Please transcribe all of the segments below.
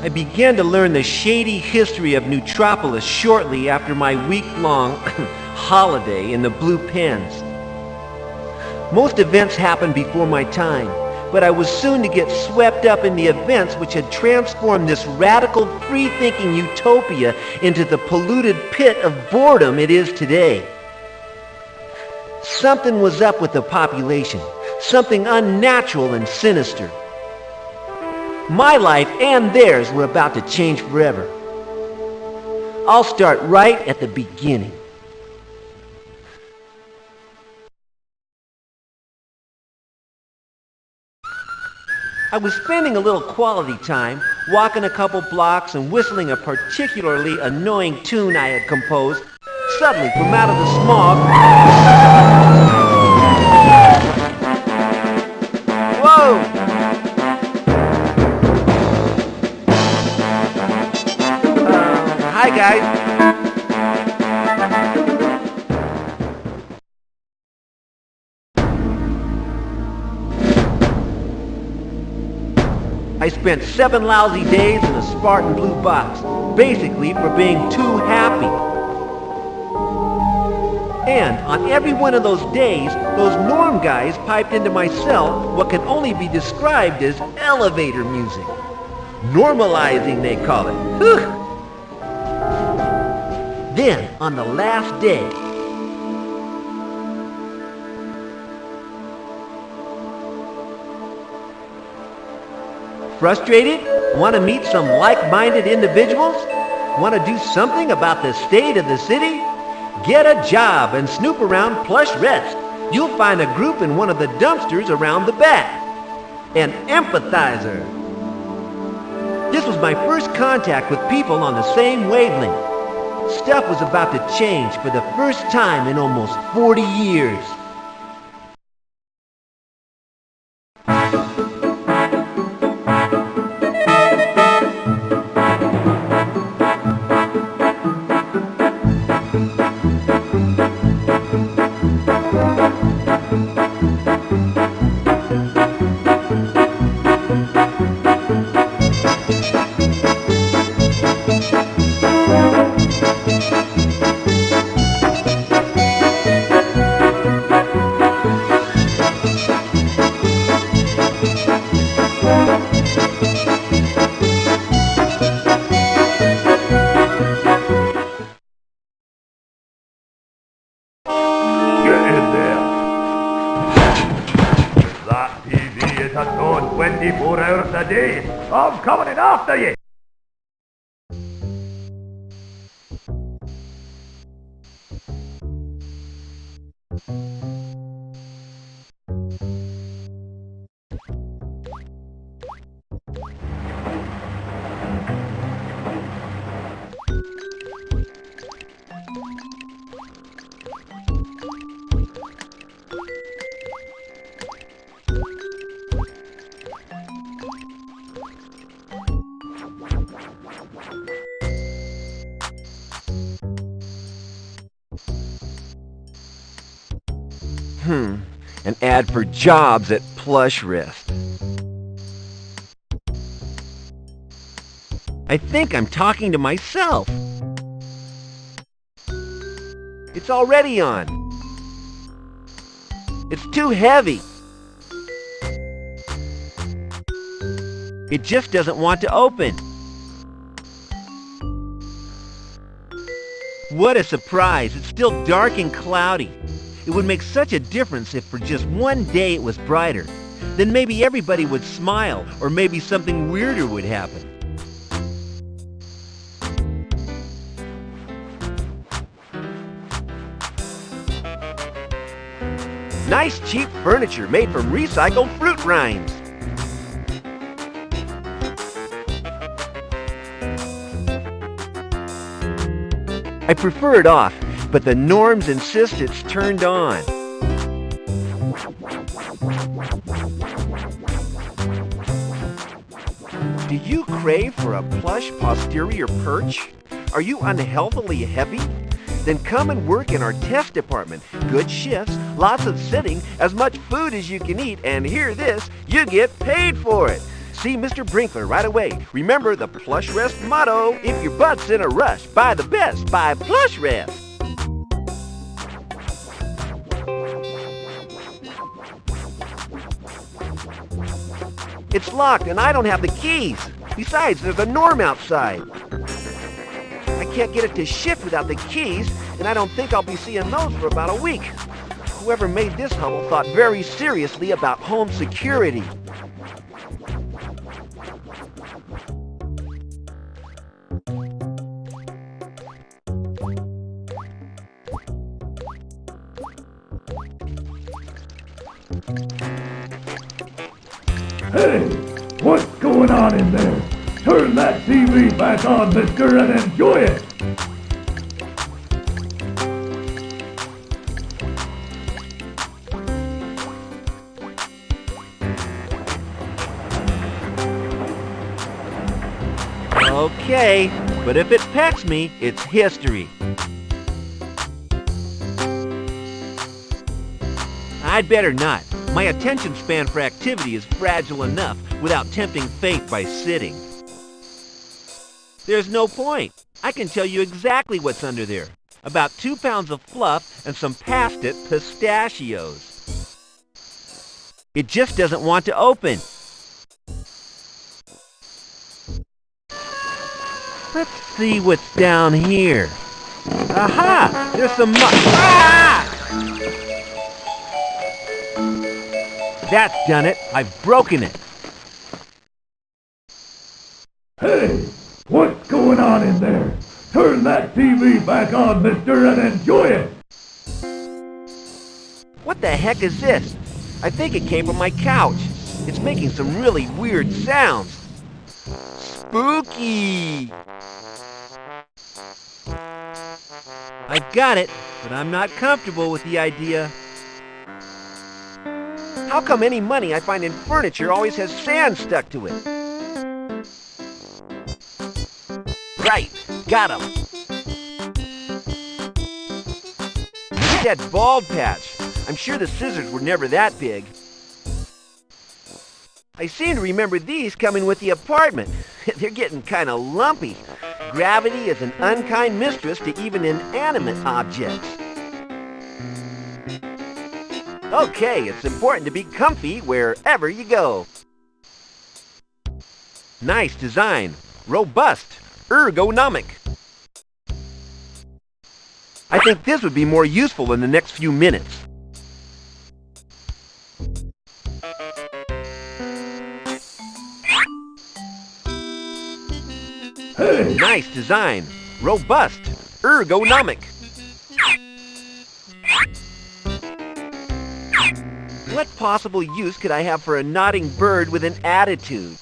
I began to learn the shady history of Nootropolis shortly after my week-long holiday in the Blue Pens. Most events happened before my time, but I was soon to get swept up in the events which had transformed this radical, free-thinking utopia into the polluted pit of boredom it is today. Something was up with the population, something unnatural and sinister. My life and theirs were about to change forever. I'll start right at the beginning. I was spending a little quality time, walking a couple blocks and whistling a particularly annoying tune I had composed. Suddenly, from out of the smog... Whoa! Hi, guys. I spent 7 lousy days in a Spartan blue box, basically for being too happy. And on every one of those days, those norm guys piped into my cell what can only be described as elevator music. Normalizing, they call it. Whew. Then, on the last day, frustrated? Want to meet some like-minded individuals? Want to do something about the state of the city? Get a job and snoop around Plush Rest. You'll find a group in one of the dumpsters around the back. An empathizer. This was my first contact with people on the same wavelength. Stuff was about to change for the first time in almost 40 years. That TV is on 24 hours a day. I'm coming in after you. An ad for jobs at Plush Rest. I think I'm talking to myself. It's already on. It's too heavy. It just doesn't want to open. What a surprise. It's still dark and cloudy. It would make such a difference if for just one day it was brighter. Then maybe everybody would smile, or maybe something weirder would happen. Nice cheap furniture made from recycled fruit rinds. I prefer it off, but the norms insist it's turned on. Do you crave for a plush posterior perch? Are you unhealthily heavy? Then come and work in our test department. Good shifts, lots of sitting, as much food as you can eat, and hear this, you get paid for it. see Mr. Brinkler right away. Remember the Plush Rest motto, if your butt's in a rush, buy the best, buy Plush Rest. It's locked and I don't have the keys. Besides, there's a Norm outside. I can't get it to shift without the keys, and I don't think I'll be seeing those for about a week. Whoever made this hovel thought very seriously about home security. Hey, what's going on in there? Turn that TV back on, mister, and enjoy it! Okay, but if it pecks me, it's history. I'd better not. My attention span for activity is fragile enough without tempting fate by sitting. There's no point. I can tell you exactly what's under there. About 2 pounds of fluff and some past-it pistachios. It just doesn't want to open. Let's see what's down here. Aha! There's some Ah! That's done it. I've broken it. Hey, what's going on in there? Turn that TV back on, mister, and enjoy it! What the heck is this? I think it came from my couch. It's making some really weird sounds. Spooky! I've got it, but I'm not comfortable with the idea. How come any money I find in furniture always has sand stuck to it? Right, got him. Look at that bald patch. I'm sure the scissors were never that big. I seem to remember these coming with the apartment. They're getting kind of lumpy. Gravity is an unkind mistress to even inanimate objects. Okay, it's important to be comfy wherever you go. Nice design. Robust. Ergonomic. I think this would be more useful in the next few minutes. Hey! Nice design. Robust. Ergonomic. What possible use could I have for a nodding bird with an attitude?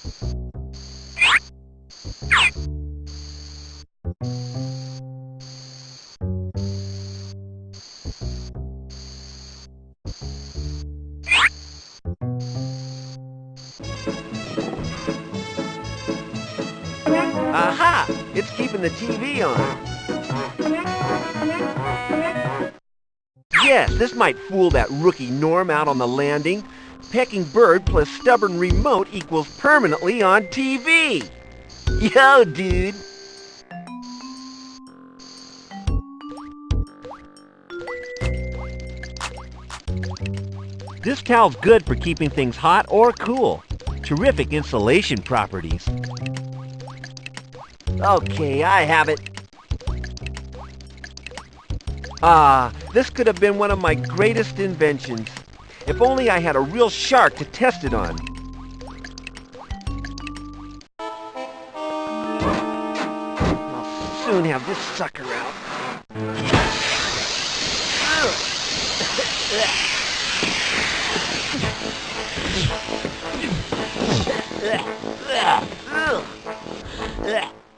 Aha! It's keeping the TV on. Yes, this might fool that rookie Norm out on the landing. Pecking bird plus stubborn remote equals permanently on TV. Yo, dude. This towel's good for keeping things hot or cool. Terrific insulation properties. Okay, I have it. Ah, this could have been one of my greatest inventions. If only I had a real shark to test it on. I'll soon have this sucker out.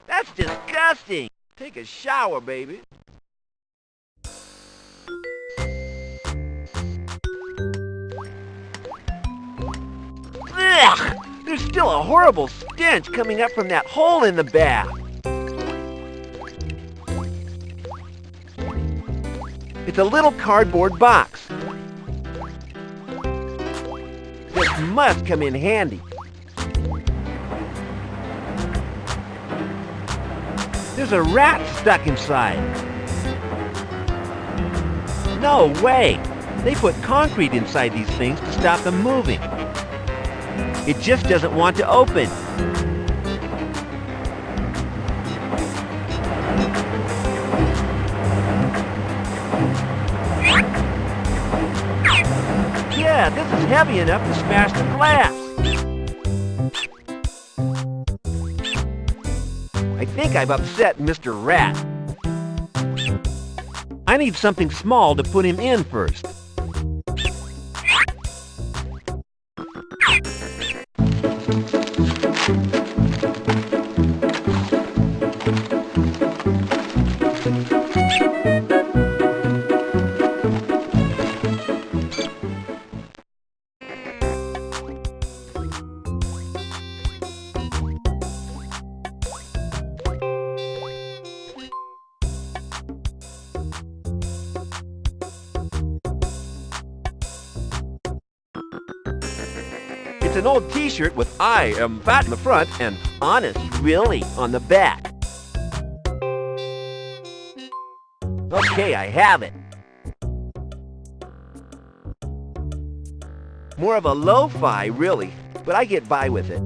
That's disgusting. Take a shower, baby. Ugh! There's still a horrible stench coming up from that hole in the bath. It's a little cardboard box. This must come in handy. There's a rat stuck inside. No way! They put concrete inside these things to stop them moving. It just doesn't want to open. Yeah, this is heavy enough to smash the glass. I think I've upset Mr. Rat. I need something small to put him in first. It's an old t-shirt with "I am fat" in the front and "Honest, really" on the back. Okay, I have it. More of a lo-fi, really, but I get by with it.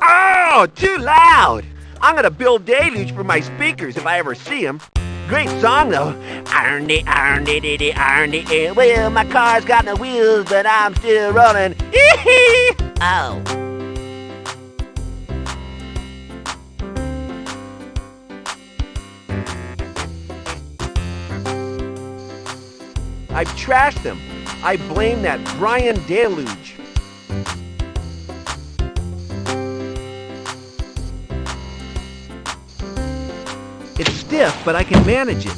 Oh, too loud! I'm gonna build deluge for my speakers if I ever see them. Great song though. Arnie, arnie, diddy, arnie, well, my car's got no wheels, but I'm still running. Hee-hee! Oh. I've trashed them. I blame that Brian Deluge. It's stiff, but I can manage it.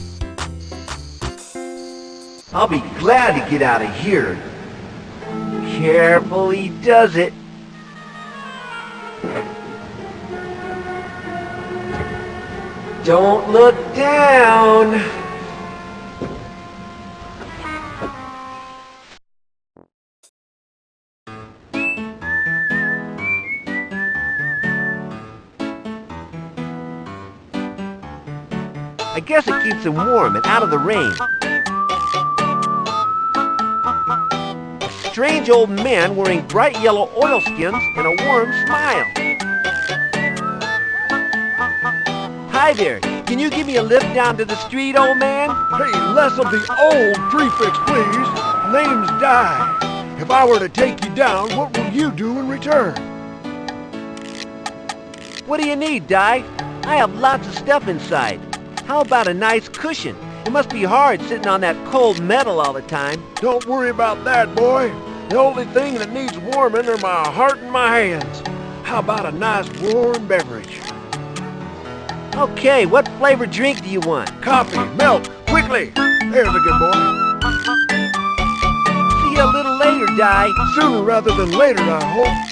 I'll be glad to get out of here. Carefully does it. Don't look down. I guess it keeps him warm and out of the rain. A strange old man wearing bright yellow oilskins and a warm smile. Hi there. Can you give me a lift down to the street, old man? Hey, less of the old prefix, please. Name's Di. If I were to take you down, what would you do in return? What do you need, Di? I have lots of stuff inside. How about a nice cushion? It must be hard sitting on that cold metal all the time. Don't worry about that, boy. The only thing that needs warming are my heart and my hands. How about a nice warm beverage? Okay, what flavored drink do you want? Coffee, milk, quickly. There's a good boy. See you a little later, Di. Sooner rather than later, I hope.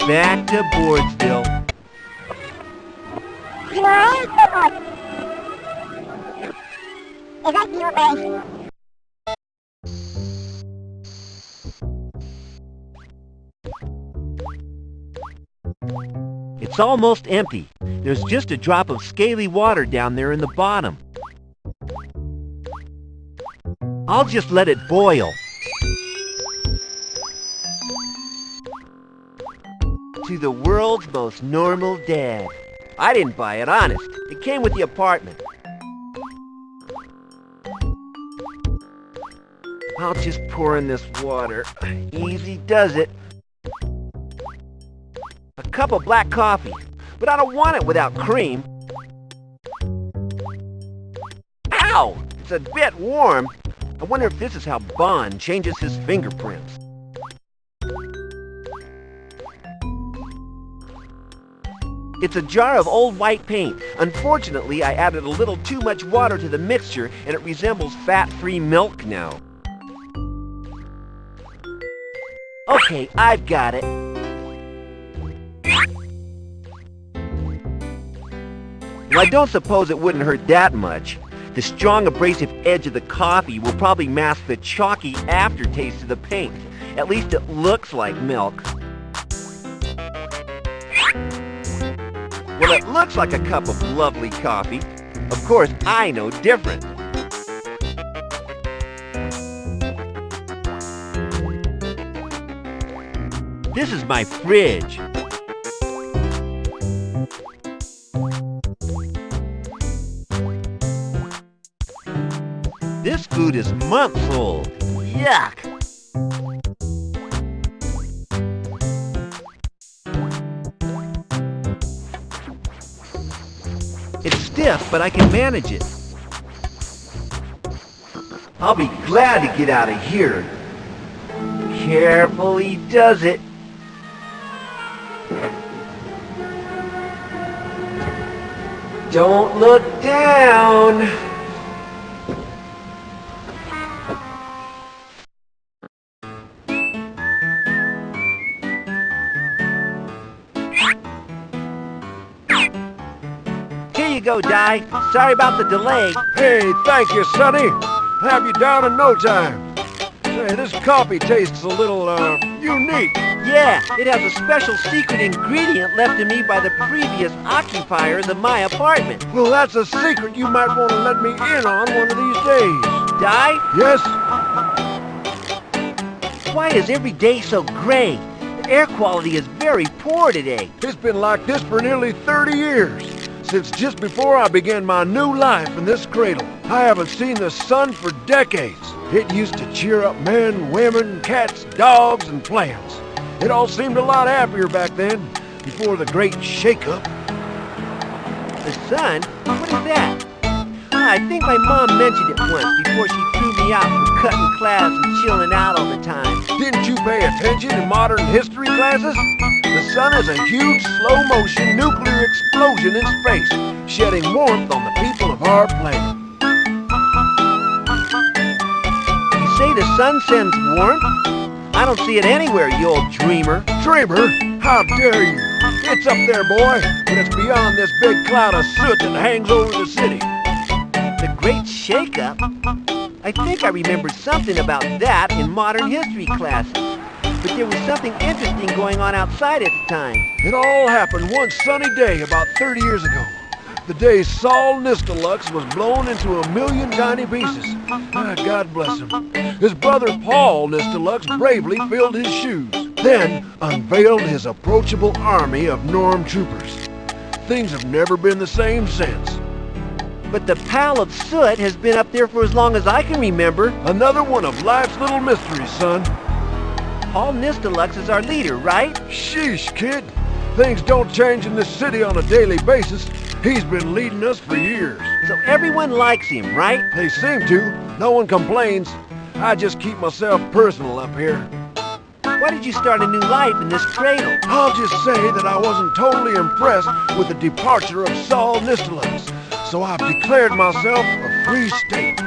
Back to Boardsville. Is that your bank? It's almost empty. There's just a drop of scaly water down there in the bottom. I'll just let it boil. To the world's most normal dad. I didn't buy it, honest. It came with the apartment. I'll just pour in this water. Easy does it. A cup of black coffee, but I don't want it without cream. Ow! It's a bit warm. I wonder if this is how Bond changes his fingerprints. It's a jar of old white paint. Unfortunately, I added a little too much water to the mixture and it resembles fat-free milk now. Okay, I've got it. Well, I don't suppose it wouldn't hurt that much. The strong abrasive edge of the coffee will probably mask the chalky aftertaste of the paint. At least it looks like milk. Well, it looks like a cup of lovely coffee. Of course, I know different. This is my fridge. This food is months old. Yuck! It's stiff, but I can manage it. I'll be glad to get out of here. Carefully does it. Don't look down. Here you go, Di. Sorry about the delay. Hey, thank you, Sonny. Have you down in no time. Say, this coffee tastes a little, unique. Yeah, it has a special secret ingredient left to me by the previous occupiers of my apartment. Well, that's a secret you might want to let me in on one of these days. Di, Yes? why is every day so gray? The air quality is very poor today. It's been like this for nearly 30 years. Since just before I began my new life in this cradle. I haven't seen the sun for decades. It used to cheer up men, women, cats, dogs, and plants. It all seemed a lot happier back then, before the great shake-up. The sun? What is that? I think my mom mentioned it once before she threw me out for cutting class and chilling out all the time. Didn't you pay attention in modern history classes? The sun is a huge, slow-motion nuclear explosion in space, shedding warmth on the people of our planet. You say the sun sends warmth? I don't see it anywhere, you old dreamer. Dreamer? How dare you? It's up there, boy, but it's beyond this big cloud of soot that hangs over the city. The Great Shake-Up? I think I remember something about that in modern history classes. But there was something interesting going on outside at the time. It all happened one sunny day about 30 years ago. The day Saul Nistelux was blown into a million tiny pieces. God bless him. His brother Paul Nistelux bravely filled his shoes, then unveiled his approachable army of Norm troopers. Things have never been the same since. But the pile of soot has been up there for as long as I can remember. Another one of life's little mysteries, son. Paul Nistelux is our leader, right? Sheesh, kid. Things don't change in this city on a daily basis. He's been leading us for years. So everyone likes him, right? They seem to. No one complains. I just keep myself personal up here. Why did you start a new life in this cradle? I'll just say that I wasn't totally impressed with the departure of Saul Nistelux, so I've declared myself a free state.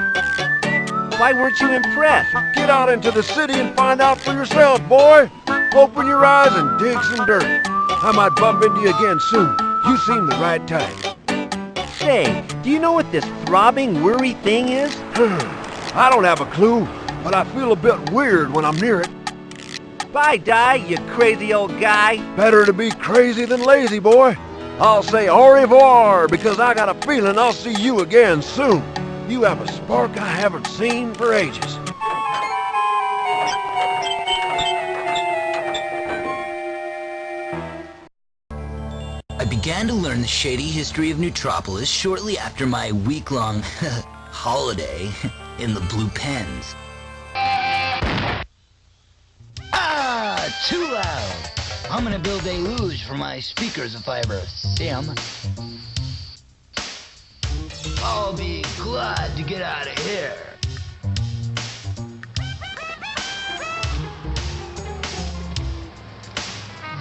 Why weren't you impressed? Get out into the city and find out for yourself, boy. Open your eyes and dig some dirt. I might bump into you again soon. You seem the right type. Say, do you know what this throbbing, worry thing is? I don't have a clue, but I feel a bit weird when I'm near it. Bye, Di, you crazy old guy. Better to be crazy than lazy, boy. I'll say au revoir because I got a feeling I'll see you again soon. You have a spark I haven't seen for ages. I began to learn the shady history of Nootropolis shortly after my week-long holiday in the Blue Pens. Ah, too loud! I'm gonna build a luge for my speakers if I ever see 'em. I'll be glad to get out of here.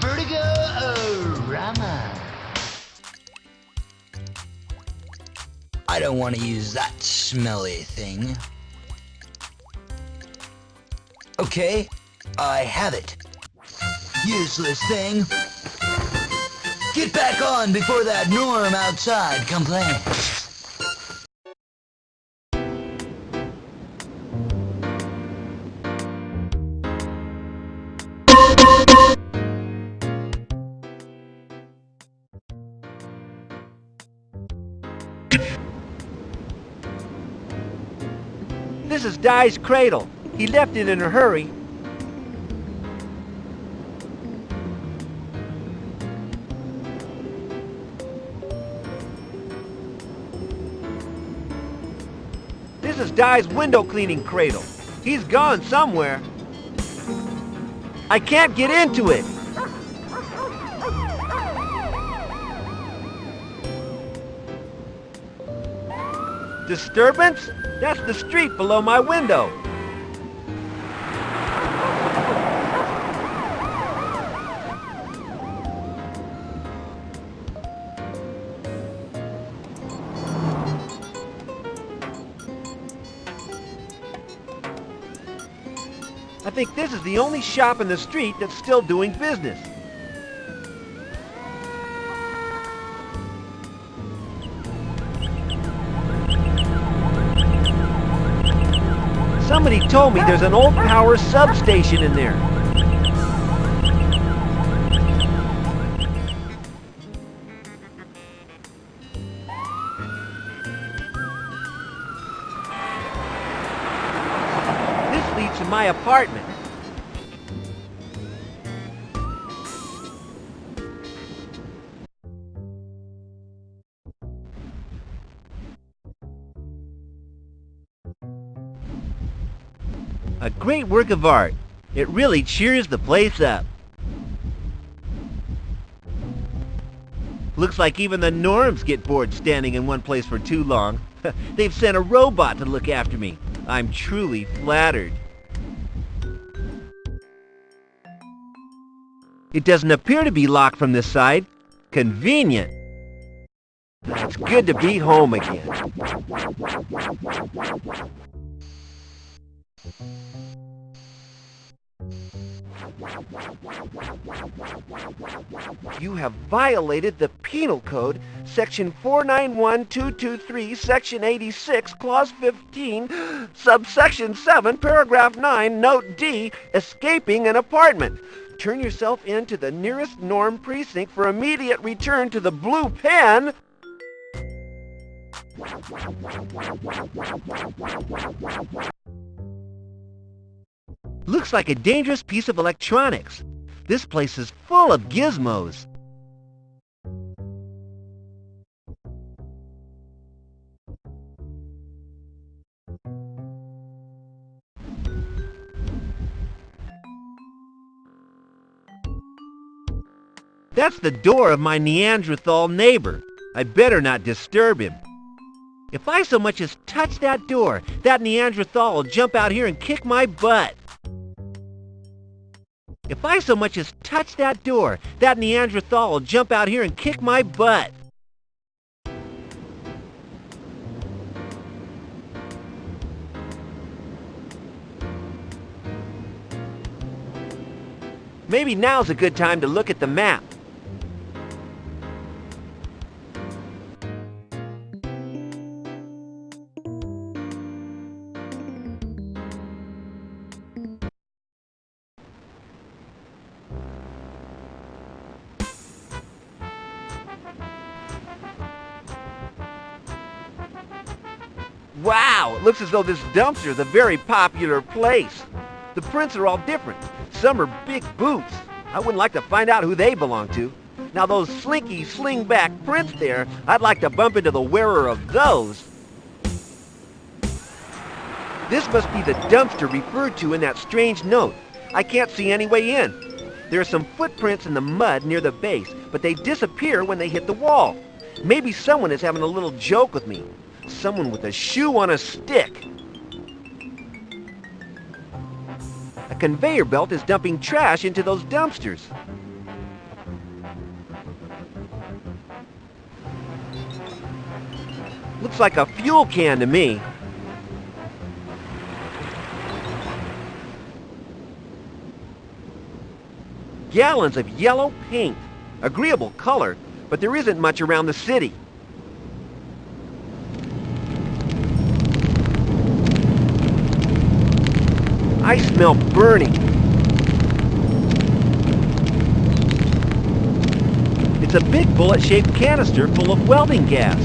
Vertigo-orama. I don't want to use that smelly thing. Okay, I have it. Useless thing. Get back on before that Norm outside complains. This is Di's cradle. He left it in a hurry. This is Di's window cleaning cradle. He's gone somewhere. I can't get into it. Disturbance? That's the street below my window. I think this is the only shop in the street that's still doing business. Somebody told me there's an old power substation in there. This leads to my apartment. A great work of art. It really cheers the place up. Looks like even the Norms get bored standing in one place for too long. They've sent a robot to look after me. I'm truly flattered. It doesn't appear to be locked from this side. Convenient. It's good to be home again. You have violated the Penal Code, Section 491223, Section 86, Clause 15, Subsection 7, Paragraph 9, Note D, escaping an apartment. Turn yourself in to the nearest Norm precinct for immediate return to the Blue Pen. Looks like a dangerous piece of electronics. This place is full of gizmos. That's the door of my Neanderthal neighbor. I better not disturb him. If I so much as touch that door, that Neanderthal will jump out here and kick my butt. If I so much as touch that door, that Neanderthal will jump out here and kick my butt. Maybe now's a good time to look at the map. Wow, it looks as though this dumpster is a very popular place. The prints are all different. Some are big boots. I wouldn't like to find out who they belong to. Now those slinky, sling-back prints there, I'd like to bump into the wearer of those. This must be the dumpster referred to in that strange note. I can't see any way in. There are some footprints in the mud near the base, but they disappear when they hit the wall. Maybe someone is having a little joke with me. Someone with a shoe on a stick. A conveyor belt is dumping trash into those dumpsters. Looks like a fuel can to me. Gallons of yellow paint. Agreeable color, but there isn't much around the city. I smell burning. It's a big bullet-shaped canister full of welding gas.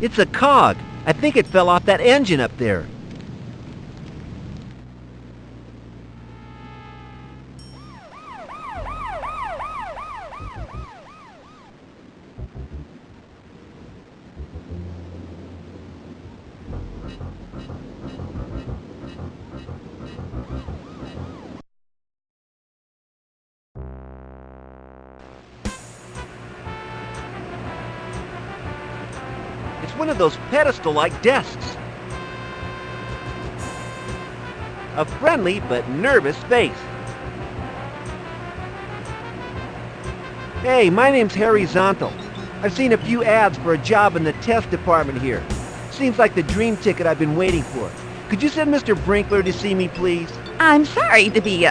It's a cog. I think it fell off that engine up there. It's one of those pedestal-like desks. A friendly but nervous face. Hey, my name's Horizontal. I've seen a few ads for a job in the test department here. Seems like the dream ticket I've been waiting for. Could you send Mr. Brinkler to see me, please? I'm sorry to be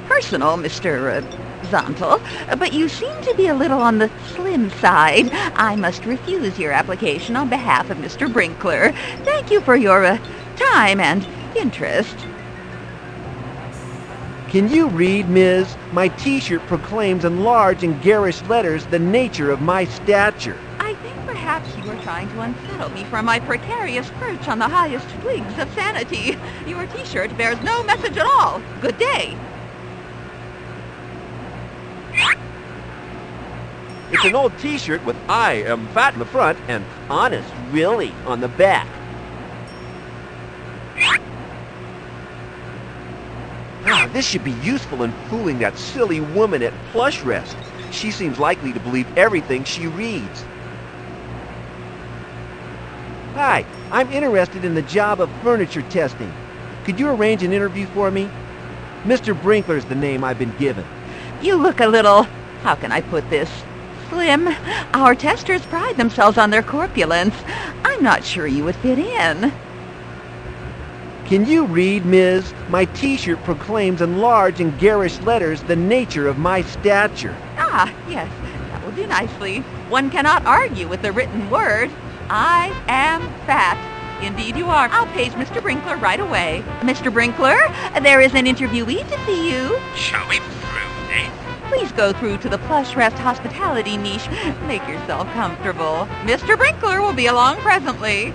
personal, Mr. Zontal, but you seem to be a little on the slim side. I must refuse your application on behalf of Mr. Brinkler. Thank you for your time and interest. Can you read, Ms.? My t-shirt proclaims in large and garish letters the nature of my stature. I think perhaps you are trying to unsettle me from my precarious perch on the highest twigs of sanity. Your t-shirt bears no message at all. Good day. It's an old t-shirt with "I am fat" in the front and "Honest, really" on the back. This should be useful in fooling that silly woman at Plush Rest. She seems likely to believe everything she reads. Hi, I'm interested in the job of furniture testing. Could you arrange an interview for me? Mr. Brinkler's the name I've been given. You look a little, how can I put this, slim. Our testers pride themselves on their corpulence. I'm not sure you would fit in. Can you read, Ms.? My t-shirt proclaims in large and garish letters the nature of my stature. Ah, yes, that will do nicely. One cannot argue with the written word. I am fat. Indeed you are. I'll page Mr. Brinkler right away. Mr. Brinkler, there is an interviewee to see you. Shall we through, eh? Please go through to the Plush Rest hospitality niche. Make yourself comfortable. Mr. Brinkler will be along presently.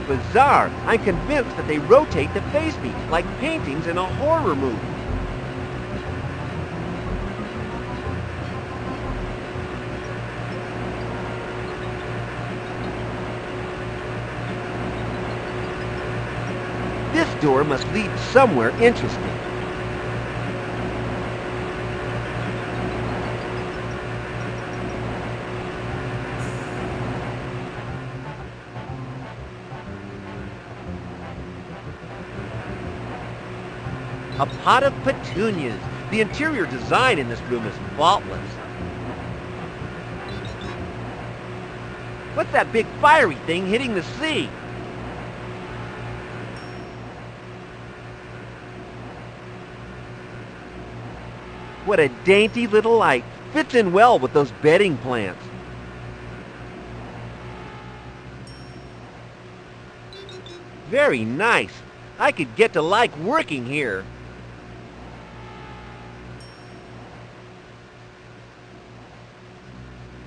Bizarre. I'm convinced that they rotate to face me, like paintings in a horror movie. This door must lead somewhere interesting. A pot of petunias. The interior design in this room is faultless. What's that big fiery thing hitting the sea? What a dainty little light. Fits in well with those bedding plants. Very nice. I could get to like working here.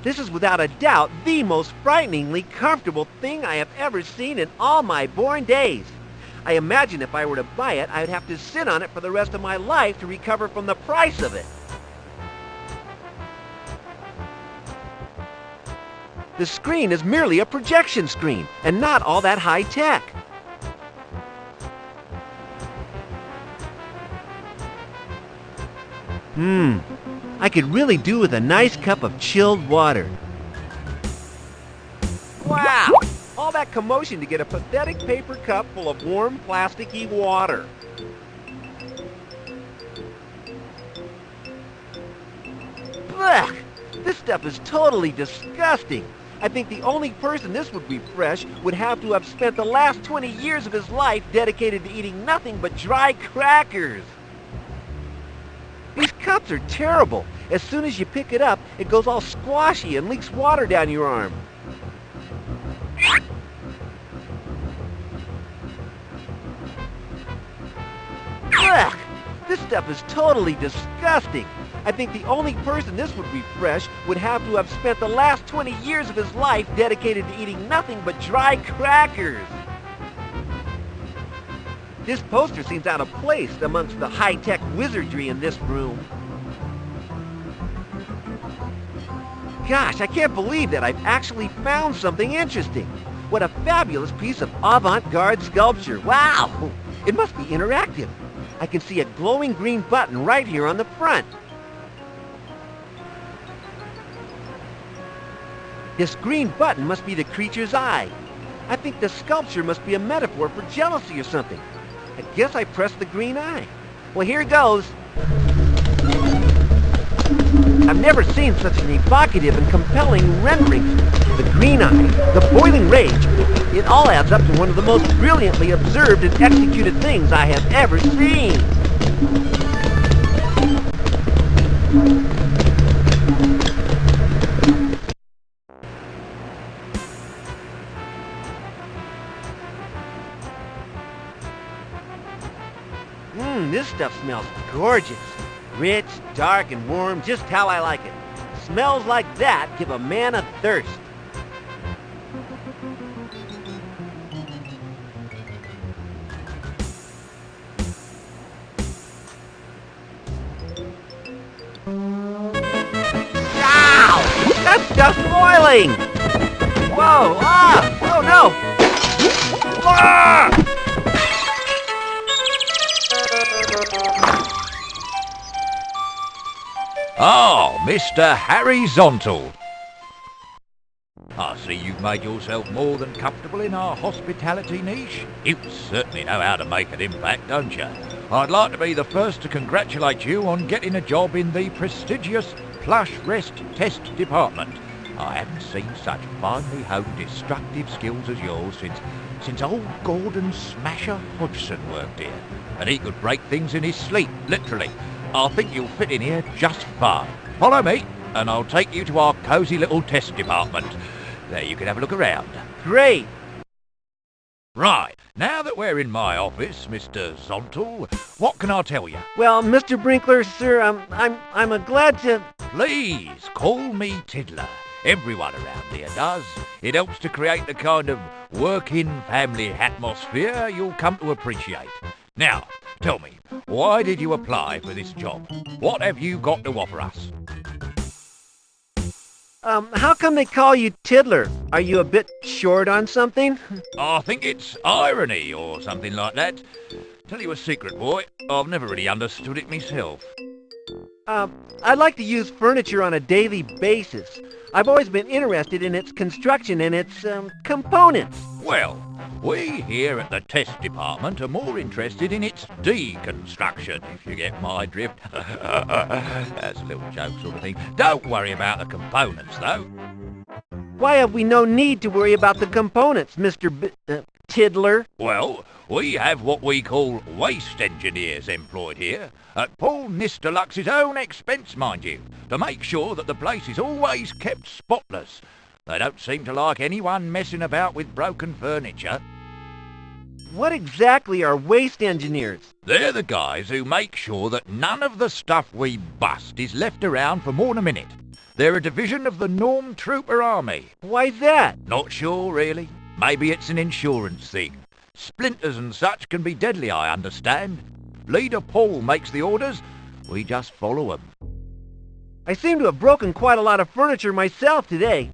This is without a doubt the most frighteningly comfortable thing I have ever seen in all my born days. I imagine if I were to buy it, I'd have to sit on it for the rest of my life to recover from the price of it. The screen is merely a projection screen, and not all that high tech. I could really do with a nice cup of chilled water. Wow! All that commotion to get a pathetic paper cup full of warm, plasticky water. Blech! This stuff is totally disgusting. I think the only person this would refresh would have to have spent the last 20 years of his life dedicated to eating nothing but dry crackers. These cups are terrible. As soon as you pick it up, it goes all squashy and leaks water down your arm. Ugh! This stuff is totally disgusting. I think the only person this would refresh would have to have spent the last 20 years of his life dedicated to eating nothing but dry crackers. This poster seems out of place amongst the high-tech wizardry in this room. Gosh, I can't believe that I've actually found something interesting. What a fabulous piece of avant-garde sculpture. Wow! It must be interactive. I can see a glowing green button right here on the front. This green button must be the creature's eye. I think the sculpture must be a metaphor for jealousy or something. I guess I pressed the green eye. Well, here goes. I've never seen such an evocative and compelling rendering. The green eye, the boiling rage, it all adds up to one of the most brilliantly observed and executed things I have ever seen. This stuff smells gorgeous. Rich, dark, and warm, just how I like it. Smells like that give a man a thirst. Ow! That stuff's boiling! Whoa! Ah! Oh no! Ah! Ah, Mr. Horizontal. I see you've made yourself more than comfortable in our hospitality niche. You certainly know how to make an impact, don't you? I'd like to be the first to congratulate you on getting a job in the prestigious Plush Rest Test Department. I haven't seen such finely honed destructive skills as yours since old Gordon Smasher Hodgson worked here. And he could break things in his sleep, literally. I think you'll fit in here just fine. Follow me, and I'll take you to our cosy little test department. There you can have a look around. Great! Right, now that we're in my office, Mr. Zontal, what can I tell you? Well, Mr. Brinkler, sir, I'm glad to... Please, call me Tiddler. Everyone around here does. It helps to create the kind of working family atmosphere you'll come to appreciate. Now, tell me, why did you apply for this job? What have you got to offer us? How come they call you Tiddler? Are you a bit short on something? I think it's irony or something like that. Tell you a secret, boy, I've never really understood it myself. I'd like to use furniture on a daily basis. I've always been interested in its construction and its, components. Well, we here at the test department are more interested in its deconstruction, if you get my drift. That's a little joke sort of thing. Don't worry about the components, though. Why have we no need to worry about the components, Mr. Tiddler? Well, we have what we call waste engineers employed here, at Paul Nisterlux's own expense, mind you, to make sure that the place is always kept spotless. They don't seem to like anyone messing about with broken furniture. What exactly are waste engineers? They're the guys who make sure that none of the stuff we bust is left around for more than a minute. They're a division of the Norm Trooper Army. Why's that? Not sure, really. Maybe it's an insurance thing. Splinters and such can be deadly, I understand. Leader Paul makes the orders. We just follow them. I seem to have broken quite a lot of furniture myself today.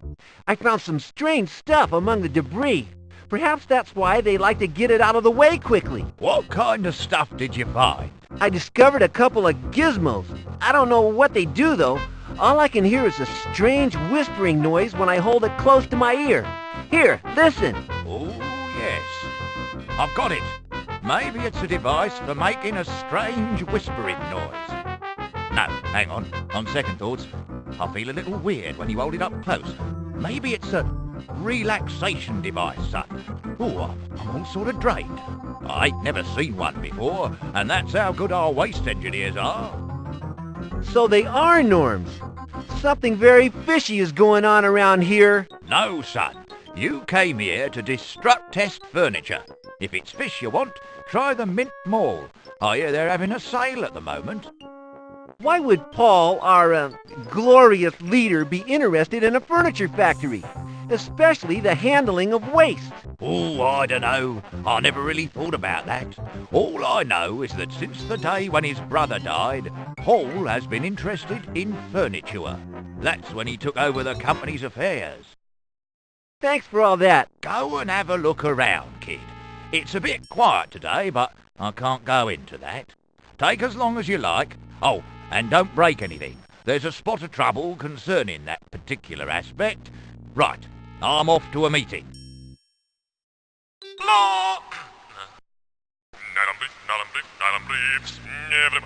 I found some strange stuff among the debris. Perhaps that's why they like to get it out of the way quickly. What kind of stuff did you find? I discovered a couple of gizmos. I don't know what they do, though. All I can hear is a strange whispering noise when I hold it close to my ear. Here, listen. Oh, yes. I've got it. Maybe it's a device for making a strange whispering noise. No, hang on. On second thoughts, I feel a little weird when you hold it up close. Maybe it's a relaxation device, son. Oh, I'm all sort of drained. I ain't never seen one before, and that's how good our waste engineers are. So they are norms. Something very fishy is going on around here. No, son. You came here to destruct test furniture. If it's fish you want, try the Mint Mall. I hear they're having a sale at the moment. Why would Paul, our glorious leader, be interested in a furniture factory? Especially the handling of waste. Oh, I dunno. I never really thought about that. All I know is that since the day when his brother died, Paul has been interested in furniture. That's when he took over the company's affairs. Thanks for all that. Go and have a look around, kid. It's a bit quiet today, but I can't go into that. Take as long as you like. Oh, and don't break anything. There's a spot of trouble concerning that particular aspect. Right, I'm off to a meeting.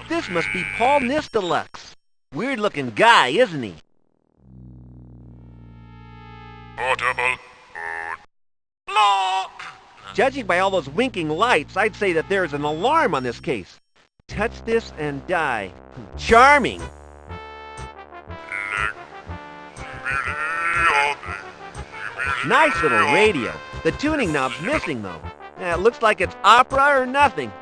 This must be Paul Nistelux. Weird-looking guy, isn't he? Portable food. Judging by all those winking lights, I'd say that there's an alarm on this case. Touch this and die. Charming. Nice little radio. The tuning knob's missing, though. It looks like it's opera or nothing.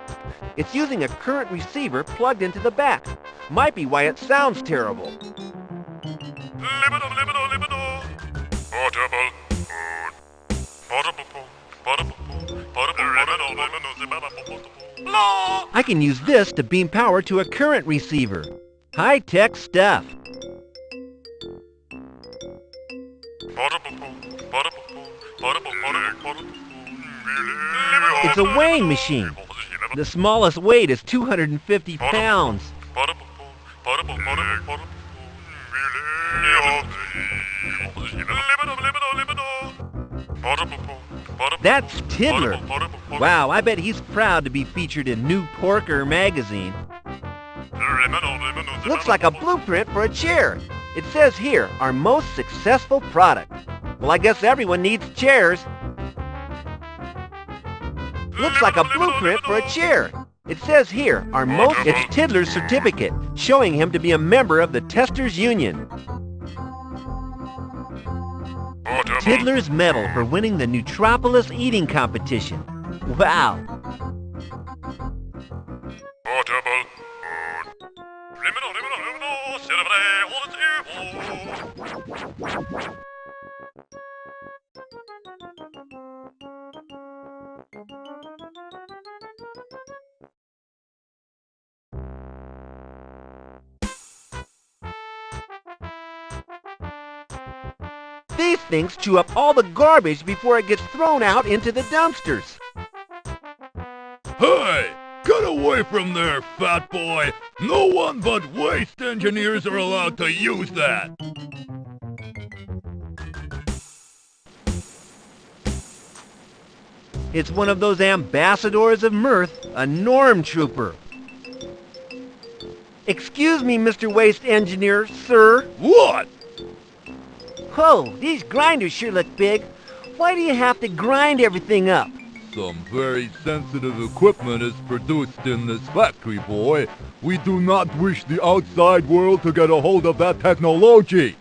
It's using a current receiver plugged into the back. Might be why it sounds terrible. Portable food. Portable food. Portable food. I can use this to beam power to a current receiver. High-tech stuff. It's a weighing machine. The smallest weight is 250 pounds. That's Tiddler. Wow, I bet he's proud to be featured in New Porker magazine. Looks like a blueprint for a chair. It says here, our most successful product. Well, I guess everyone needs chairs. Looks like a blueprint for a chair. It says here, it's Tiddler's certificate, showing him to be a member of the Testers Union. Tiddler's medal for winning the Nutropolis eating competition. Wow. Portable food. These things chew up all the garbage before it gets thrown out into the dumpsters. Hey! Get away from there, fat boy! No one but waste engineers are allowed to use that! It's one of those ambassadors of mirth, a norm trooper. Excuse me, Mr. Waste Engineer, sir. What? Whoa, these grinders sure look big. Why do you have to grind everything up? Some very sensitive equipment is produced in this factory, boy. We do not wish the outside world to get a hold of that technology.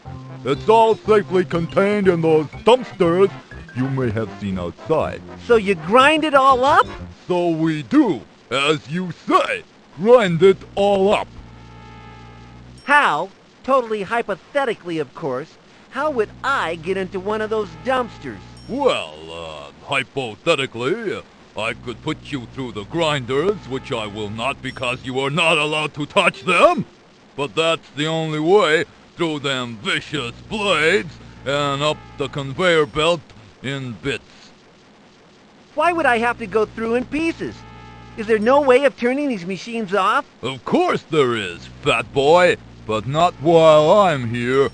It's all safely contained in those dumpsters you may have seen outside. So you grind it all up? So we do, as you say, grind it all up. How, totally hypothetically of course, how would I get into one of those dumpsters? Well, hypothetically, I could put you through the grinders, which I will not because you are not allowed to touch them. But that's the only way, through them vicious blades and up the conveyor belt in bits. Why would I have to go through in pieces? Is there no way of turning these machines off? Of course there is, fat boy, but not while I'm here.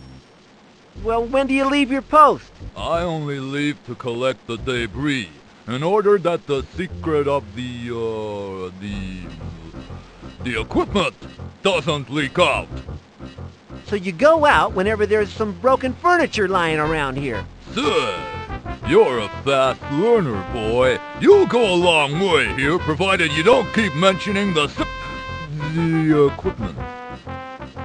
Well, when do you leave your post? I only leave to collect the debris, in order that the secret of the equipment doesn't leak out. So you go out whenever there's some broken furniture lying around here. Sir, you're a fast learner, boy. You'll go a long way here, provided you don't keep mentioning the equipment.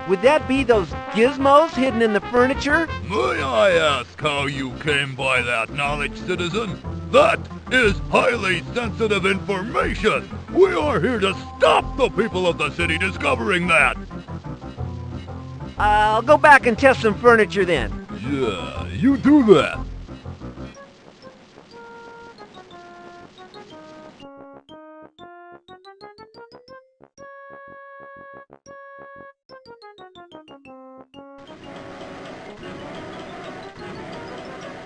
Would that be those gizmos hidden in the furniture? May I ask how you came by that knowledge, citizen? That is highly sensitive information. We are here to stop the people of the city discovering that. I'll go back and test some furniture then. Yeah, you do that.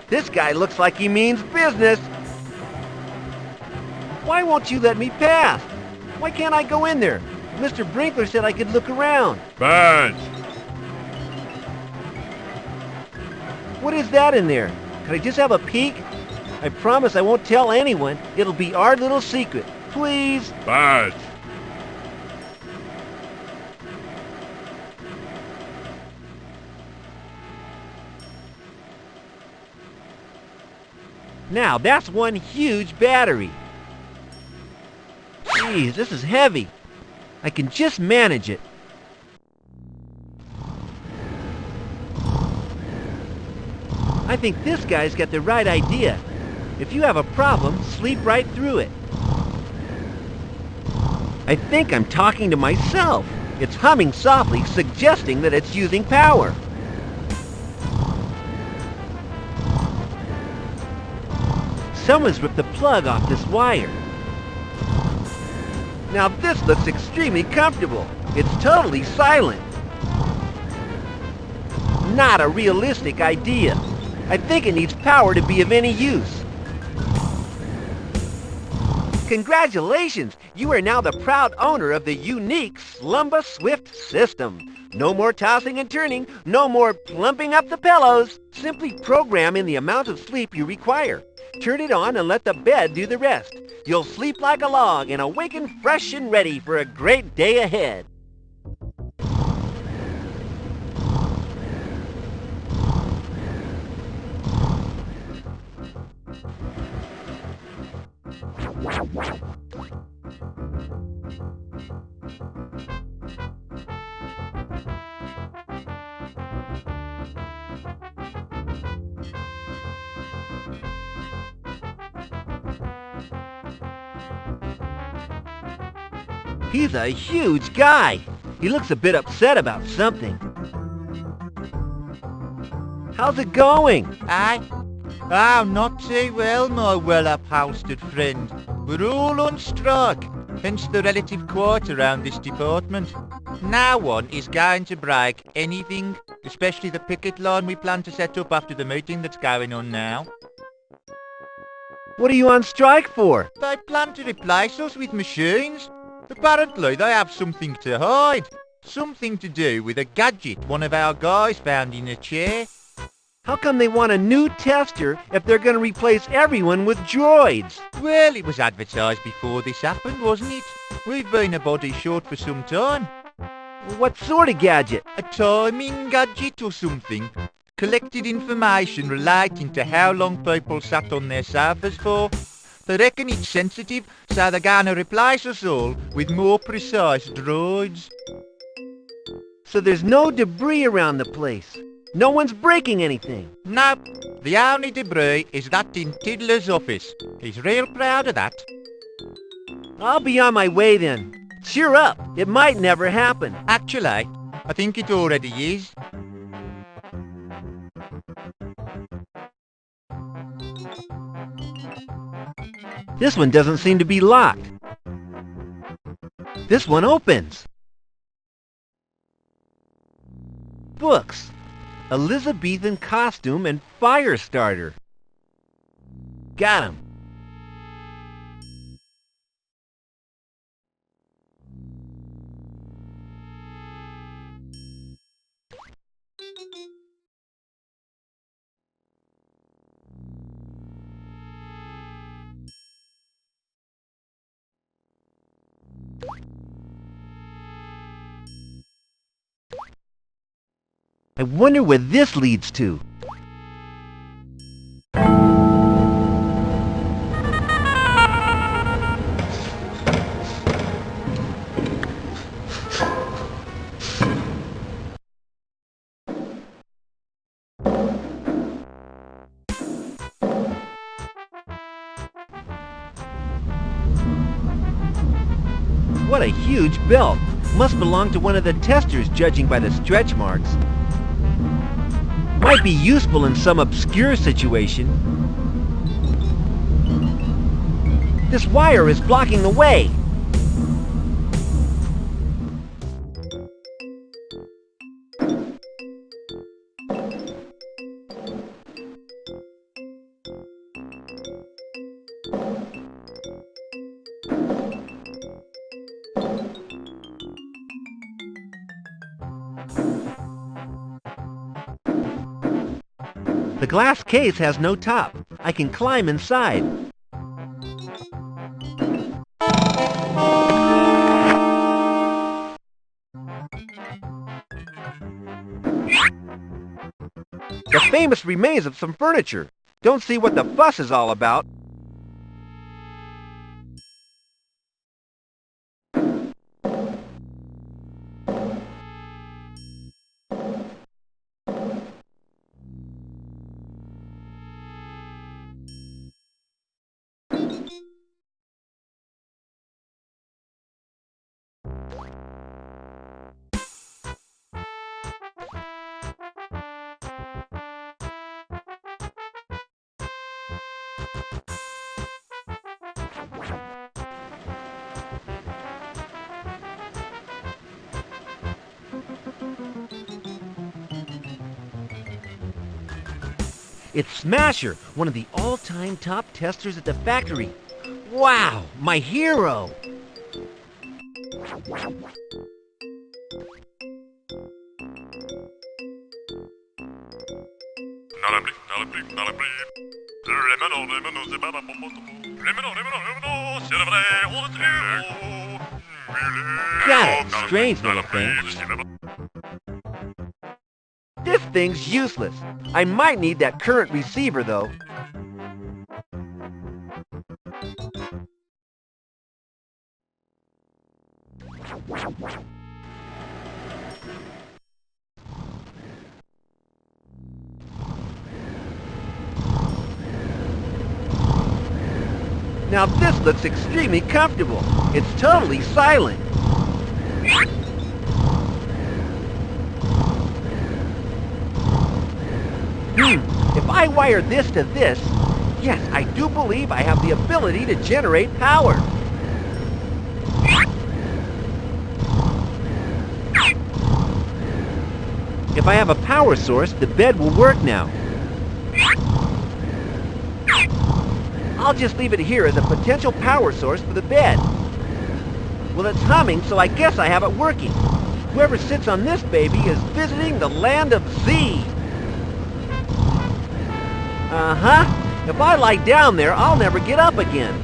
This guy looks like he means business. Why won't you let me pass? Why can't I go in there? Mr. Brinkler said I could look around. Badge. What is that in there? Could I just have a peek? I promise I won't tell anyone. It'll be our little secret. Please? Badge. Now, that's one huge battery. Jeez, this is heavy. I can just manage it. I think this guy's got the right idea. If you have a problem, sleep right through it. I think I'm talking to myself. It's humming softly, suggesting that it's using power. Someone's ripped the plug off this wire. Now this looks extremely comfortable. It's totally silent. Not a realistic idea. I think it needs power to be of any use. Congratulations! You are now the proud owner of the unique Slumber Swift system. No more tossing and turning, no more plumping up the pillows. Simply program in the amount of sleep you require. Turn it on and let the bed do the rest. You'll sleep like a log and awaken fresh and ready for a great day ahead. He's a huge guy. He looks a bit upset about something. How's it going? Oh, not too well, my well-upholstered friend. We're all on strike, hence the relative quiet around this department. No one is going to break anything, especially the picket line we plan to set up after the meeting that's going on now. What are you on strike for? They plan to replace us with machines. Apparently they have something to hide. Something to do with a gadget one of our guys found in a chair. How come they want a new tester if they're going to replace everyone with droids? Well, it was advertised before this happened, wasn't it? We've been a body short for some time. What sort of gadget? A timing gadget or something. Collected information relating to how long people sat on their sofas for. They reckon it's sensitive, so they're going to replace us all with more precise droids. So there's no debris around the place. No one's breaking anything. Nope. The only debris is that in Tiddler's office. He's real proud of that. I'll be on my way then. Cheer up. It might never happen. Actually, I think it already is. This one doesn't seem to be locked. This one opens. Books. Elizabethan costume and fire starter. Got him. I wonder where this leads to. What a huge belt! Must belong to one of the testers, judging by the stretch marks. Might be useful in some obscure situation. This wire is blocking the way. The glass case has no top. I can climb inside. The famous remains of some furniture. Don't see what the fuss is all about. It's Smasher, one of the all-time top testers at the factory. Wow, my hero! Got it, strange little thing. This thing's useless. I might need that current receiver, though. Now this looks extremely comfortable. It's totally silent. If I wire this to this, yes, I do believe I have the ability to generate power. If I have a power source, the bed will work now. I'll just leave it here as a potential power source for the bed. Well, it's humming, so I guess I have it working. Whoever sits on this baby is visiting the land of Z. Uh-huh. If I lie down there, I'll never get up again.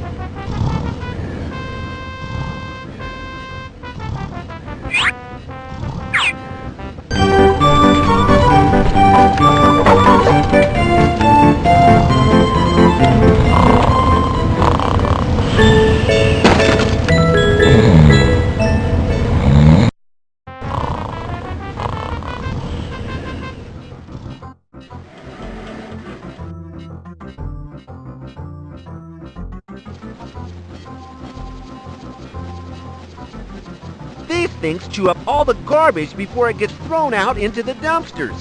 These things chew up all the garbage before it gets thrown out into the dumpsters.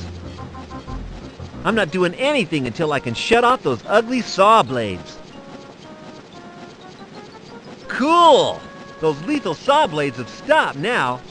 I'm not doing anything until I can shut off those ugly saw blades. Cool! Those lethal saw blades have stopped now.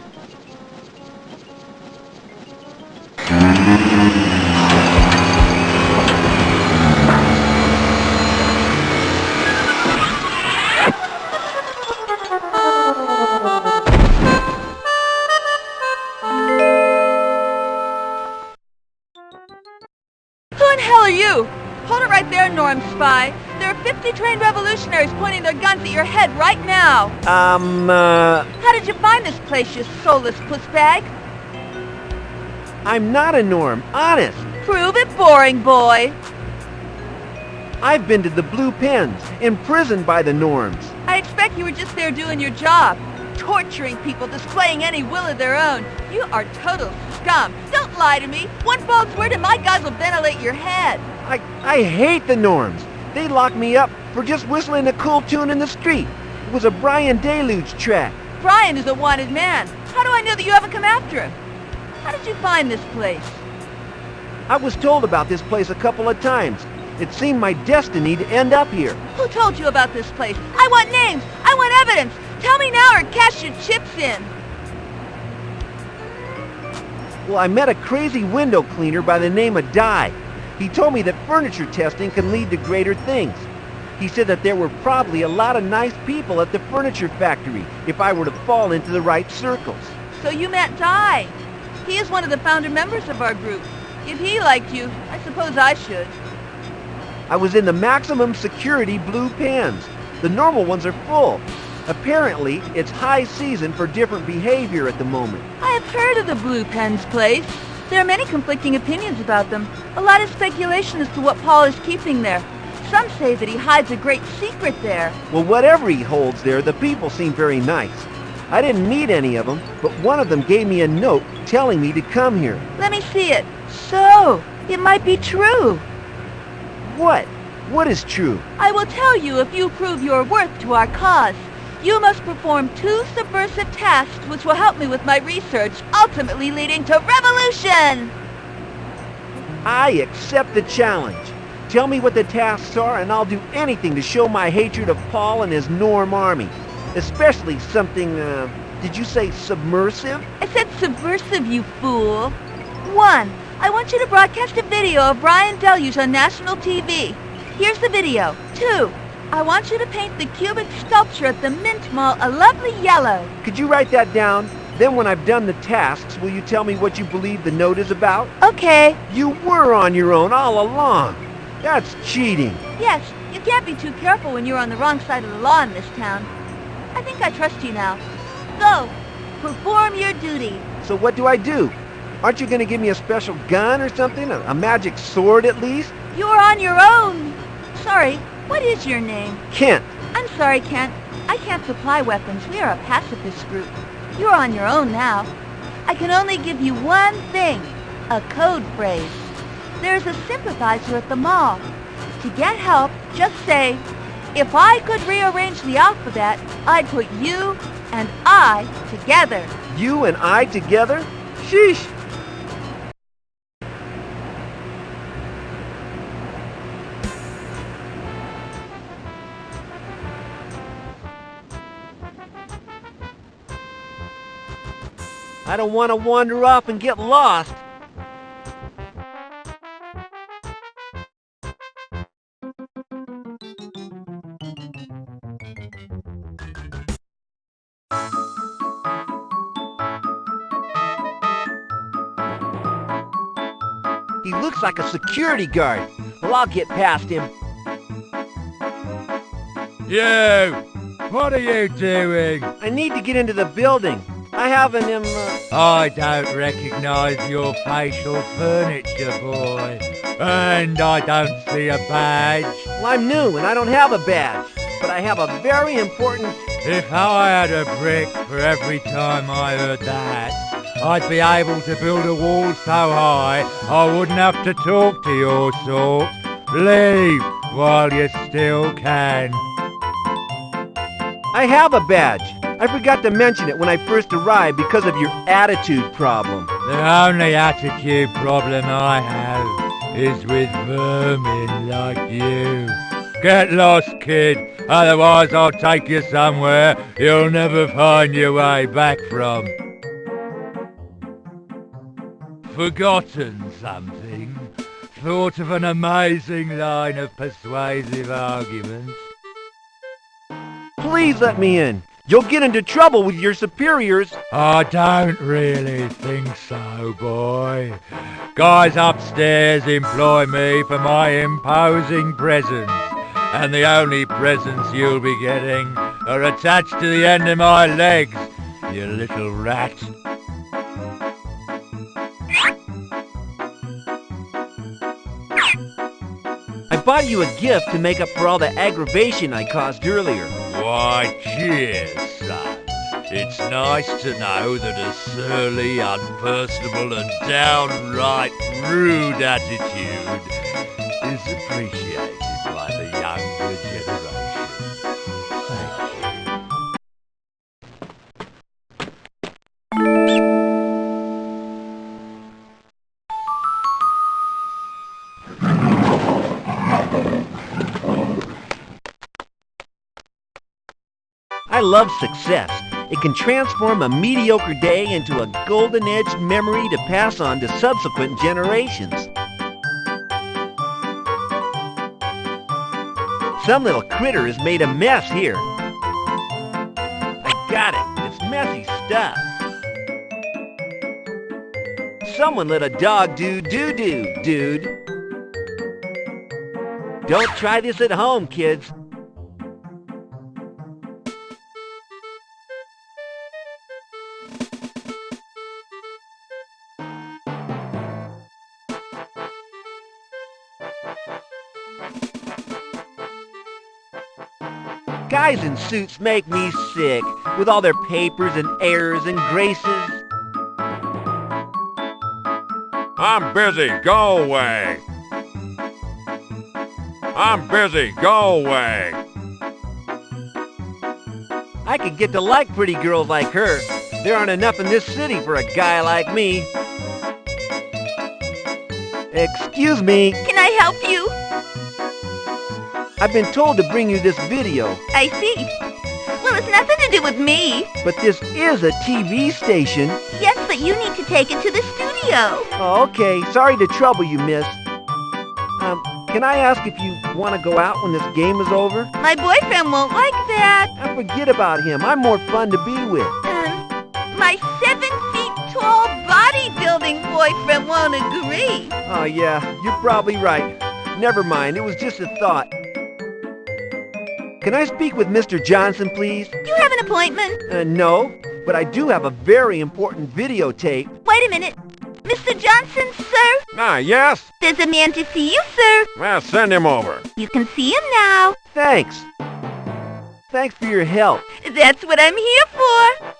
Hold it right there, Norm Spy. There are 50 trained revolutionaries pointing their guns at your head right now. How did you find this place, you soulless pussbag? I'm not a norm, honest. Prove it, boring boy. I've been to the Blue Pens, imprisoned by the norms. I expect you were just there doing your job. Torturing people, displaying any will of their own. You are total scum. Don't lie to me. One false word and my guys will ventilate your head. I hate the norms. They locked me up for just whistling a cool tune in the street. It was a Brian Deluge track. Brian is a wanted man. How do I know that you haven't come after him? How did you find this place? I was told about this place a couple of times. It seemed my destiny to end up here. Who told you about this place? I want names. I want evidence. Tell me now or cash your chips in. Well, I met a crazy window cleaner by the name of Di. He told me that furniture testing can lead to greater things. He said that there were probably a lot of nice people at the furniture factory if I were to fall into the right circles. So you met Di. He is one of the founder members of our group. If he liked you, I suppose I should. I was in the maximum security Blue Pens. The normal ones are full. Apparently, it's high season for different behavior at the moment. I have heard of the Blue Pens place. There are many conflicting opinions about them. A lot of speculation as to what Paul is keeping there. Some say that he hides a great secret there. Well, whatever he holds there, the people seem very nice. I didn't meet any of them, but one of them gave me a note telling me to come here. Let me see it. So, it might be true. What? What is true? I will tell you if you prove your worth to our cause. You must perform 2 subversive tasks which will help me with my research, ultimately leading to revolution! I accept the challenge. Tell me what the tasks are and I'll do anything to show my hatred of Paul and his Norm army. Especially something, did you say submersive? I said subversive, you fool. 1. I want you to broadcast a video of Brian Deluge on national TV. Here's the video. 2. I want you to paint the cubic sculpture at the Mint Mall a lovely yellow. Could you write that down? Then when I've done the tasks, will you tell me what you believe the note is about? Okay. You were on your own all along. That's cheating. Yes, you can't be too careful when you're on the wrong side of the law in this town. I think I trust you now. Go. Perform your duty. So what do I do? Aren't you going to give me a special gun or something? A magic sword at least? You're on your own. Sorry, what is your name? Kent. I'm sorry, Kent. I can't supply weapons. We are a pacifist group. You're on your own now. I can only give you one thing. A code phrase. There's a sympathizer at the mall. To get help, just say, if I could rearrange the alphabet, I'd put you and I together. You and I together? Sheesh. I don't want to wander off and get lost. He looks like a security guard. Well, I'll get past him. You! What are you doing? I need to get into the building. I haven't I don't recognize your facial furniture, boy. And I don't see a badge. Well, I'm new and I don't have a badge. But I have a very important... If I had a brick for every time I heard that, I'd be able to build a wall so high I wouldn't have to talk to your sort. Leave while you still can. I have a badge. I forgot to mention it when I first arrived because of your attitude problem. The only attitude problem I have is with vermin like you. Get lost, kid. Otherwise I'll take you somewhere you'll never find your way back from. Forgotten something? Thought of an amazing line of persuasive arguments? Please let me in. You'll get into trouble with your superiors. I don't really think so, boy. Guys upstairs employ me for my imposing presence, and the only presents you'll be getting are attached to the end of my legs, you little rat. bought you a gift to make up for all the aggravation I caused earlier. Why, cheers, son. It's nice to know that a surly, unpersonable and downright rude attitude is appreciated by the younger generation. Thank you. I love success. It can transform a mediocre day into a golden-edged memory to pass on to subsequent generations. Some little critter has made a mess here. I got it. It's messy stuff. Someone let a dog do doo-doo, dude. Don't try this at home, kids. Guys in suits make me sick, with all their papers and airs and graces. I'm busy, go away. I'm busy, go away. I could get to like pretty girls like her. There aren't enough in this city for a guy like me. Excuse me, Can I help you? I've been told to bring you this video, I see. Well, it's nothing to do with me. but this is a TV station. Yes, but you need to take it to the studio. Oh, okay, sorry to trouble you, miss. Can I ask if you want to go out when this game is over? My boyfriend won't like that. Forget about him. I'm more fun to be with. My 7 feet tall bodybuilding boyfriend won't agree. Oh, yeah, you're probably right. Never mind, it was just a thought. Can I speak with Mr. Johnson, please? Do you have an appointment? No, but I do have a very important videotape. Wait a minute. Mr. Johnson, sir? Yes? There's a man to see you, sir. Well, send him over. You can see him now. Thanks. Thanks for your help. That's what I'm here for.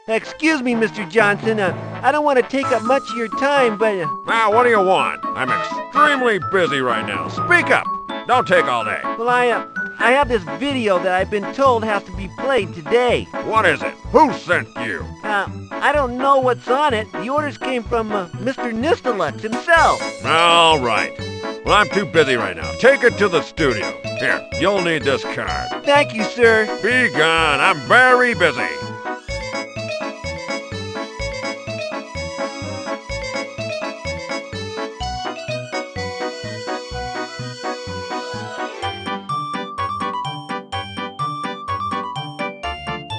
Excuse me, Mr. Johnson. I don't want to take up much of your time, but... Now, what do you want? I'm extremely busy right now. Speak up. Don't take all day. Well, I have this video that I've been told has to be played today. What is it? Who sent you? I don't know what's on it. The orders came from Mr. Nistelux himself. All right. Well, I'm too busy right now. Take it to the studio. Here, you'll need this card. Thank you, sir. Be gone. I'm very busy.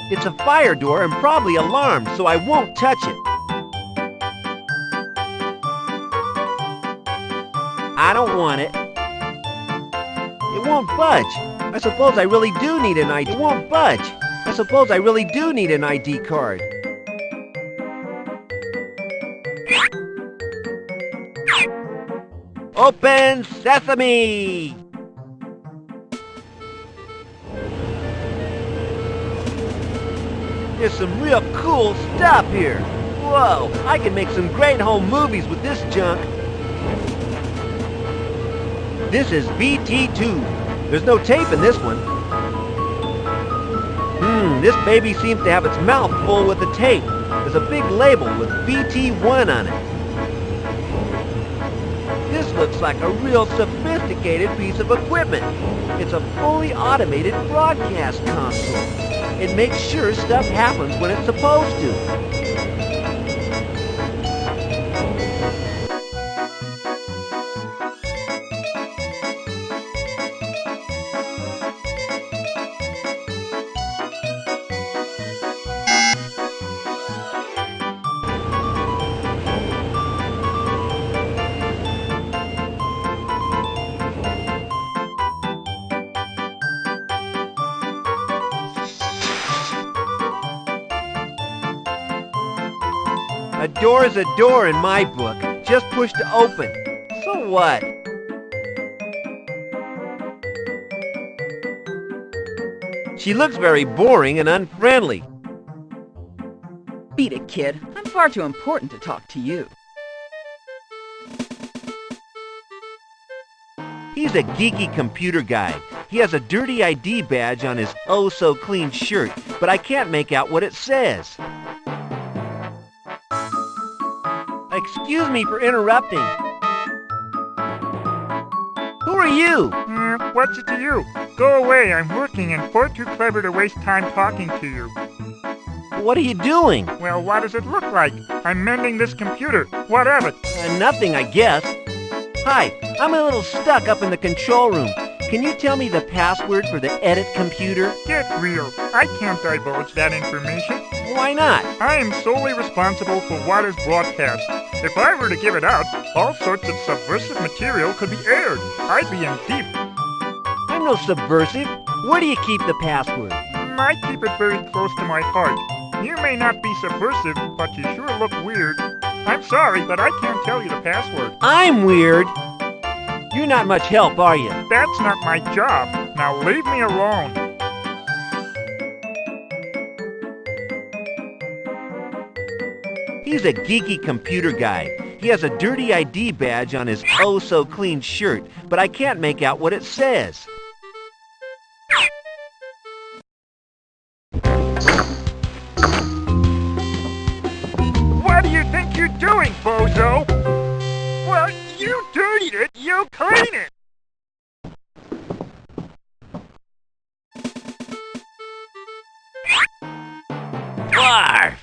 It's a fire door and probably alarmed, so I won't touch it. I don't want it. It won't budge. I suppose I really do need an ID. It won't budge. I suppose I really do need an ID card. Open sesame! There's some real cool stuff here. Whoa, I can make some great home movies with this junk. This is BT2. There's no tape in this one. This baby seems to have its mouth full with the tape. There's a big label with BT1 on it. This looks like a real sophisticated piece of equipment. It's a fully automated broadcast console. It makes sure stuff happens when it's supposed to. A door is a door in my book, just push to open. So what? She looks very boring and unfriendly. Beat it, kid. I'm far too important to talk to you. He's a geeky computer guy. He has a dirty ID badge on his oh-so-clean shirt, but I can't make out what it says. Excuse me for interrupting. Who are you? What's it to you? Go away, I'm working and far too clever to waste time talking to you. What are you doing? Well, what does it look like? I'm mending this computer. What of it? Nothing, I guess. Hi, I'm a little stuck up in the control room. Can you tell me the password for the edit computer? Get real. I can't divulge that information. Why not? I am solely responsible for what is broadcast. If I were to give it out, all sorts of subversive material could be aired. I'd be in deep. I'm no subversive. Where do you keep the password? I keep it very close to my heart. You may not be subversive, but you sure look weird. I'm sorry, but I can't tell you the password. I'm weird. You're not much help, are you? That's not my job. Now leave me alone. He's a geeky computer guy. He has a dirty ID badge on his oh-so-clean shirt, but I can't make out what it says. What do you think you're doing, bozo? Well, you dirtied it, you clean it! Barf!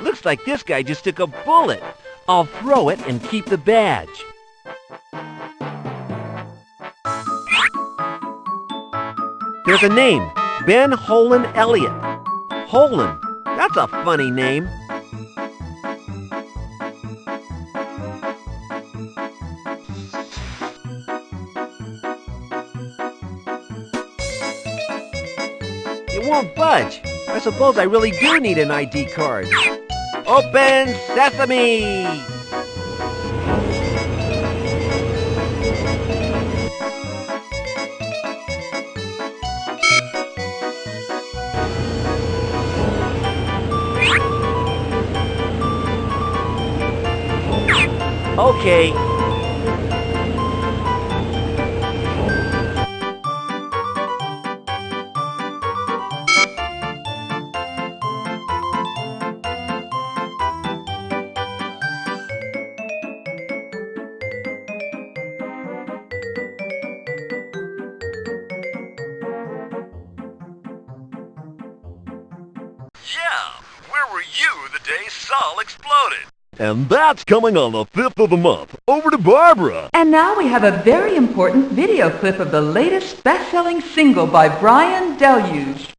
Looks like this guy just took a bullet. I'll throw it and keep the badge. There's a name. Ben Holen Elliott. Holen. That's a funny name. It won't budge. I suppose I really do need an ID card. Open sesame! Okay. Yeah, where were you the day Saul exploded? And that's coming on the 5th of the month. Over to Barbara. And now we have a very important video clip of the latest best-selling single by Brian Deluge.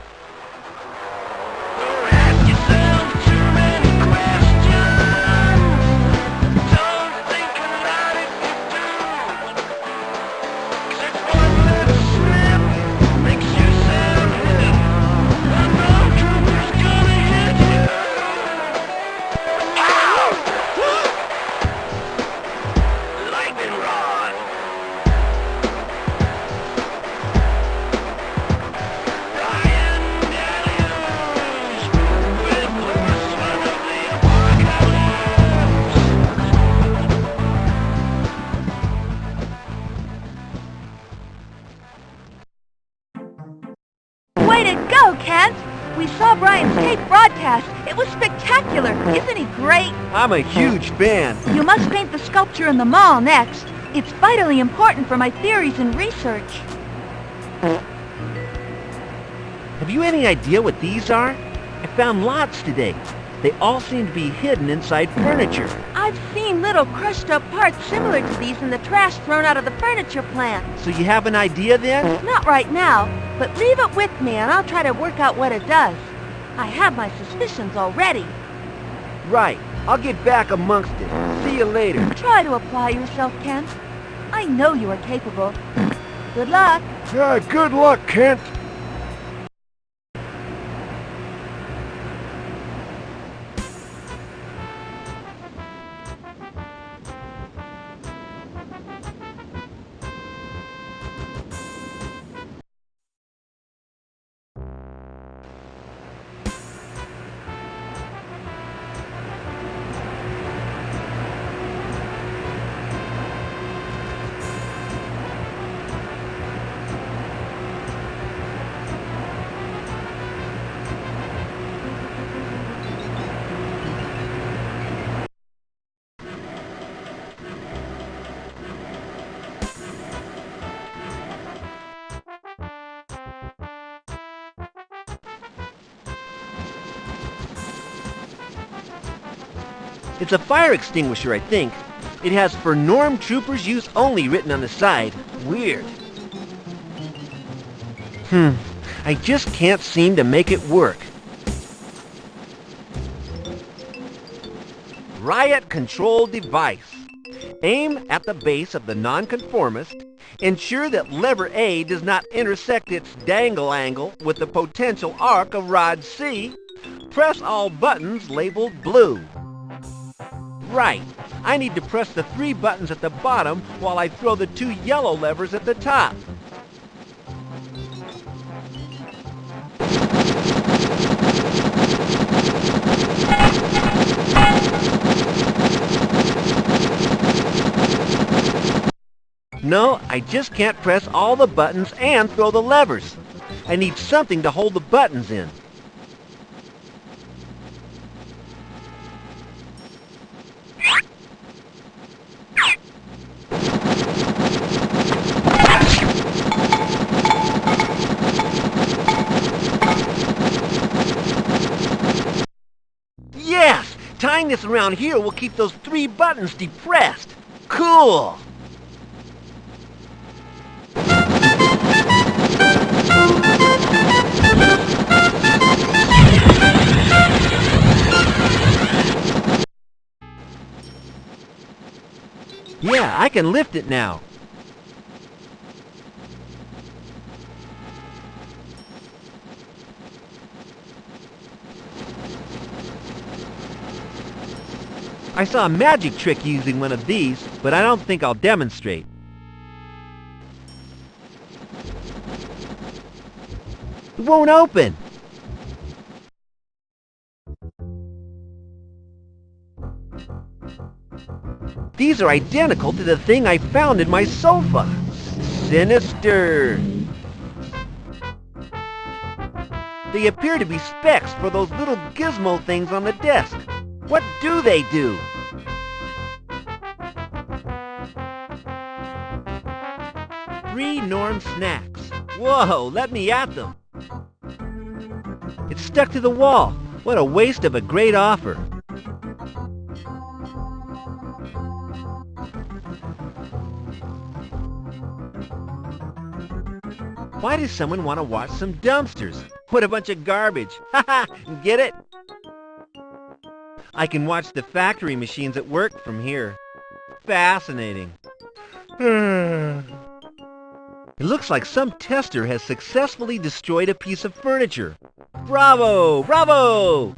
Way to go, Kent! We saw Brian's tape broadcast. It was spectacular. Isn't he great? I'm a huge fan. You must paint the sculpture in the mall next. It's vitally important for my theories and research. Have you any idea what these are? I found lots today. They all seem to be hidden inside furniture. I've seen little crushed up parts similar to these in the trash thrown out of the furniture plant. So you have an idea then? Not right now, but leave it with me and I'll try to work out what it does. I have my suspicions already. Right. I'll get back amongst it. See you later. Try to apply yourself, Kent. I know you are capable. Good luck. Good luck, Kent. It's a fire extinguisher, I think. It has "For Norm Troopers Use Only" written on the side. Weird. I just can't seem to make it work. Riot control device. Aim at the base of the nonconformist. Ensure that lever A does not intersect its dangle angle with the potential arc of rod C. Press all buttons labeled blue. Right. I need to press the 3 buttons at the bottom while I throw the 2 yellow levers at the top. No, I just can't press all the buttons and throw the levers. I need something to hold the buttons in. Yes! Tying this around here will keep those 3 buttons depressed. Cool! Yeah, I can lift it now. I saw a magic trick using one of these, but I don't think I'll demonstrate. It won't open. These are identical to the thing I found in my sofa. Sinister. They appear to be specs for those little gizmo things on the desk. What do they do? Free Norm snacks. Whoa, let me at them. It's stuck to the wall. What a waste of a great offer. Why does someone want to watch some dumpsters? What a bunch of garbage. Haha, get it? I can watch the factory machines at work from here. Fascinating. It looks like some tester has successfully destroyed a piece of furniture. Bravo! Bravo!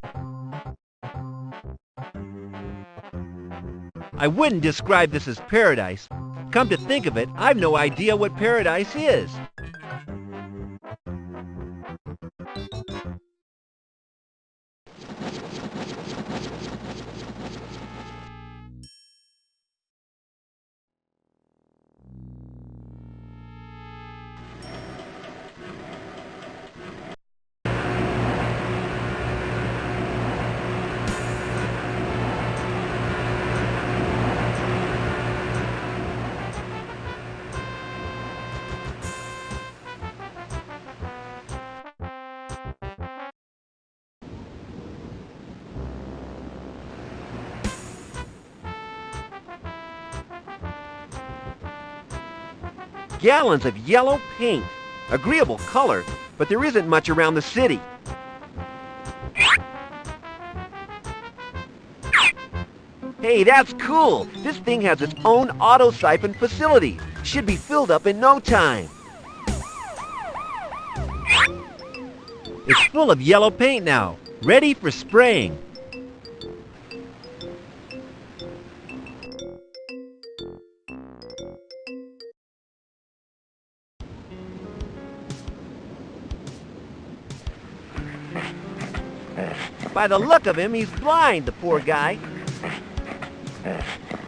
I wouldn't describe this as paradise. Come to think of it, I've no idea what paradise is. Gallons of yellow paint. Agreeable color, but there isn't much around the city. Hey, that's cool! This thing has its own auto-siphon facility. Should be filled up in no time. It's full of yellow paint now, ready for spraying. By the look of him, he's blind, the poor guy.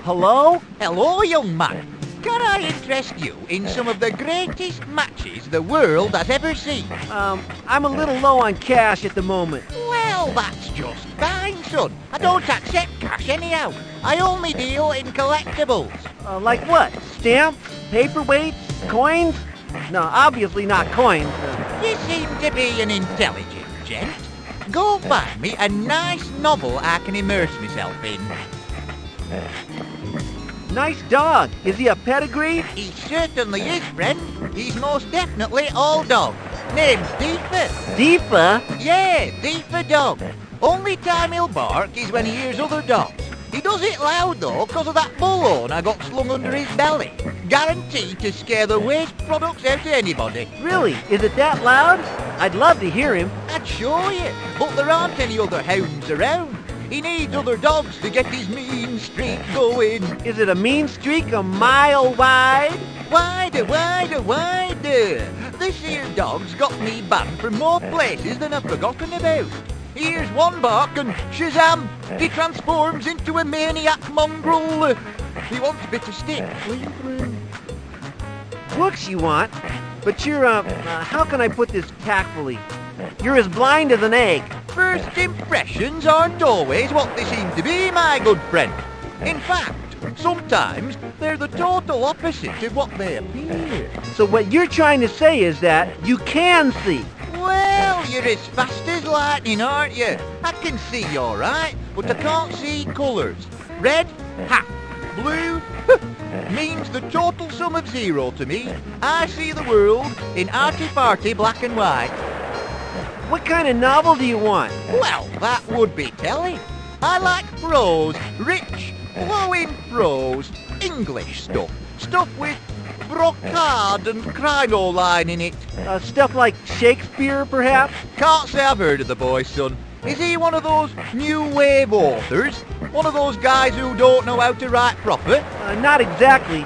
Hello? Hello, young man. Can I interest you in some of the greatest matches the world has ever seen? I'm a little low on cash at the moment. Well, that's just fine, son. I don't accept cash anyhow. I only deal in collectibles. Like what? Stamps? Paperweights? Coins? No, obviously not coins. You seem to be an intelligent gent. Go find me a nice novel I can immerse myself in. Nice dog. Is he a pedigree? He certainly is, friend. He's most definitely all dog. Name's Deeper. Deepa? Yeah, Deeper dog. Only time he'll bark is when he hears other dogs. He does it loud though, 'cause of that bullhorn I got slung under his belly. Guaranteed to scare the waste products out of anybody. Really? Is it that loud? I'd love to hear him. I'd show you, but there aren't any other hounds around. He needs other dogs to get his mean streak going. Is it a mean streak a mile wide? Wider, wider, wider. This here dog's got me banned from more places than I've forgotten about. Here's one bark and shazam! He transforms into a maniac mongrel. He wants a bit of stick. Books you want? But you're, how can I put this tactfully? You're as blind as an egg. First impressions aren't always what they seem to be, my good friend. In fact, sometimes they're the total opposite of what they appear. So what you're trying to say is that you can see. Well, you're as fast as lightning, aren't you? I can see all right, but I can't see colours. Red, ha. Blue, means the total sum of zero to me. I see the world in arty-farty black and white. What kind of novel do you want? Well, that would be telling. I like prose, rich, flowing prose, English stuff. Stuff with brocade and crinoline in it. Stuff like Shakespeare, perhaps? Can't say I've heard of the boy, son. Is he one of those new wave authors? One of those guys who don't know how to write proper? Not exactly.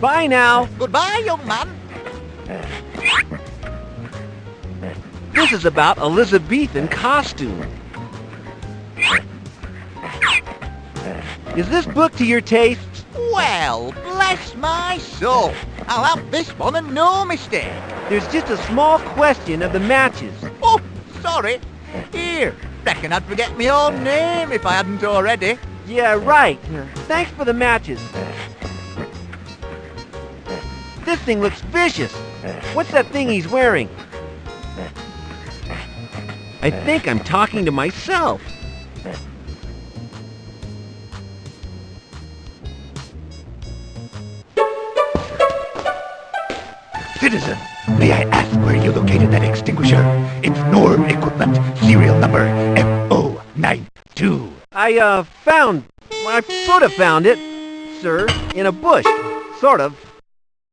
Bye now. Goodbye, young man. This is about Elizabethan costume. Is this book to your taste? Well, bless my soul. I'll have this one and no mistake. There's just a small question of the matches. Oh, sorry. Here, reckon I'd forget my own name if I hadn't already. Yeah, right. Thanks for the matches. This thing looks vicious. What's that thing he's wearing? I think I'm talking to myself. Citizen, may I ask where you located that extinguisher? It's Norm Equipment, serial number FO92. I sort of found it, sir, in a bush. Sort of.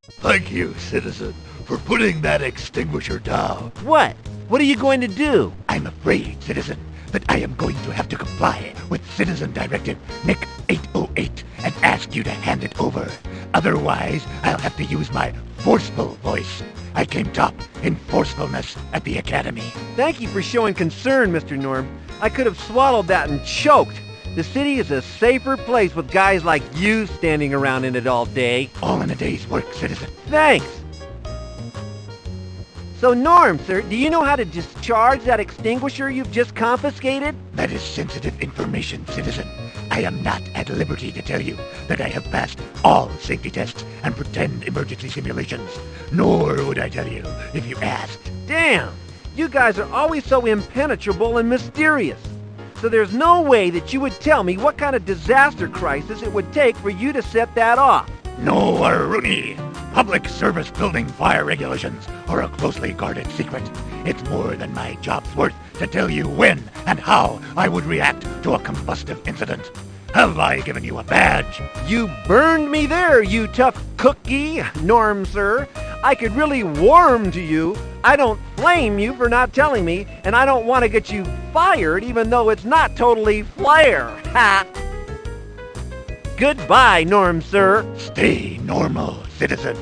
Thank you, citizen, for putting that extinguisher down. What? What are you going to do? I'm afraid, citizen, that I am going to have to comply with Citizen Directive NIC 808 and ask you to hand it over. Otherwise, I'll have to use my forceful voice. I came top in forcefulness at the Academy. Thank you for showing concern, Mr. Norm. I could have swallowed that and choked. The city is a safer place with guys like you standing around in it all day. All in a day's work, citizen. Thanks. So, Norm, sir, do you know how to discharge that extinguisher you've just confiscated? That is sensitive information, citizen. I am not at liberty to tell you that I have passed all safety tests and pretend emergency simulations. Nor would I tell you if you asked. Damn! You guys are always so impenetrable and mysterious. So there's no way that you would tell me what kind of disaster crisis it would take for you to set that off. No, Rooney. Public service building fire regulations are a closely guarded secret. It's more than my job's worth to tell you when and how I would react to a combustive incident. Have I given you a badge? You burned me there, you tough cookie, Norm, sir. I could really warm to you. I don't blame you for not telling me, and I don't want to get you fired even though it's not totally flair. Ha! Goodbye, Norm, sir. Stay normal, citizen.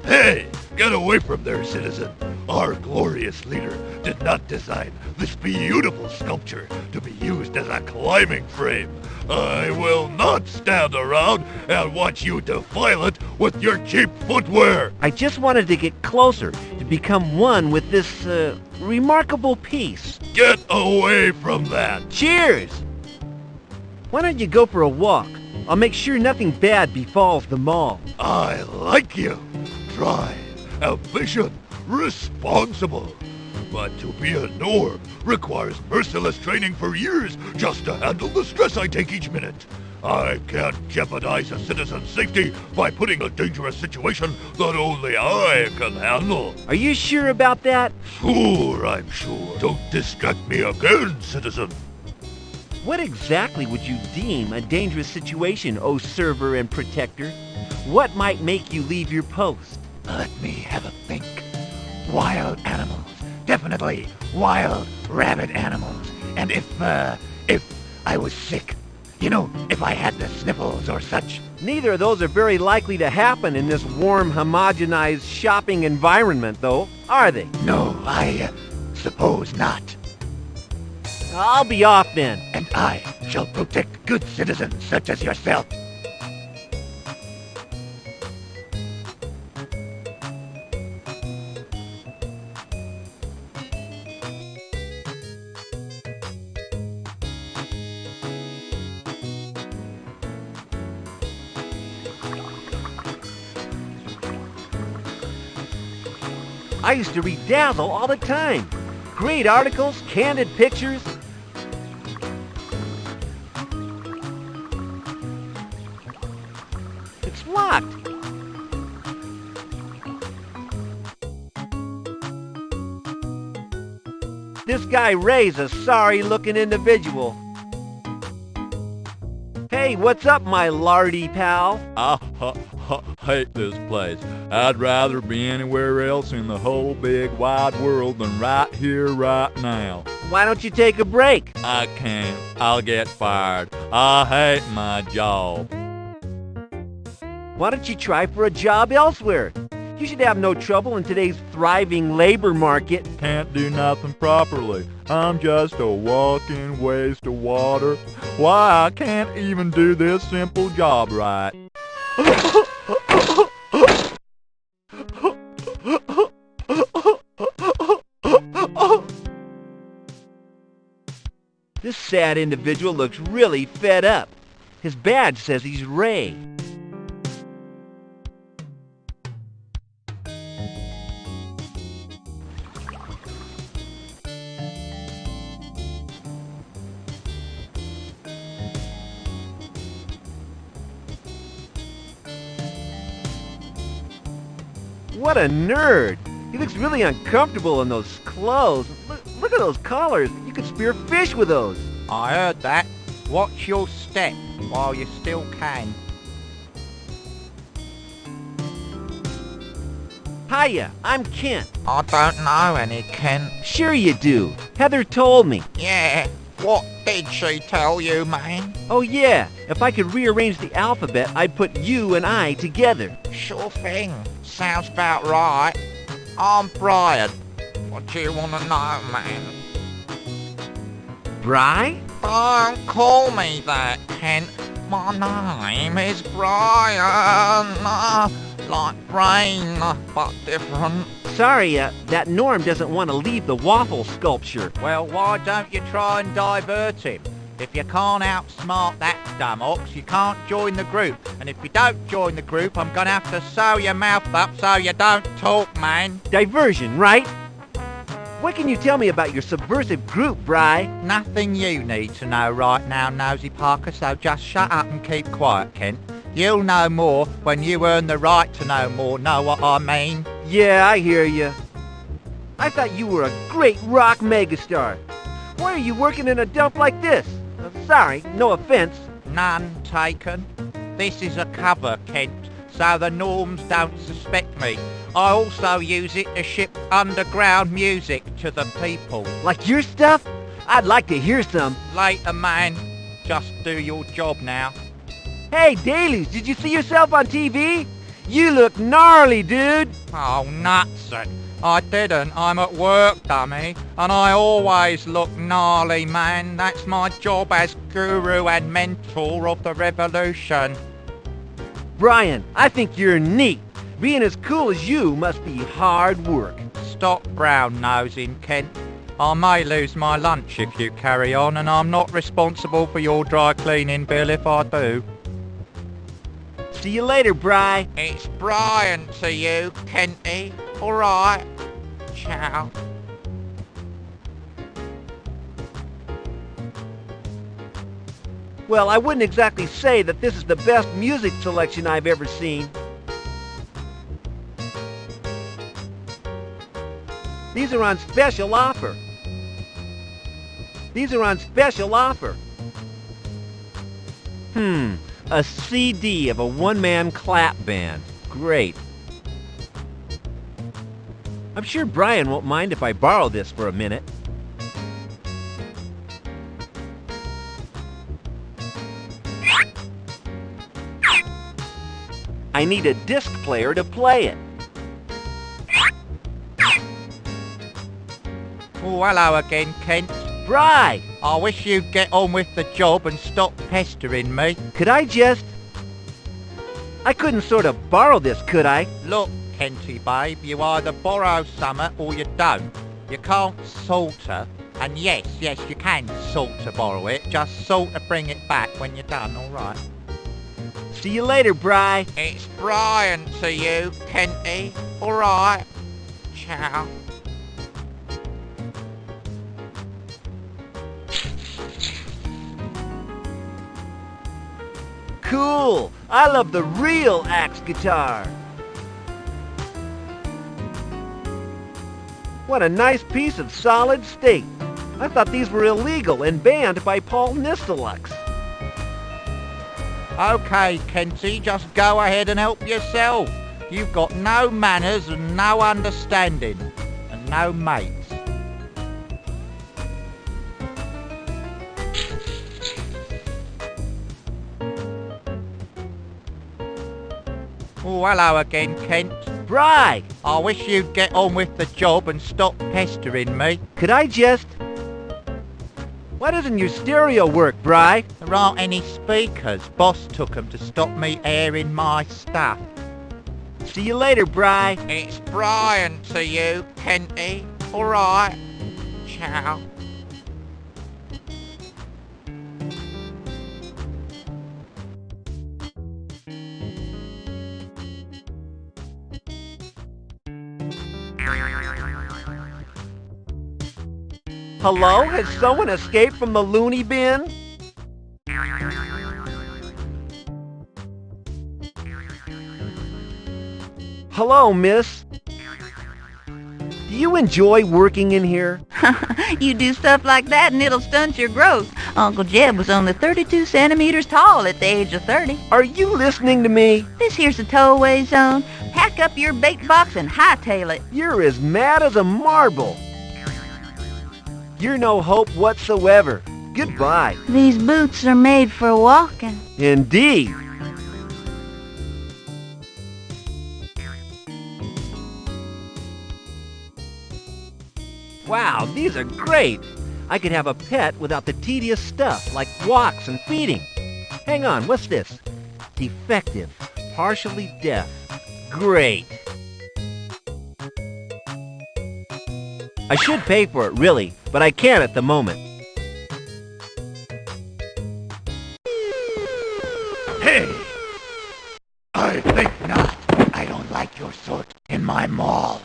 Hey, get away from there, citizen. Our glorious leader did not design this beautiful sculpture to be used as a climbing frame. I will not stand around and watch you defile it with your cheap footwear. I just wanted to get closer, to become one with this, remarkable piece. Get away from that. Cheers! Why don't you go for a walk? I'll make sure nothing bad befalls the mall. I like you. Drive, ambition, responsible. But to be a Nor requires merciless training for years just to handle the stress I take each minute. I can't jeopardize a citizen's safety by putting a dangerous situation that only I can handle. Are you sure about that? Sure, I'm sure. Don't distract me again, citizen. What exactly would you deem a dangerous situation, O server and protector? What might make you leave your post? Let me have a think. Wild animals. Definitely wild rabid animals. And if I was sick, you know, if I had the sniffles or such. Neither of those are very likely to happen in this warm, homogenized shopping environment, though, are they? No, I suppose not. I'll be off then. And I shall protect good citizens such as yourself. I used to read Dazzle all the time. Great articles, candid pictures. It's locked. This guy Ray's a sorry-looking individual. Hey, what's up, my lardy pal? I hate this place. I'd rather be anywhere else in the whole big wide world than right here, right now. Why don't you take a break? I can't. I'll get fired. I hate my job. Why don't you try for a job elsewhere? You should have no trouble in today's thriving labor market. Can't do nothing properly. I'm just a walking waste of water. Why, I can't even do this simple job right. This sad individual looks really fed up. His badge says he's Ray. What a nerd! He looks really uncomfortable in those clothes. Look at those collars. You could spear fish with those. I heard that. Watch your step while you still can. Hiya, I'm Kent. I don't know any, Kent. Sure you do. Heather told me. Yeah, what did she tell you, man? Oh yeah, if I could rearrange the alphabet, I'd put you and I together. Sure thing. Sounds about right. I'm Brian. What do you want to know, man? Bri? Don't call me that, Kent. My name is Brian. Like brain, but different. Sorry, that Norm doesn't want to leave the waffle sculpture. Well, why don't you try and divert him? If you can't outsmart that dumb ox, you can't join the group. And if you don't join the group, I'm gonna have to sew your mouth up so you don't talk, man. Diversion, right? What can you tell me about your subversive group, Bri? Nothing you need to know right now, Nosy Parker, so just shut up and keep quiet, Kent. You'll know more when you earn the right to know more, know what I mean? Yeah, I hear you. I thought you were a great rock megastar. Why are you working in a dump like this? Sorry, no offense. None taken. This is a cover, Kent, so the Norms don't suspect me. I also use it to ship underground music to the people. Like your stuff? I'd like to hear some. Later, man. Just do your job now. Hey, Dailies, did you see yourself on TV? You look gnarly, dude. Oh, nuts. I didn't. I'm at work, dummy. And I always look gnarly, man. That's my job as guru and mentor of the revolution. Brian, I think you're neat. Being as cool as you must be hard work. Stop brown-nosing, Kent. I may lose my lunch if you carry on, and I'm not responsible for your dry cleaning bill if I do. See you later, Bri. It's Brian to you, Kenty. All right. Ciao. Well, I wouldn't exactly say that this is the best music selection I've ever seen. These are on special offer. These are on special offer. A CD of a one-man clap band. Great. I'm sure Brian won't mind if I borrow this for a minute. I need a disc player to play it. Oh, hello again, Kent. Bri! I wish you'd get on with the job and stop pestering me. Could I just... I couldn't sort of borrow this, could I? Look, Kenty babe, you either borrow summer or you don't. You can't sorta. And yes, you can sorta borrow it. Just sorta bring it back when you're done, alright? See you later, Bri. It's Brian to you, Kenty. Alright. Ciao. Cool! I love the real axe guitar. What a nice piece of solid state. I thought these were illegal and banned by Paul Nistelux. Okay, Kenty, just go ahead and help yourself. You've got no manners and no understanding. And no mates. Oh, hello again, Kent. Bri! I wish you'd get on with the job and stop pestering me. Could I just... Why doesn't your stereo work, Bri? There aren't any speakers. Boss took 'em to stop me airing my stuff. See you later, Bri. It's Brian to you, Kenty. Alright. Ciao. Hello? Has someone escaped from the loony bin? Hello, miss. Do you enjoy working in here? You do stuff like that and it'll stunt your growth. Uncle Jeb was only 32 centimeters tall at the age of 30. Are you listening to me? This here's the towaway zone. Pack up your bait box and hightail it. You're as mad as a marble. You're no hope whatsoever. Goodbye. These boots are made for walking. Indeed. Wow, these are great. I could have a pet without the tedious stuff like walks and feeding. Hang on, what's this? Defective, partially deaf. Great. I should pay for it, really, but I can't at the moment. Hey! I think not. I don't like your sort in my mall.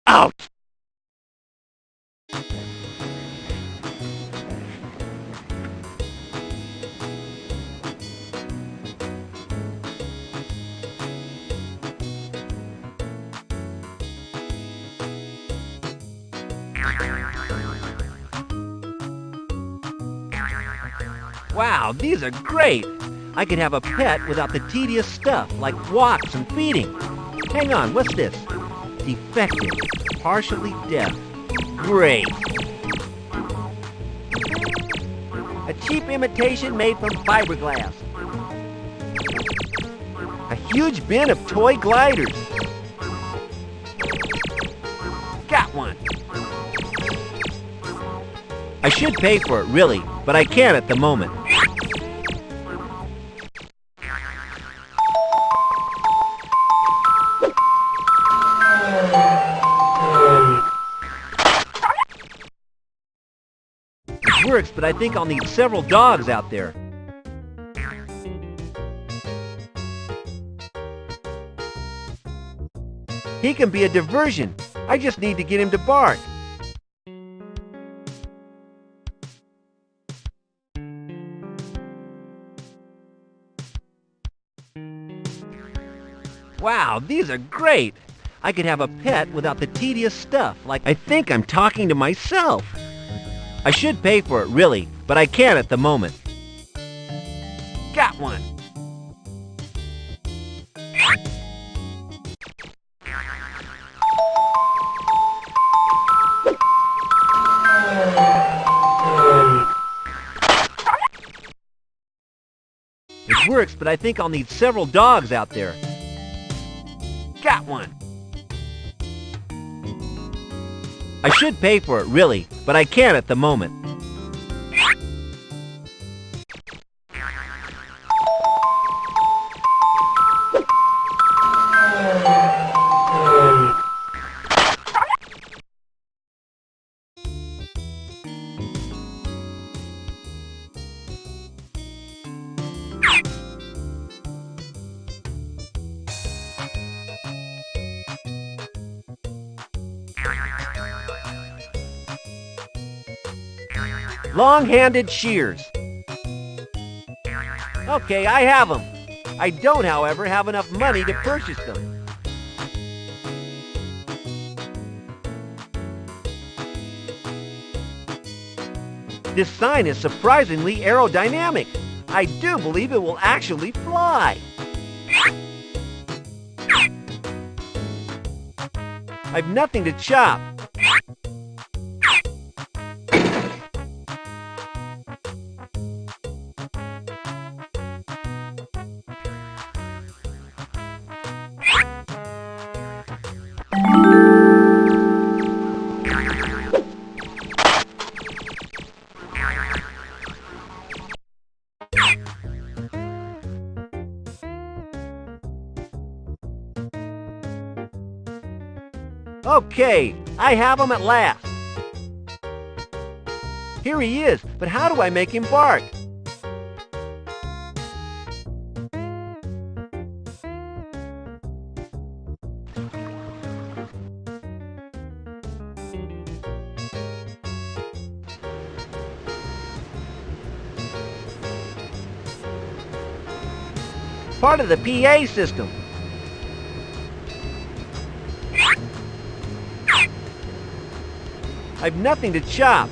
Out! Wow, these are great. I could have a pet without the tedious stuff like walks and feeding. Hang on, what's this? Defective, partially deaf. Great. A cheap imitation made from fiberglass. A huge bin of toy gliders. Got one. I should pay for it, really, but I can't at the moment. It works, but I think I'll need several dogs out there. He can be a diversion. I just need to get him to bark. Wow, these are great! I could have a pet without the tedious stuff, like I think I'm talking to myself. I should pay for it, really, but I can't at the moment. Got one! It works, but I think I'll need several dogs out there. Got one! I should pay for it, really, but I can't at the moment. Long-handed shears. Okay, I have them. I don't, however, have enough money to purchase them. This sign is surprisingly aerodynamic. I do believe it will actually fly. I've nothing to chop. Okay, I have him at last. Here he is, but how do I make him bark? Part of the PA system. I've nothing to chop.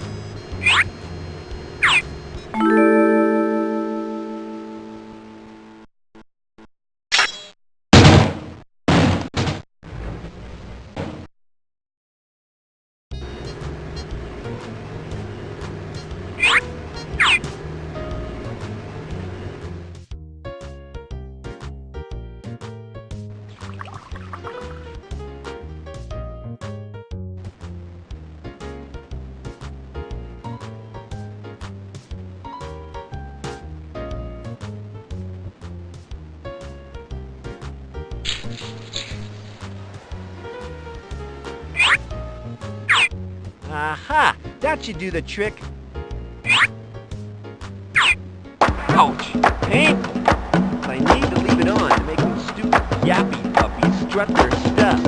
Aha! That should do the trick. Ouch! Painful! But I need to leave it on to make those stupid yappy puppies strut their stuff.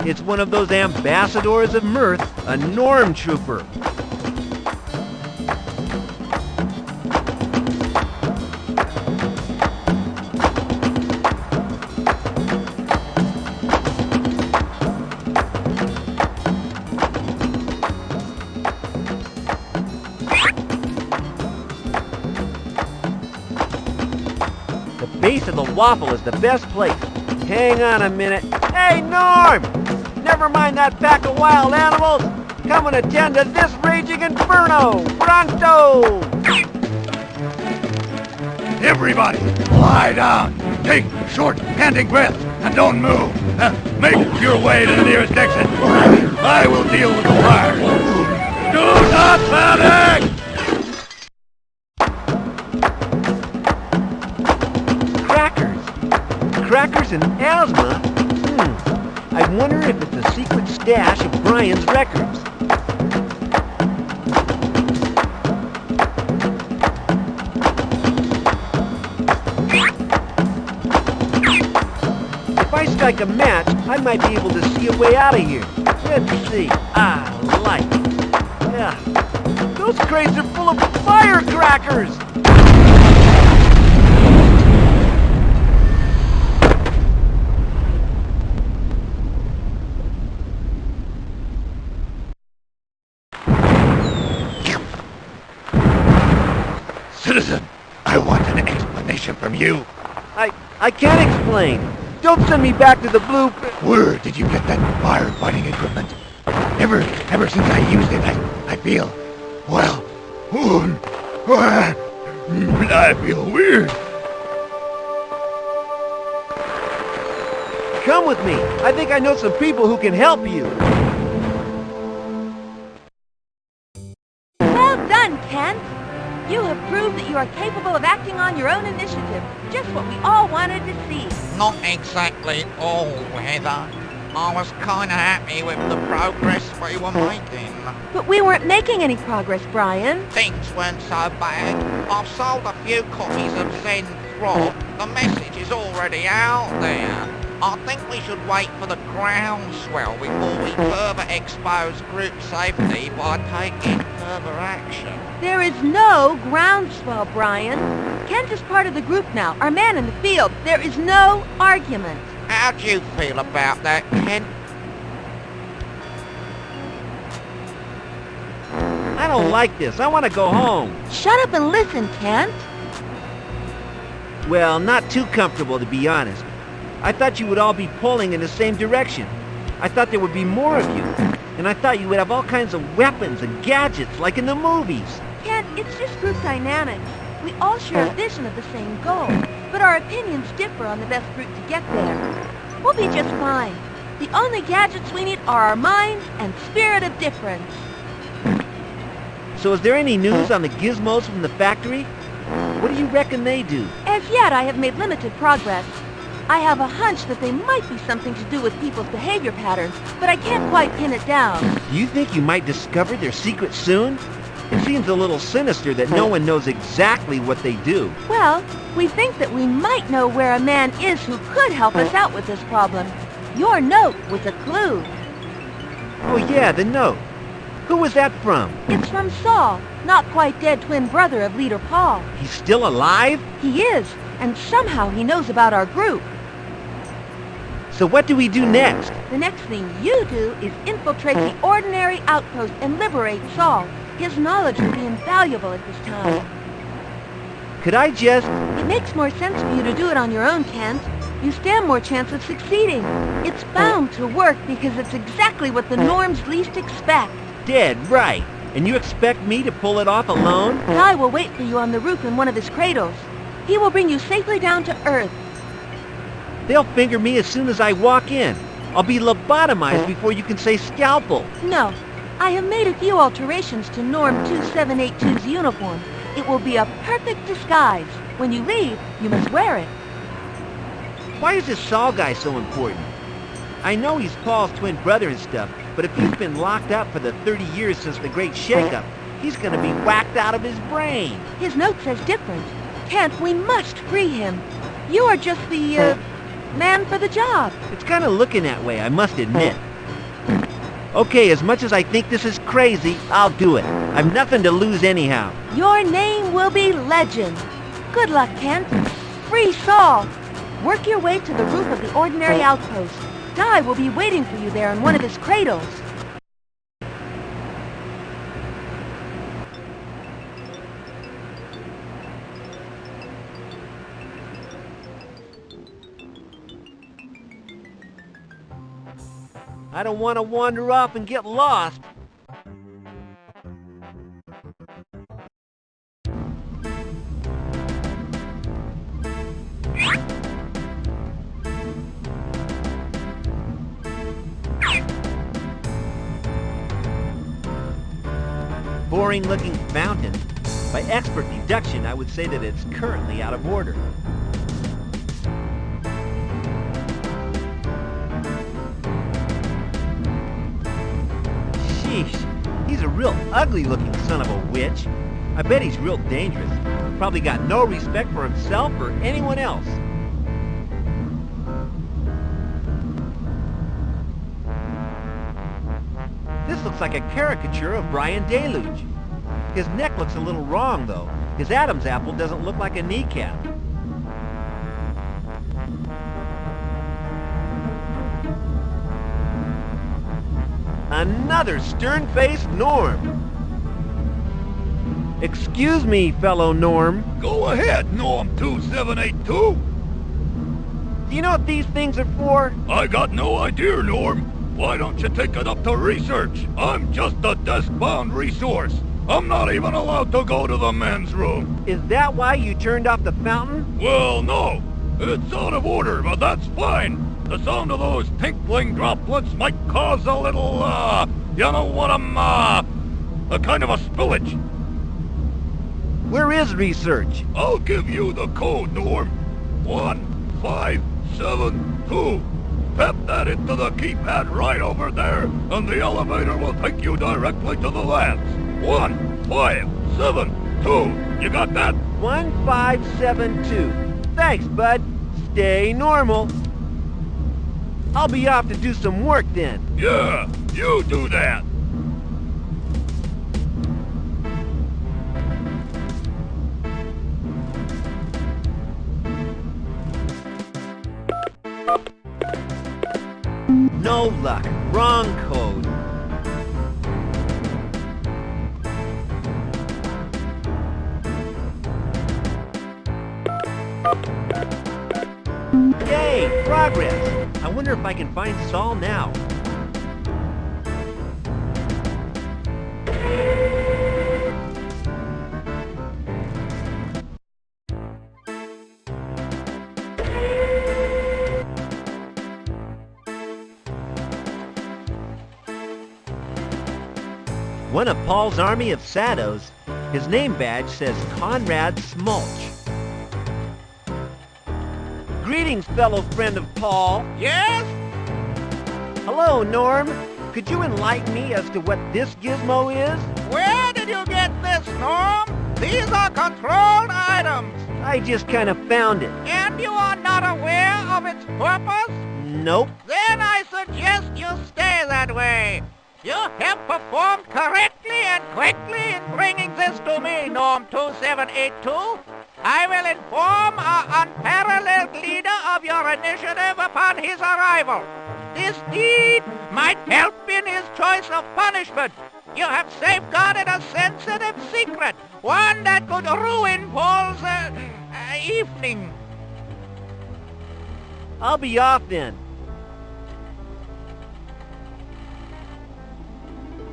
It's one of those ambassadors of mirth, a norm trooper. The base of the waffle is the best place. Hang on a minute. Hey, Norm! Never mind that pack of wild animals. Come and attend to this raging inferno. Pronto! Everybody, lie down. Take short, panting breaths, and don't move. Make your way to the nearest exit. I will deal with the fire. Do not panic! crackers and asthma? I wonder if it's a secret stash of Brian's records. If I strike a match, I might be able to see a way out of here. Let's see. Light. Yeah. Those crates are full of firecrackers! Citizen, I want an explanation from you. I can't explain. Don't send me back to the blue... Where did you get that firefighting equipment? Ever since I used it, I feel... well... I feel weird. Come with me. I think I know some people who can help you. Well done, Kent. You have proved that you are capable of acting on your own initiative. Just what we all wanted to see. Not exactly all, Heather. I was kinda happy with the progress we were making. But we weren't making any progress, Brian. Things weren't so bad. I've sold a few copies of Zen Throb. The message is already out there. I think we should wait for the groundswell before we further expose group safety by taking further action. There is no groundswell, Brian. Kent is part of the group now, our man in the field. There is no argument. How do you feel about that, Kent? I don't like this. I want to go home. Shut up and listen, Kent. Well, not too comfortable, to be honest. I thought you would all be pulling in the same direction. I thought there would be more of you. And I thought you would have all kinds of weapons and gadgets, like in the movies. Kent, it's just group dynamics. We all share a vision of the same goal, but our opinions differ on the best route to get there. We'll be just fine. The only gadgets we need are our minds and spirit of difference. So is there any news on the gizmos from the factory? What do you reckon they do? As yet, I have made limited progress. I have a hunch that they might be something to do with people's behavior patterns, but I can't quite pin it down. Do you think you might discover their secret soon? It seems a little sinister that no one knows exactly what they do. Well, we think that we might know where a man is who could help us out with this problem. Your note was a clue. Oh yeah, the note. Who was that from? It's from Saul, not quite dead twin brother of leader Paul. He's still alive? He is, and somehow he knows about our group. So what do we do next? The next thing you do is infiltrate the ordinary outpost and liberate Saul. His knowledge will be invaluable at this time. Could I just... It makes more sense for you to do it on your own, Kent. You stand more chance of succeeding. It's bound to work because it's exactly what the norms least expect. Dead right. And you expect me to pull it off alone? Guy will wait for you on the roof in one of his cradles. He will bring you safely down to Earth. They'll finger me as soon as I walk in. I'll be lobotomized before you can say scalpel. No. I have made a few alterations to Norm 2782's uniform. It will be a perfect disguise. When you leave, you must wear it. Why is this Saul guy so important? I know he's Paul's twin brother and stuff, but if he's been locked up for the 30 years since the Great Shakeup, he's gonna be whacked out of his brain. His note says different. Kent, we must free him. You are just the, man for the job. It's kinda looking that way, I must admit. Okay, as much as I think this is crazy, I'll do it. I've nothing to lose anyhow. Your name will be legend. Good luck, Kent. Free Saul. Work your way to the roof of the ordinary outpost. Guy will be waiting for you there in one of his cradles. I don't want to wander off and get lost. Boring-looking fountain. By expert deduction, I would say that it's currently out of order. real ugly-looking son of a witch. I bet he's real dangerous. Probably got no respect for himself or anyone else. This looks like a caricature of Brian Deluge. His neck looks a little wrong, though. His Adam's apple doesn't look like a kneecap. Another stern-faced Norm. Excuse me, fellow Norm. Go ahead, Norm 2782. Do you know what these things are for? I got no idea, Norm. Why don't you take it up to research? I'm just a desk-bound resource. I'm not even allowed to go to the men's room. Is that why you turned off the fountain? Well, no. It's out of order, but that's fine. The sound of those tinkling droplets might cause a little, you know what, a kind of a spillage. Where is research? I'll give you the code, Norm. 1572. Tap that into the keypad right over there, and the elevator will take you directly to the labs. 1572. You got that? 1572. Thanks, bud. Stay normal. I'll be off to do some work then. Yeah, you do that. No luck. Wrong code. Yay! Progress! I wonder if I can find Saul now. One of Paul's army of Sados. His name badge says Conrad Smulch. Greetings, fellow friend of Paul. Yes? Hello, Norm. Could you enlighten me as to what this gizmo is? Where did you get this, Norm? These are controlled items. I just kind of found it. And you are not aware of its purpose? Nope. Then I suggest you stay that way. You have performed correctly and quickly in bringing this to me, Norm 2782. I will inform our unparalleled leader of your initiative upon his arrival. This deed might help in his choice of punishment. You have safeguarded a sensitive secret, one that could ruin Paul's evening. I'll be off then.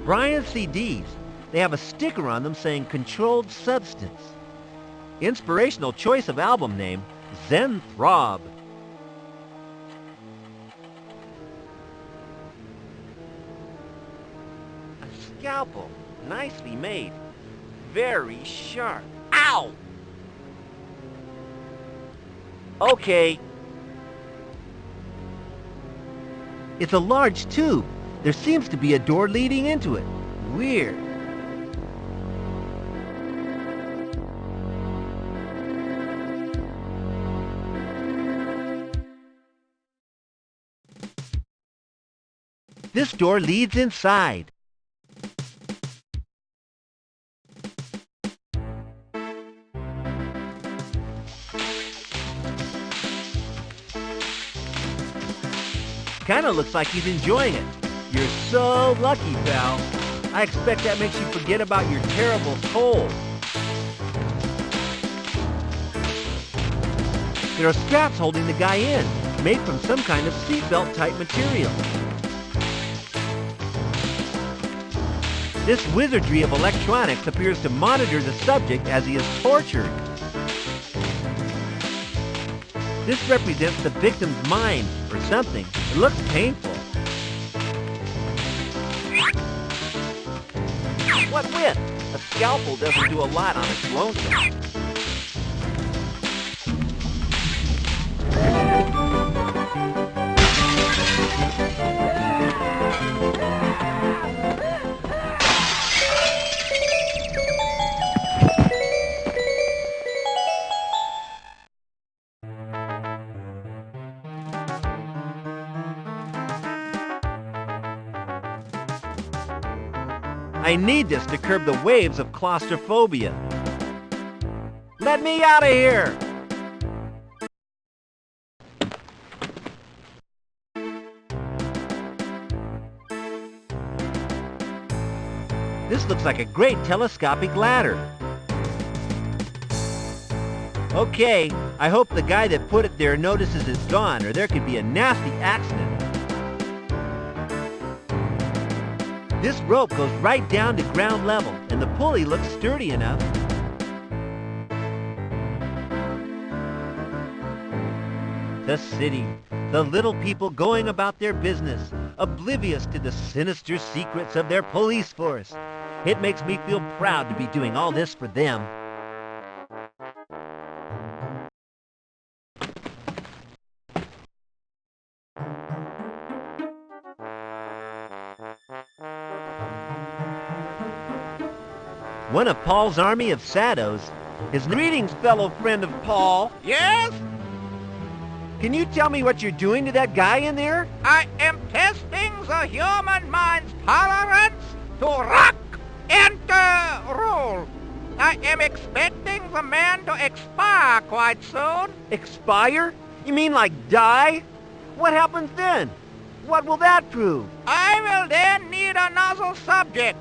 Brian's CDs. They have a sticker on them saying Controlled Substance. Inspirational choice of album name, Zen Throb. A scalpel, nicely made. Very sharp. Ow! Okay. It's a large tube. There seems to be a door leading into it. Weird. This door leads inside. Kinda looks like he's enjoying it. You're so lucky, pal. I expect that makes you forget about your terrible cold. There are straps holding the guy in, made from some kind of seatbelt type material. This wizardry of electronics appears to monitor the subject as he is tortured. This represents the victim's mind, or something. It looks painful. What with? A scalpel doesn't do a lot on its lonesome. I need this to curb the waves of claustrophobia. Let me out of here! This looks like a great telescopic ladder. Okay, I hope the guy that put it there notices it's gone, or there could be a nasty accident. This rope goes right down to ground level, and the pulley looks sturdy enough. The city, the little people going about their business, oblivious to the sinister secrets of their police force. It makes me feel proud to be doing all this for them. One of Paul's army of shadows. His greetings, fellow friend of Paul. Yes? Can you tell me what you're doing to that guy in there? I am testing the human mind's tolerance to rock and roll. I am expecting the man to expire quite soon. Expire? You mean like die? What happens then? What will that prove? I will then need another subject,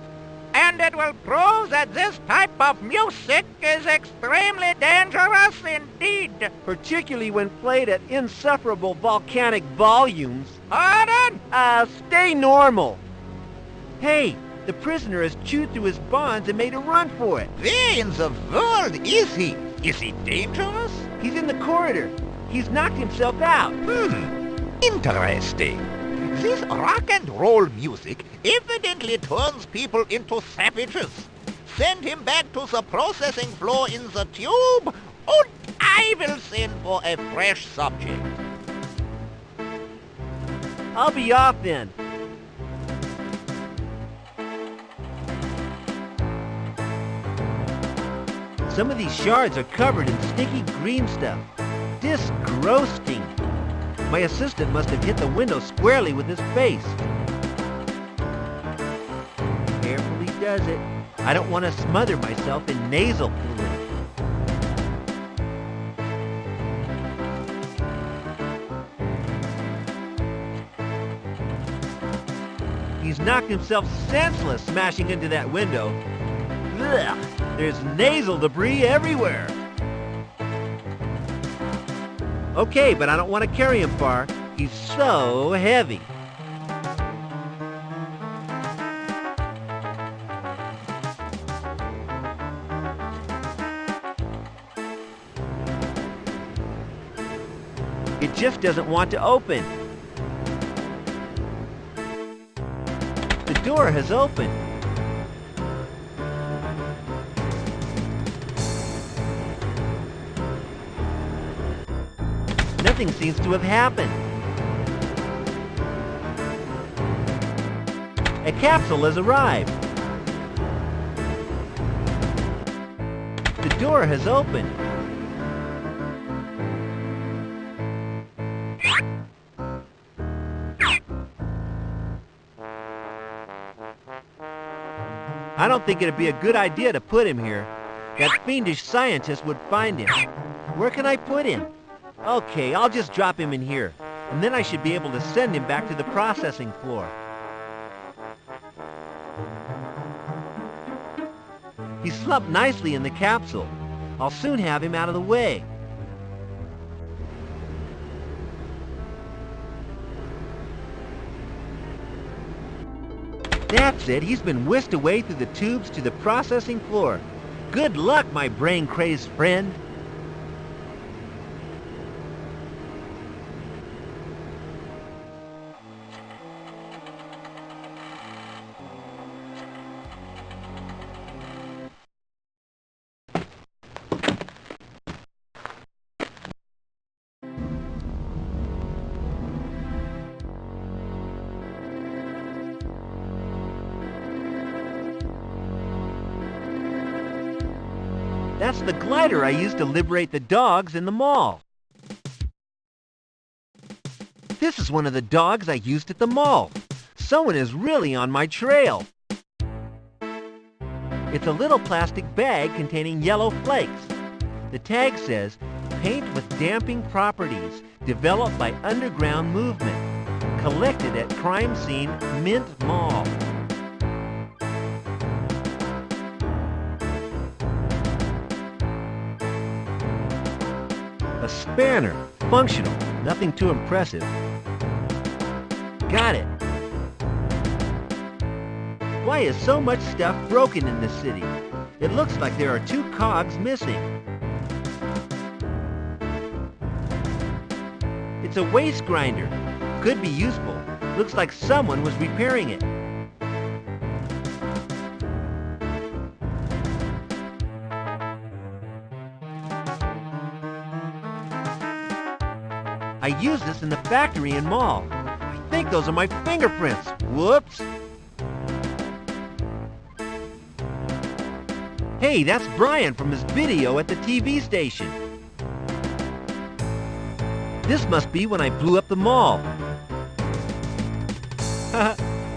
and it will prove that this type of music is extremely dangerous indeed. Particularly when played at insufferable volcanic volumes. Pardon? Stay normal. Hey, the prisoner has chewed through his bonds and made a run for it. Where in the world is he? Is he dangerous? He's in the corridor. He's knocked himself out. Interesting. This rock and roll music evidently turns people into savages. Send him back to the processing floor in the tube, and I will send for a fresh subject. I'll be off then. Some of these shards are covered in sticky green stuff. Disgusting. My assistant must have hit the window squarely with his face. Carefully does it. I don't want to smother myself in nasal fluid. He's knocked himself senseless smashing into that window. Ugh, there's nasal debris everywhere. Okay, but I don't want to carry him far. He's so heavy. It just doesn't want to open. The door has opened. Nothing seems to have happened. A capsule has arrived. The door has opened. I don't think it'd be a good idea to put him here. That fiendish scientist would find him. Where can I put him? Okay, I'll just drop him in here, and then I should be able to send him back to the processing floor. He's slumped nicely in the capsule. I'll soon have him out of the way. That's it. He's been whisked away through the tubes to the processing floor. Good luck, my brain-crazed friend. That's the glider I used to liberate the dogs in the mall. This is one of the dogs I used at the mall. Someone is really on my trail. It's a little plastic bag containing yellow flakes. The tag says, paint with damping properties, developed by underground movement. Collected at crime scene Mint Mall. A spanner, functional, nothing too impressive. Got it. Why is so much stuff broken in this city? It looks like there are 2 cogs missing. It's a waste grinder. Could be useful. Looks like someone was repairing it. I used this in the factory and mall. I think those are my fingerprints. Whoops. Hey, that's Brian from his video at the TV station. This must be when I blew up the mall.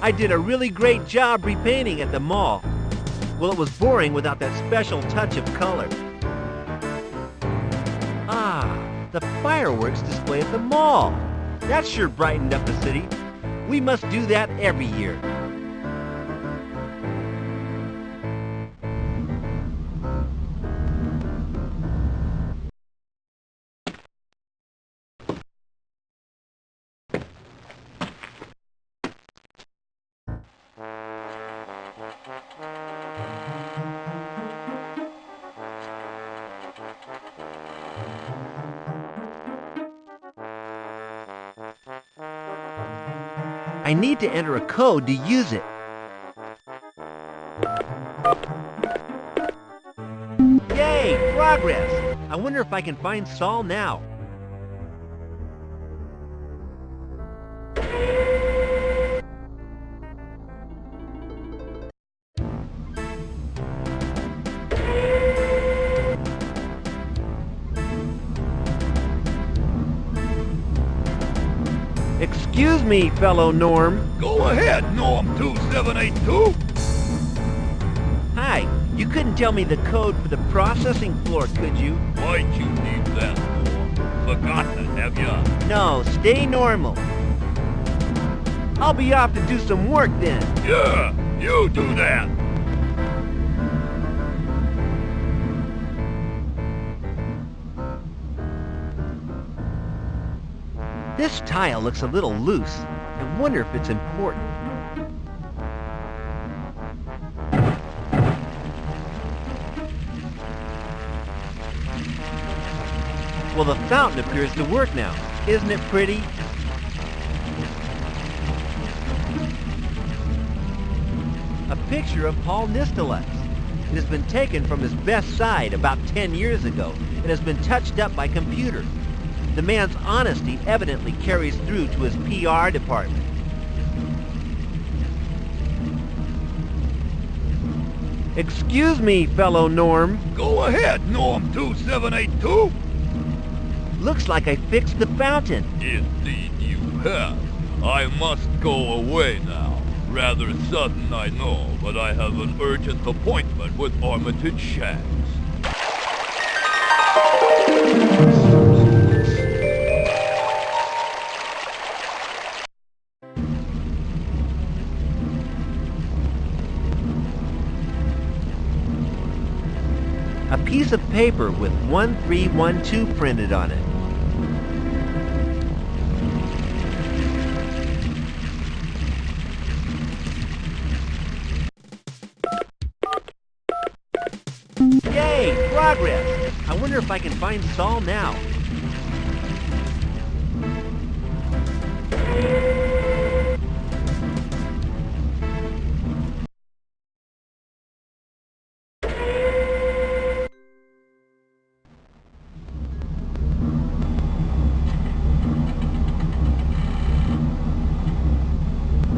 I did a really great job repainting at the mall. Well, it was boring without that special touch of color. Ah, the fireworks display at the mall. That sure brightened up the city. We must do that every year. I need to enter a code to use it. Yay! Progress! I wonder if I can find Saul now. Excuse me, fellow Norm. Go ahead, Norm 2782. Hi, you couldn't tell me the code for the processing floor, could you? Why'd you need that for? Forgotten, have ya? No, stay normal. I'll be off to do some work then. Yeah, you do that. This tile looks a little loose. I wonder if it's important. Well, the fountain appears to work now. Isn't it pretty? A picture of Paul Nistolux. It has been taken from his best side about 10 years ago and has been touched up by computer. The man's honesty evidently carries through to his PR department. Excuse me, fellow Norm. Go ahead, Norm 2782. Looks like I fixed the fountain. Indeed you have. I must go away now. Rather sudden, I know, but I have an urgent appointment with Armitage Shanks. A piece of paper with 1312 printed on it. Yay! Progress! I wonder if I can find Saul now.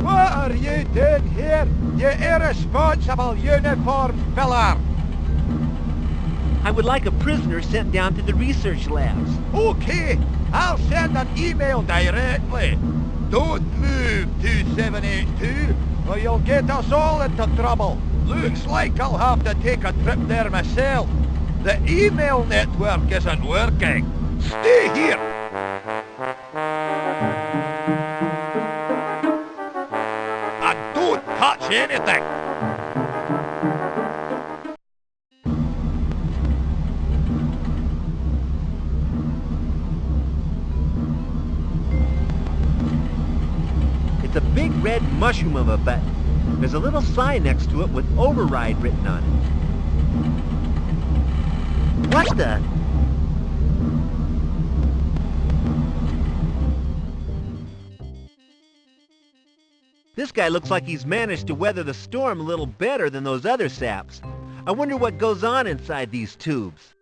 What are you doing here, you irresponsible uniformed filler? I would like a prisoner sent down to the research labs. Okay, I'll send an email directly. Don't move, 2782, or you'll get us all into trouble. Looks like I'll have to take a trip there myself. The email network isn't working. Stay here. And don't touch anything. It's a big red mushroom of a button. There's a little sign next to it with override written on it. What the? This guy looks like he's managed to weather the storm a little better than those other saps. I wonder what goes on inside these tubes.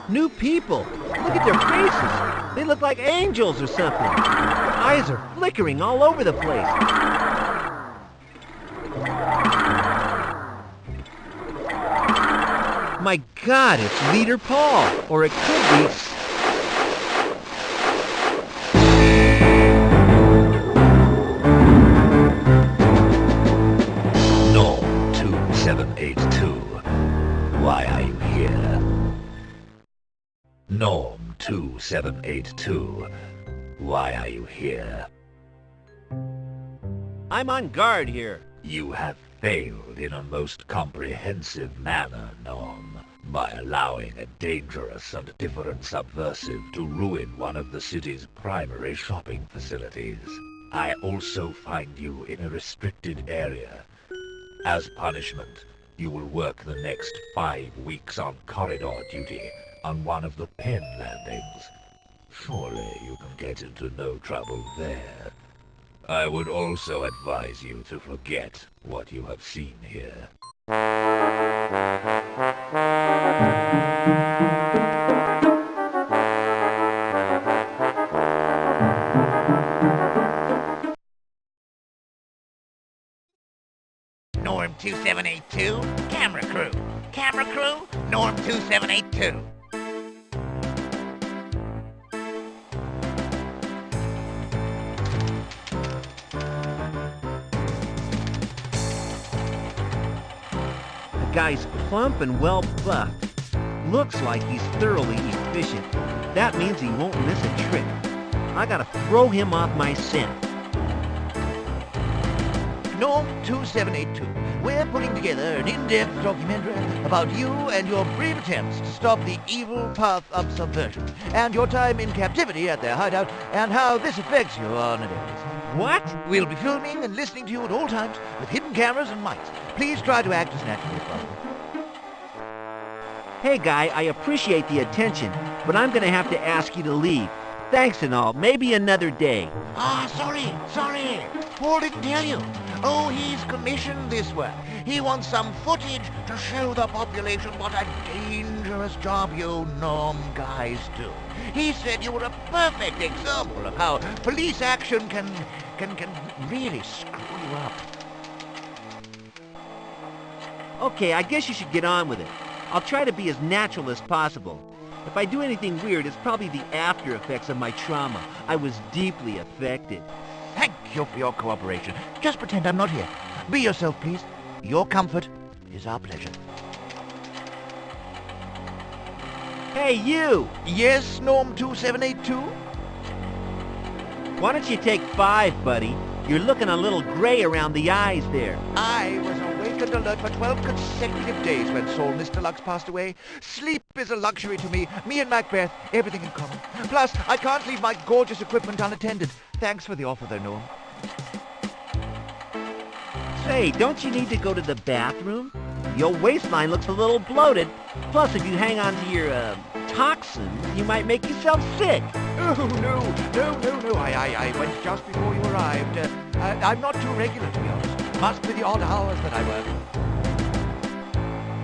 New people. Look at their faces. They look like angels or something. Their eyes are flickering all over the place. My God, it's Leader Paul. Or it could be... No, 2782. Why are you here? Norm 2782. Why are you here? I'm on guard here. You have failed in a most comprehensive manner, Norm, by allowing a dangerous and different subversive to ruin one of the city's primary shopping facilities. I also find you in a restricted area. As punishment, you will work the next 5 weeks on corridor duty on one of the pen landings. Surely you can get into no trouble there. I would also advise you to forget what you have seen here. Norm 2782, camera crew. Camera crew, Norm 2782. The guy's plump and well buffed. Looks like he's thoroughly efficient. That means he won't miss a trick. I gotta throw him off my scent. Norm 2782, we're putting together an in-depth documentary about you and your brave attempts to stop the evil path of subversion, and your time in captivity at their hideout, and how this affects you on a daily basis. What? We'll be filming and listening to you at all times with hidden cameras and mics. Please try to act as naturally as possible. Hey guy, I appreciate the attention, but I'm gonna have to ask you to leave. Thanks and all. Maybe another day. Sorry. Paul didn't tell you. Oh, he's commissioned this work. He wants some footage to show the population what a dangerous job you Norm guys do. He said you were a perfect example of how police action can really screw you up. Okay, I guess you should get on with it. I'll try to be as natural as possible. If I do anything weird, it's probably the after effects of my trauma. I was deeply affected. Thank you for your cooperation. Just pretend I'm not here. Be yourself, please. Your comfort is our pleasure. Hey, you! Yes, Norm 2782? Why don't you take 5, buddy? You're looking a little gray around the eyes there. I was awake and alert for 12 consecutive days when Saul Mr. Lux passed away. Sleep is a luxury to me. Me and Macbeth, everything in common. Plus, I can't leave my gorgeous equipment unattended. Thanks for the offer there, Norm. Say, don't you need to go to the bathroom? Your waistline looks a little bloated. Plus, if you hang on to your, toxins, you might make yourself sick. Oh, no. I went just before you arrived. I'm not too regular, to be honest. Must be the odd hours that I work.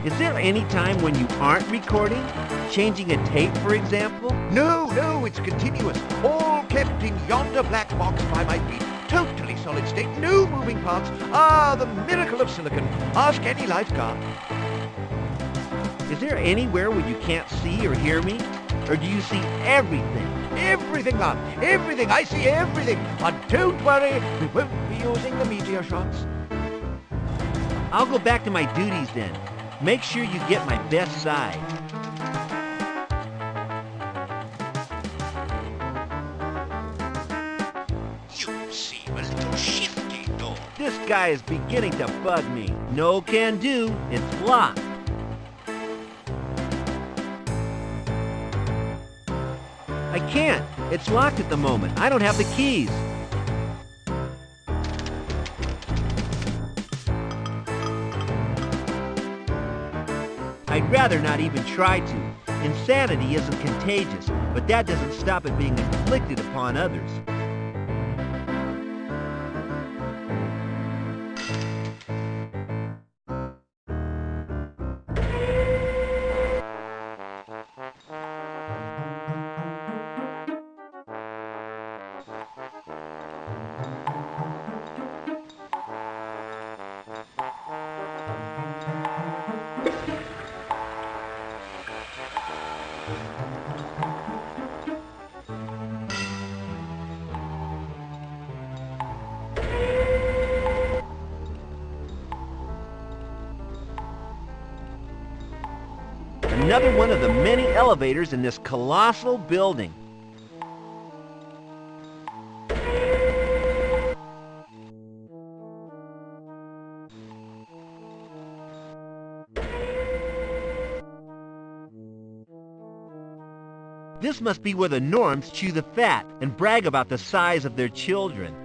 Is there any time when you aren't recording? Changing a tape, for example? No, it's continuous. All kept in yonder black box by my feet. Totally solid state, no moving parts. Ah, the miracle of silicon. Ask any lifeguard. Is there anywhere where you can't see or hear me? Or do you see everything? Everything, lad. Everything. I see everything. And don't worry, we won't be using the meteor shots. I'll go back to my duties then. Make sure you get my best side. You seem a little shifty, dog. This guy is beginning to bug me. No can do. It's locked. I can't. It's locked at the moment. I don't have the keys. I'd rather not even try to. Insanity isn't contagious, but that doesn't stop it being inflicted upon others. Another one of the many elevators in this colossal building. This must be where the Norms chew the fat and brag about the size of their children.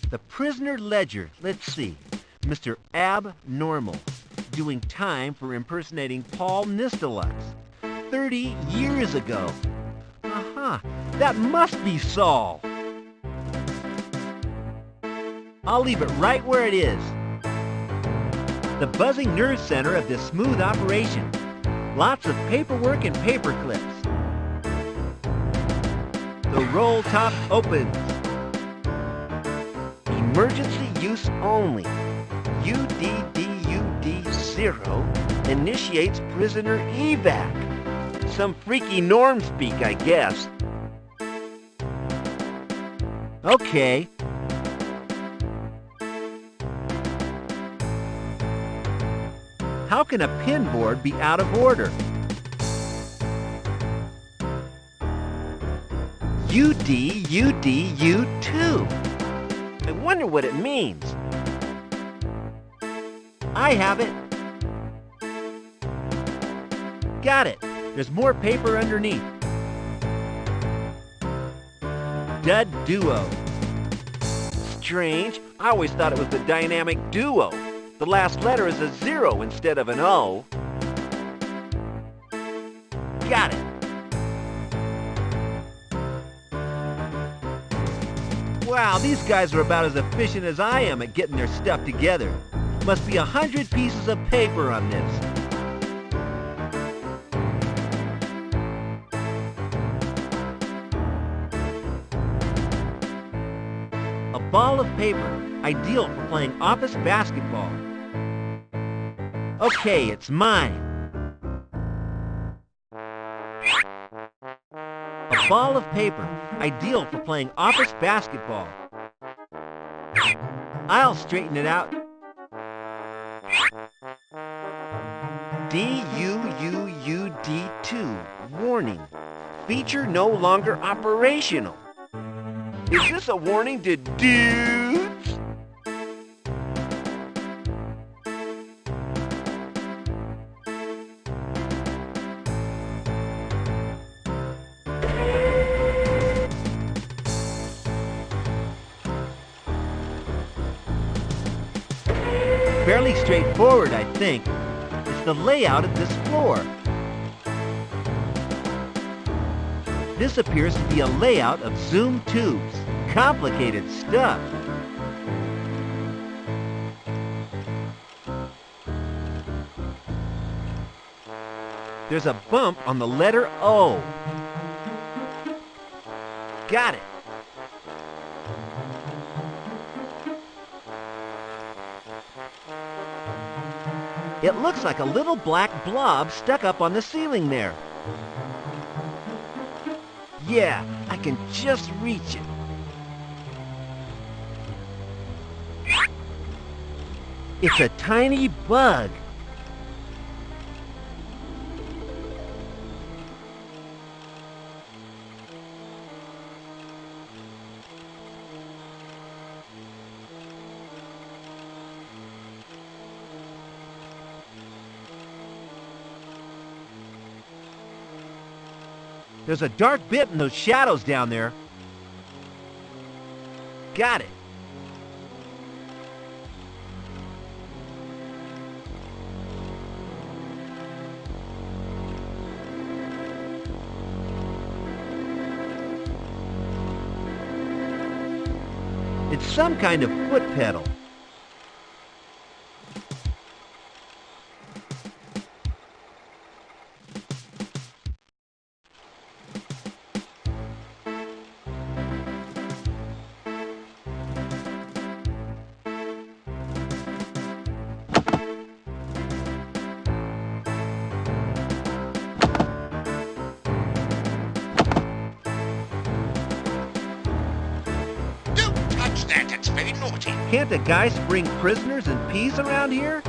The prisoner ledger, let's see. Mr. Abnormal, doing time for impersonating Paul Nistelux 30 years ago. Aha, that must be Saul. I'll leave it right where it is. The buzzing nerve center of this smooth operation. Lots of paperwork and paper clips. The roll top opens. Emergency use only. UDDUD0 initiates prisoner evac. Some freaky norm speak, I guess. Okay. How can a pin board be out of order? UDUDU2. I wonder what it means. I have it. Got it. There's more paper underneath. Dud duo. Strange. I always thought it was the dynamic duo. The last letter is a 0 instead of an O. Got it. Wow, these guys are about as efficient as I am at getting their stuff together. Must be 100 pieces of paper on this. A ball of paper, ideal for playing office basketball. Okay, it's mine. A ball of paper, ideal for playing office basketball. I'll straighten it out. DUUUD2, warning. Feature no longer operational. Is this a warning to dudes? Fairly straightforward, I think. It's the layout of this floor. This appears to be a layout of zoom tubes. Complicated stuff. There's a bump on the letter O. Got it. It looks like a little black blob stuck up on the ceiling there. Yeah, I can just reach it. It's a tiny bug. There's a dark bit in those shadows down there. Got it. It's some kind of foot pedal. That's very naughty. Can't the guys bring prisoners in peace around here?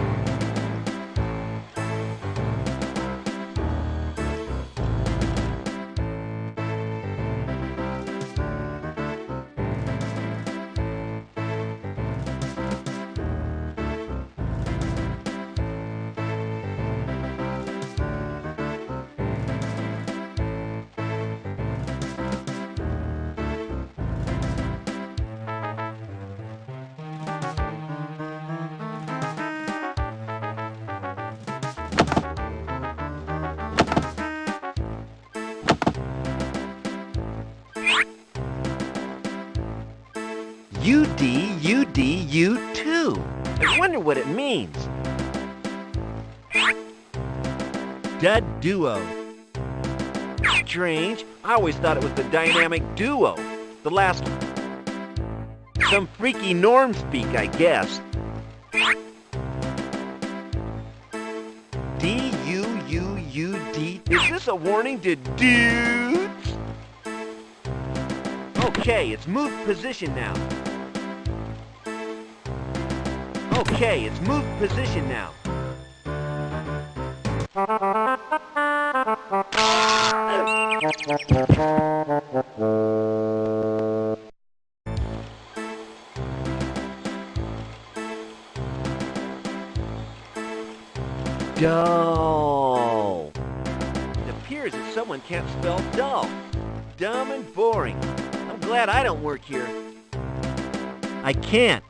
U2. I wonder what it means. Dud duo. Strange. I always thought it was the dynamic duo. The last... Some freaky norm speak, I guess. D-U-U-U-D. Is this a warning to dudes? Okay, it's moved position now. Okay, it's moved position now. Dull. It appears that someone can't spell dull. Dumb and boring. I'm glad I don't work here. I can't.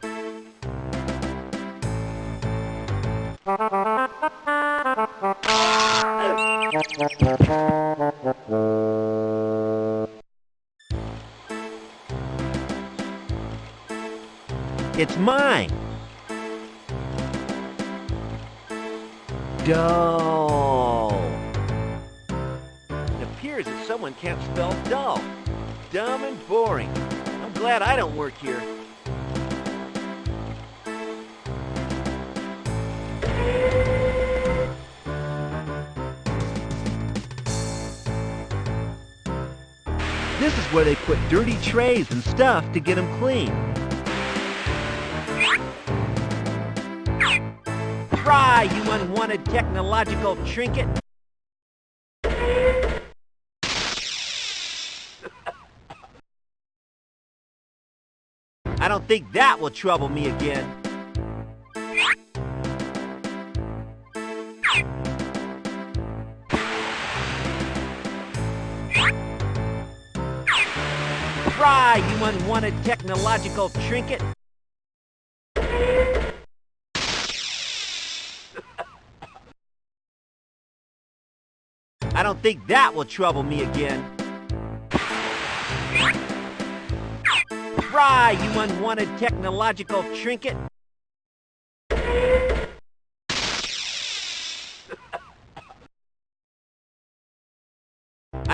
It's mine. Dull. It appears that someone can't spell dull. Dumb and boring. I'm glad I don't work here. This is where they put dirty trays and stuff to get them clean. Try, you unwanted technological trinket! I don't think that will trouble me again. Try, you unwanted technological trinket! I don't think that will trouble me again. Fry, you unwanted technological trinket! I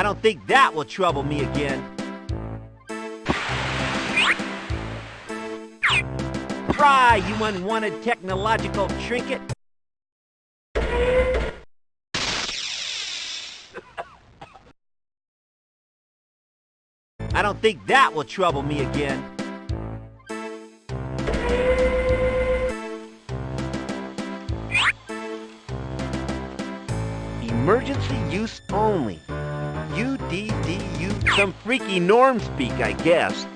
don't think that will trouble me again. Fry, you unwanted technological trinket! I don't think that will trouble me again. Emergency use only. UDDU, some freaky norm speak, I guess.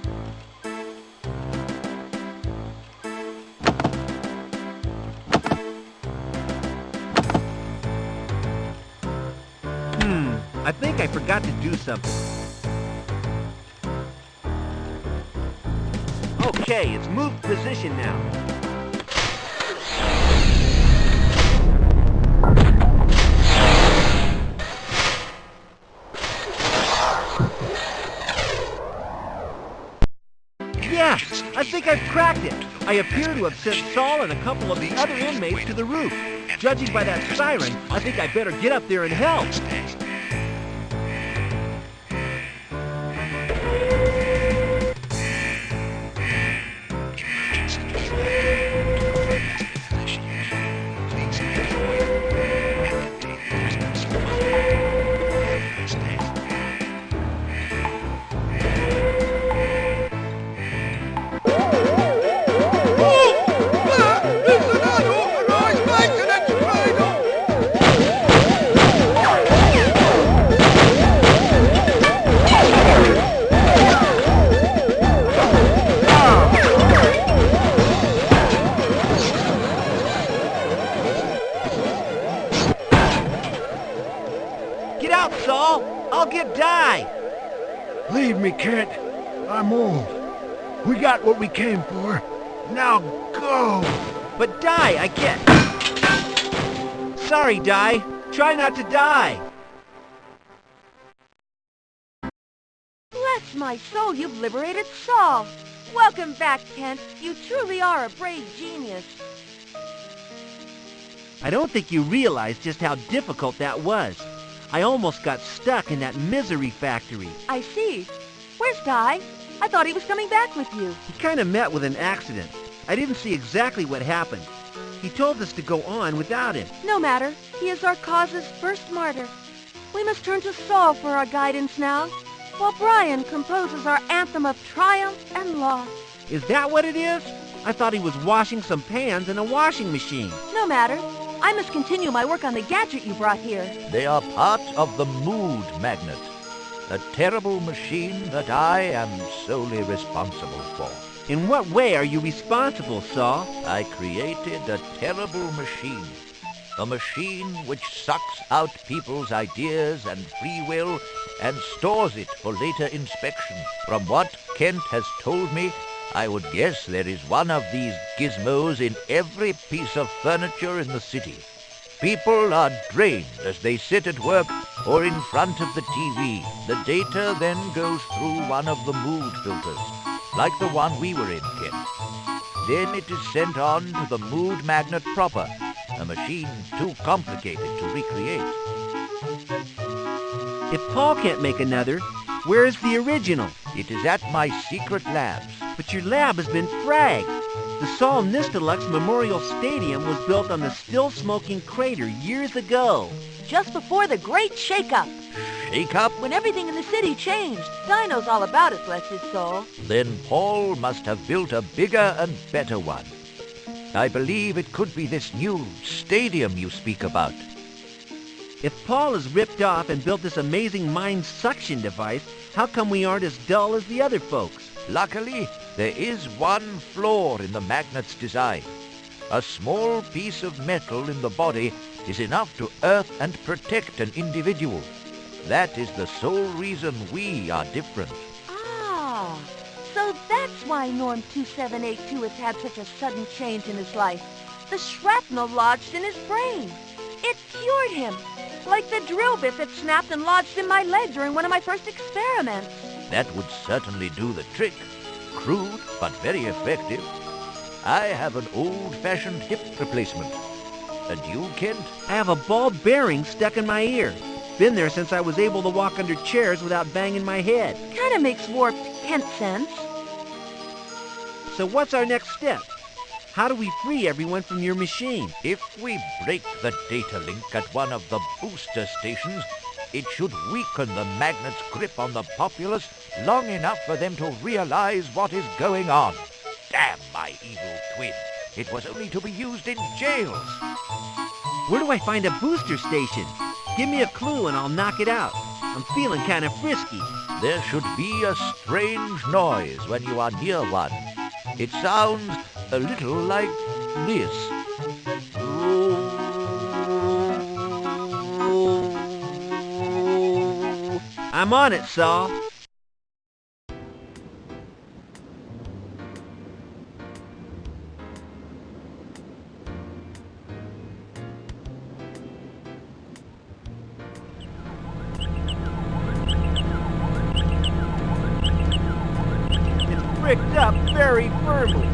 I think I forgot to do something. Okay, it's moved position now. Yeah, I think I've cracked it. I appear to have sent Saul and a couple of the other inmates to the roof. Judging by that siren, I think I better get up there and help. Get out, Saul! I'll get Di! Leave me, Kent. I'm old. We got what we came for. Now go! But Di, I can't... Sorry, Di. Try not to die. Bless my soul, you've liberated Saul. Welcome back, Kent. You truly are a brave genius. I don't think you realize just how difficult that was. I almost got stuck in that misery factory. I see. Where's Di? I thought he was coming back with you. He kind of met with an accident. I didn't see exactly what happened. He told us to go on without him. No matter. He is our cause's first martyr. We must turn to Saul for our guidance now, while Brian composes our anthem of triumph and loss. Is that what it is? I thought he was washing some pans in a washing machine. No matter. I must continue my work on the gadget you brought here. They are part of the mood magnet, a terrible machine that I am solely responsible for. In what way are you responsible, Saul? I created a terrible machine. A machine which sucks out people's ideas and free will and stores it for later inspection. From what Kent has told me, I would guess there is one of these gizmos in every piece of furniture in the city. People are drained as they sit at work or in front of the TV. The data then goes through one of the mood filters, like the one we were in, Kent. Then it is sent on to the mood magnet proper, a machine too complicated to recreate. If Paul can't make another, where is the original? It is at my secret labs. But your lab has been fragged. The Saul Nistelux Memorial Stadium was built on the still-smoking crater years ago. Just before the great shake-up. Shake-up? When everything in the city changed. Di knows all about it, bless his soul. Then Paul must have built a bigger and better one. I believe it could be this new stadium you speak about. If Paul has ripped off and built this amazing mind suction device, how come we aren't as dull as the other folks? Luckily, there is one flaw in the magnet's design. A small piece of metal in the body is enough to earth and protect an individual. That is the sole reason we are different. Ah, so that's why Norm 2782 has had such a sudden change in his life. The shrapnel lodged in his brain. It cured him. Like the drill bit that snapped and lodged in my leg during one of my first experiments. That would certainly do the trick. Crude, but very effective. I have an old-fashioned hip replacement. And you, Kent? I have a ball bearing stuck in my ear. Been there since I was able to walk under chairs without banging my head. Kinda makes warped Kent sense. So what's our next step? How do we free everyone from your machine? If we break the data link at one of the booster stations, it should weaken the magnet's grip on the populace long enough for them to realize what is going on. Damn my evil twin. It was only to be used in jails. Where do I find a booster station? Give me a clue and I'll knock it out. I'm feeling kind of frisky. There should be a strange noise when you are near one. It sounds a little like this. I'm on it, Saul. It's bricked up very firmly.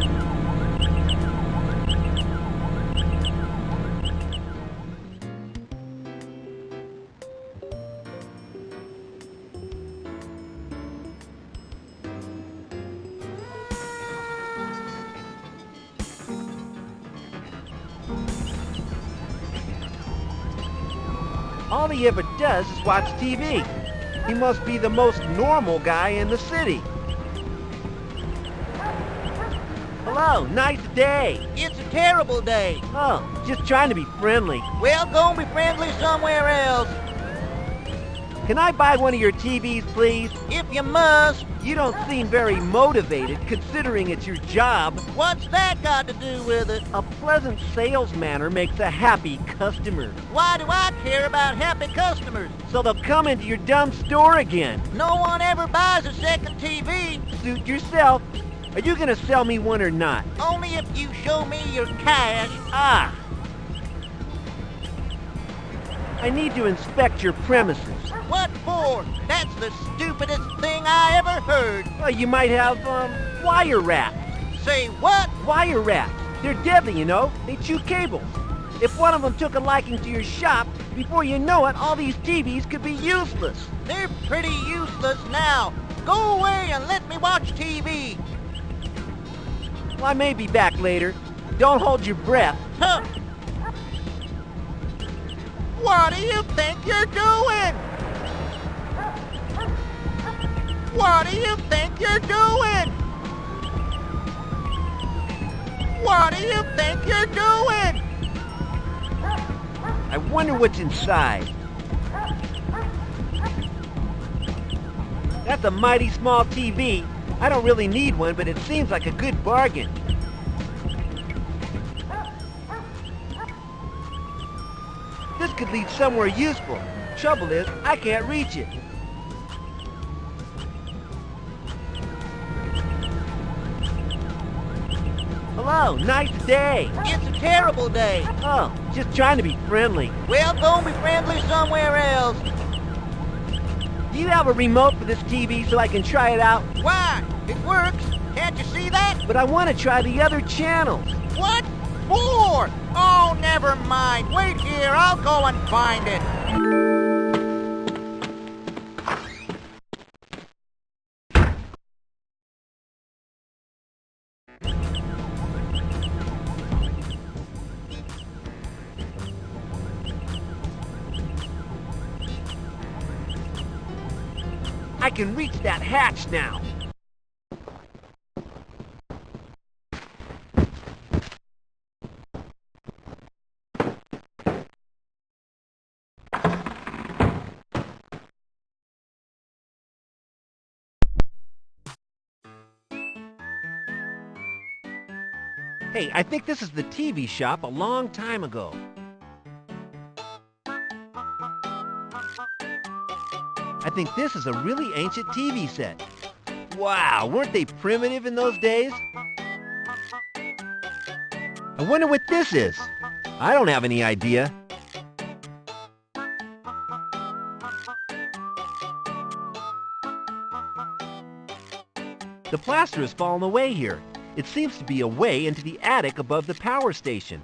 All he ever does is watch TV. He must be the most normal guy in the city. Hello, nice day. It's a terrible day. Oh, just trying to be friendly. Well, go and be friendly somewhere else. Can I buy one of your TVs, please? If you must. You don't seem very motivated, considering it's your job. What's that got to do with it? A pleasant sales manner makes a happy customer. Why do I care about happy customers? So they'll come into your dumb store again. No one ever buys a second TV. Suit yourself. Are you gonna sell me one or not? Only if you show me your cash. Ah! I need to inspect your premises. What for? That's the stupidest thing I ever heard. Well, you might have, wire rats. Say what? Wire rats. They're deadly, you know. They chew cables. If one of them took a liking to your shop, before you know it, all these TVs could be useless. They're pretty useless now. Go away and let me watch TV. Well, I may be back later. Don't hold your breath. Huh. What do you think you're doing? What do you think you're doing? What do you think you're doing? I wonder what's inside. That's a mighty small TV. I don't really need one, but it seems like a good bargain. This could lead somewhere useful. Trouble is, I can't reach it. Hello, nice day. It's a terrible day. Oh, just trying to be friendly. Well, go and be friendly somewhere else. Do you have a remote for this TV so I can try it out? Why? It works. Can't you see that? But I want to try the other channels. What for? Oh, never mind. Wait here. I'll go and find it. I can reach that hatch now. Hey, I think this is the TV shop a long time ago. I think this is a really ancient TV set. Wow, weren't they primitive in those days? I wonder what this is. I don't have any idea. The plaster has fallen away here. It seems to be a way into the attic above the power station.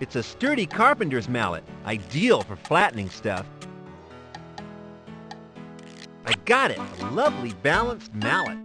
It's a sturdy carpenter's mallet, ideal for flattening stuff. I got it, a lovely balanced mallet.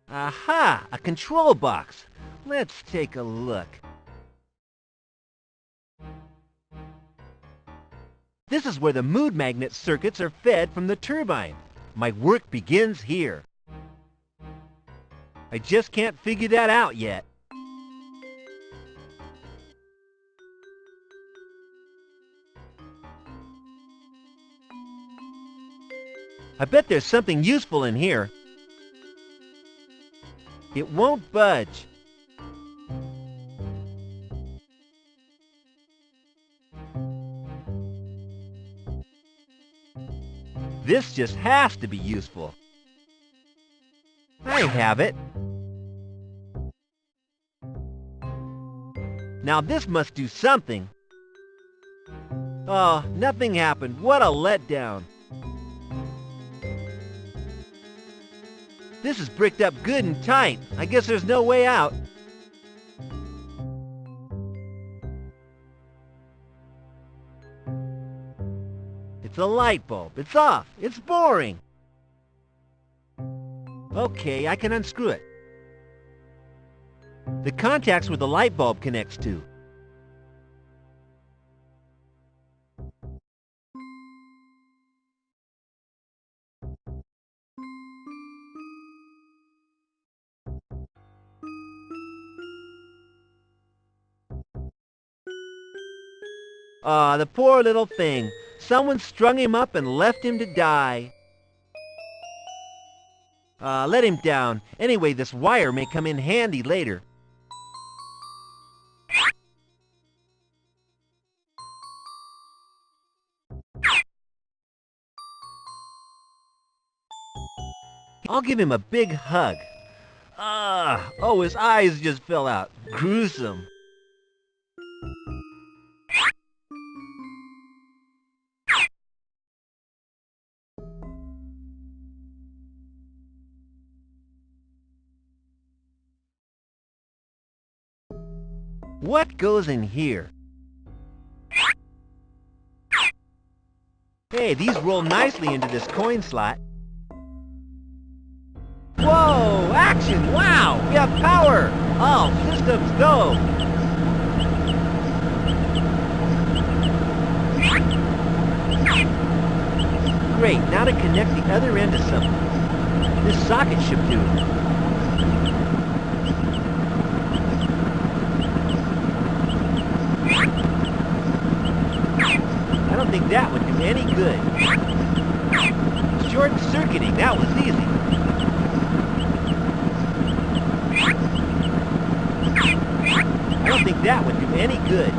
Aha! A control box. Let's take a look. This is where the mood magnet circuits are fed from the turbine. My work begins here. I just can't figure that out yet. I bet there's something useful in here. It won't budge. This just has to be useful. I have it. Now this must do something. Oh, nothing happened. What a letdown. This is bricked up good and tight. I guess there's no way out. It's a light bulb. It's off. It's boring. Okay, I can unscrew it. The contact's where the light bulb connects to. Aw, the poor little thing. Someone strung him up and left him to die. Let him down. Anyway, this wire may come in handy later. I'll give him a big hug. Oh, his eyes just fell out. Gruesome. What goes in here? Hey, these roll nicely into this coin slot. Whoa! Action! Wow! We have power! All systems go! Great, now to connect the other end to something. This socket should do. I don't think that would do any good. Short-circuiting, that was easy. I don't think that would do any good.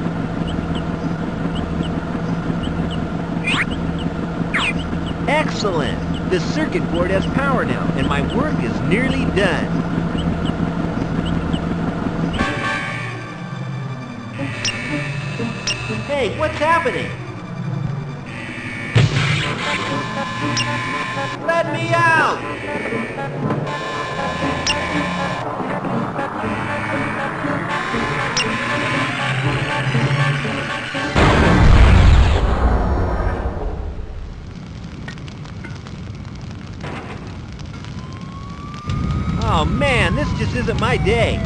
Excellent! The circuit board has power now, and my work is nearly done. Hey, what's happening? Let me out! isn't my day.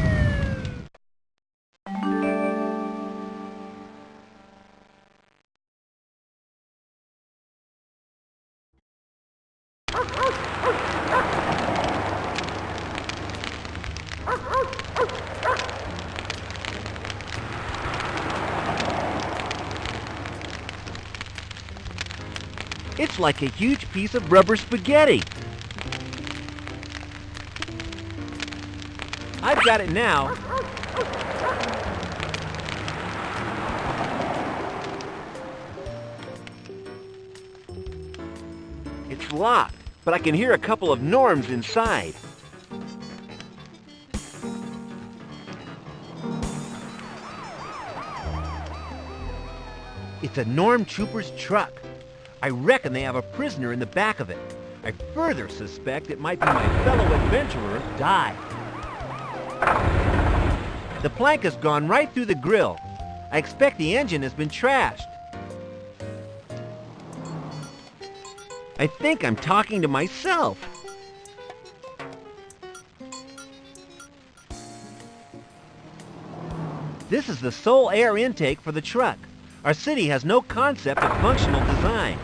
It's like a huge piece of rubber spaghetti. I've got it now. It's locked, but I can hear a couple of Norms inside. It's a Norm Trooper's truck. I reckon they have a prisoner in the back of it. I further suspect it might be my fellow adventurer, Di. The plank has gone right through the grill. I expect the engine has been trashed. I think I'm talking to myself. This is the sole air intake for the truck. Our city has no concept of functional design.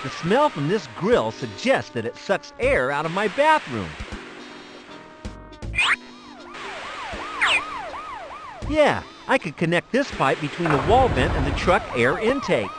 The smell from this grill suggests that it sucks air out of my bathroom. Yeah, I could connect this pipe between the wall vent and the truck air intake.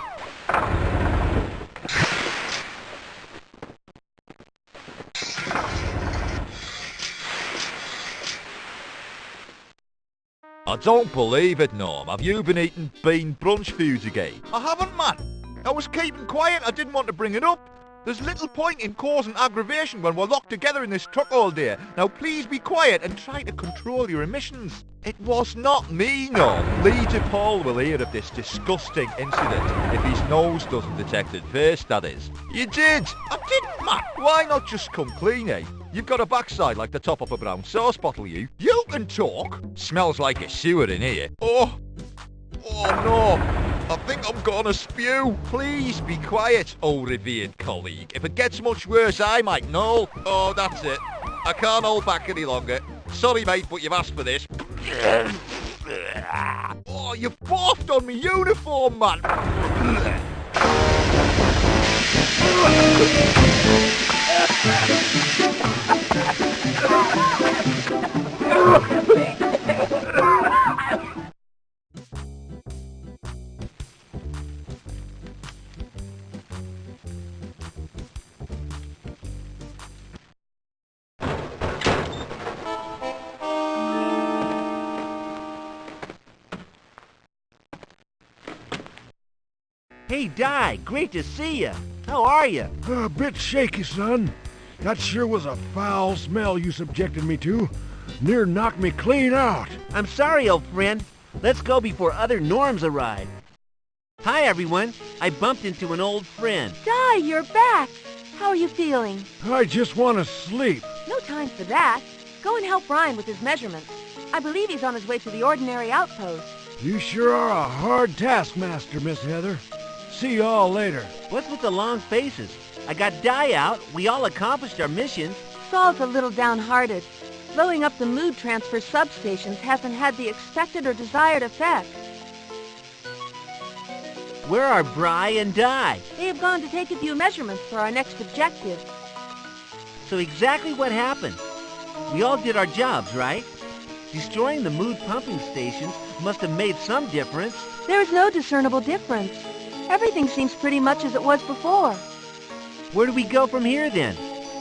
I don't believe it, Norm. Have you been eating bean brunch foods again? I haven't, man. I was keeping quiet. I didn't want to bring it up. There's little point in causing aggravation when we're locked together in this truck all day. Now please be quiet and try to control your emissions. It was not me, Norm. Leader Paul will hear of this disgusting incident if his nose doesn't detect it first, that is. You did. I didn't, man. Why not just come clean, eh? You've got a backside like the top of a brown sauce bottle, you. You can talk. Smells like a sewer in here. Oh no. I think I'm gonna spew. Please be quiet, oh revered colleague. If it gets much worse, I might know. Oh, that's it. I can't hold back any longer. Sorry, mate, but you've asked for this. Oh, you barfed on me uniform, man. Hey, Di, great to see you. How are you? A bit shaky, son. That sure was a foul smell you subjected me to. Near knocked me clean out. I'm sorry, old friend. Let's go before other Norms arrive. Hi, everyone. I bumped into an old friend. Di, you're back. How are you feeling? I just want to sleep. No time for that. Go and help Brian with his measurements. I believe he's on his way to the ordinary outpost. You sure are a hard taskmaster, Miss Heather. See you all later. What's with the long faces? I got Di out. We all accomplished our mission. Saul's a little downhearted. Blowing up the mood transfer substations hasn't had the expected or desired effect. Where are Bri and Di? They have gone to take a few measurements for our next objective. So exactly what happened? We all did our jobs, right? Destroying the mood pumping stations must have made some difference. There is no discernible difference. Everything seems pretty much as it was before. Where do we go from here, then?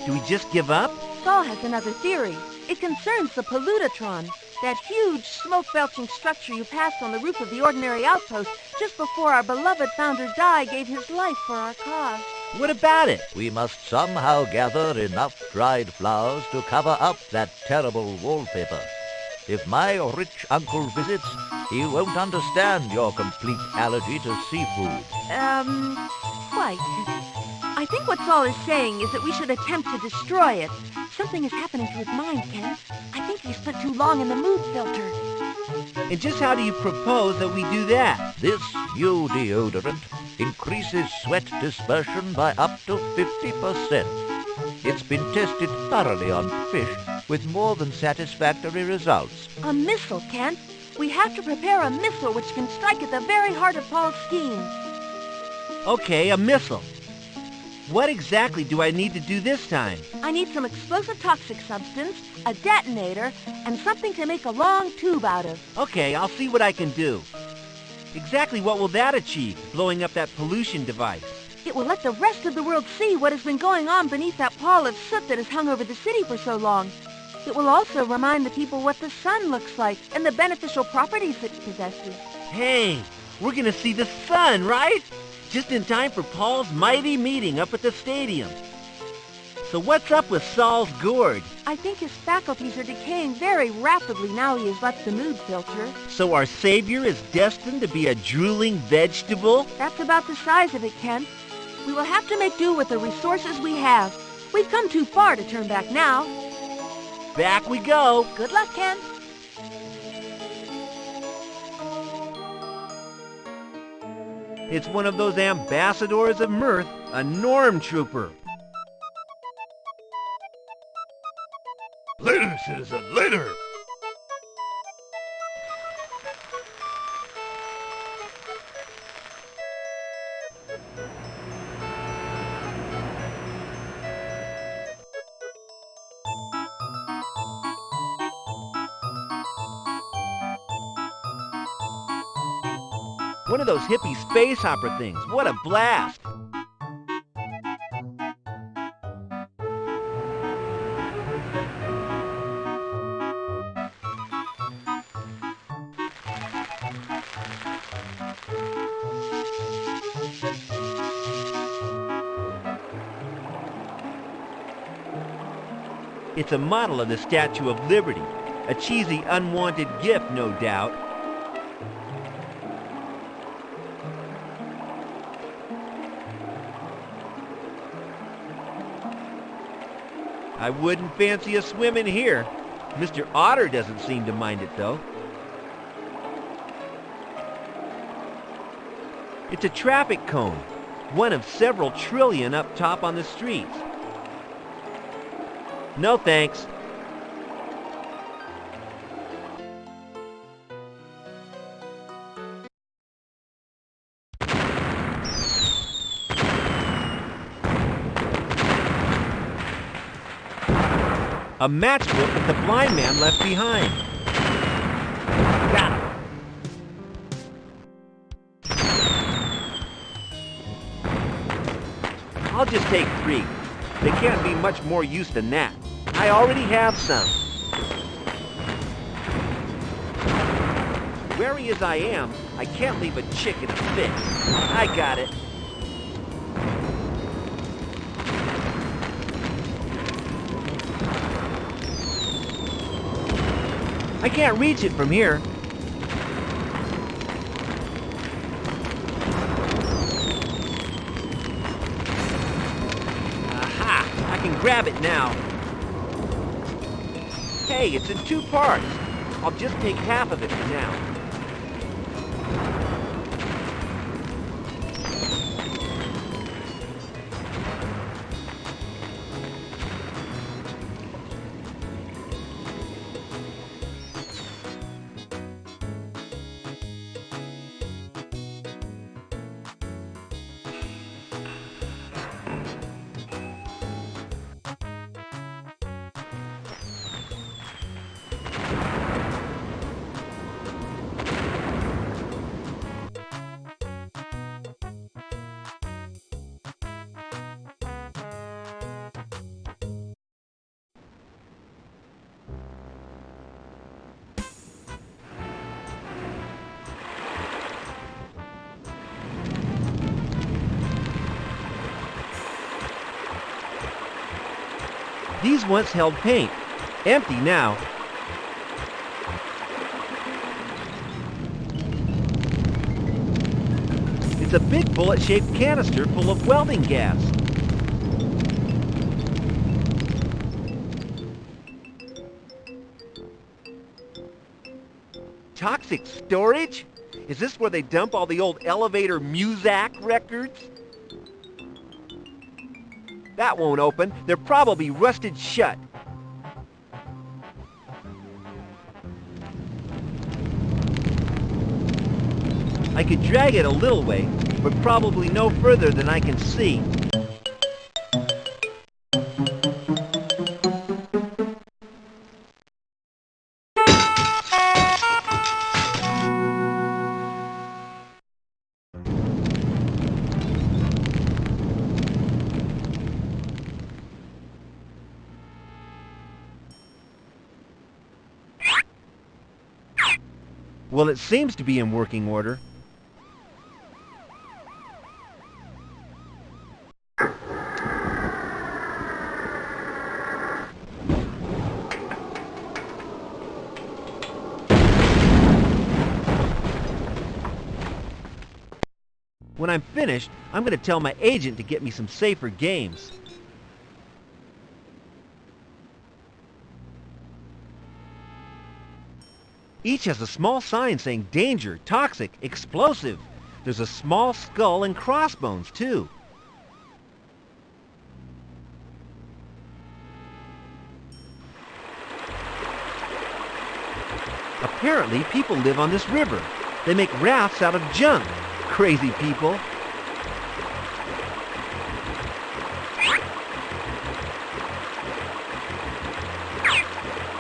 Do we just give up? Saul has another theory. It concerns the Pollutatron, that huge smoke-belching structure you passed on the roof of the ordinary outpost just before our beloved founder Di gave his life for our cause. What about it? We must somehow gather enough dried flowers to cover up that terrible wallpaper. If my rich uncle visits, he won't understand your complete allergy to seafood. Quite. I think what Saul is saying is that we should attempt to destroy it. Something is happening to his mind, Ken. I think he spent too long in the mood filter. And just how do you propose that we do that? This new deodorant increases sweat dispersion by up to 50%. It's been tested thoroughly on fish with more than satisfactory results. A missile, Ken. We have to prepare a missile which can strike at the very heart of Paul's scheme. Okay, a missile. What exactly do I need to do this time? I need some explosive toxic substance, a detonator, and something to make a long tube out of. Okay, I'll see what I can do. Exactly what will that achieve, blowing up that pollution device? It will let the rest of the world see what has been going on beneath that pall of soot that has hung over the city for so long. It will also remind the people what the sun looks like and the beneficial properties it possesses. Hey, we're gonna see the sun, right? Just in time for Paul's mighty meeting up at the stadium. So what's up with Saul's gourd? I think his faculties are decaying very rapidly now he has left the mood filter. So our savior is destined to be a drooling vegetable? That's about the size of it, Ken. We will have to make do with the resources we have. We've come too far to turn back now. Back we go. Good luck, Ken. It's one of those ambassadors of mirth, a norm trooper. Later, citizen, later! One of those hippie space opera things. What a blast! It's a model of the Statue of Liberty. A cheesy, unwanted gift, no doubt. I wouldn't fancy a swim in here. Mr. Otter doesn't seem to mind it, though. It's a traffic cone, one of several trillion up top on the streets. No thanks. A matchbook that the blind man left behind. Got him. I'll just take 3. They can't be much more use than that. I already have some. Wary as I am, I can't leave a chick in a fit. I got it. I can't reach it from here. Aha! I can grab it now. Hey, it's in 2 parts. I'll just take half of it for now. These once held paint. Empty now. It's a big bullet-shaped canister full of welding gas. Toxic storage? Is this where they dump all the old elevator Muzak records? That won't open. They're probably rusted shut. I could drag it a little way, but probably no further than I can see. Well, it seems to be in working order. When I'm finished, I'm going to tell my agent to get me some safer games. Each has a small sign saying danger, toxic, explosive. There's a small skull and crossbones, too. Apparently, people live on this river. They make rafts out of junk. Crazy people.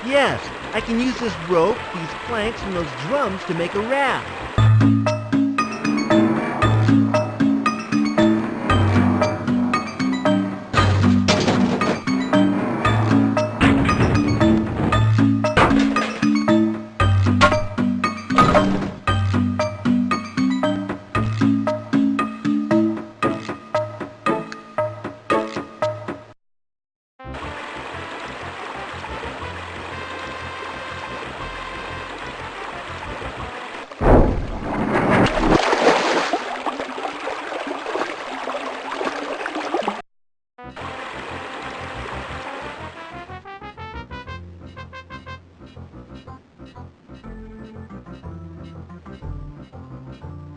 Yes, I can use this rope, these planks, and those drums to make a raft.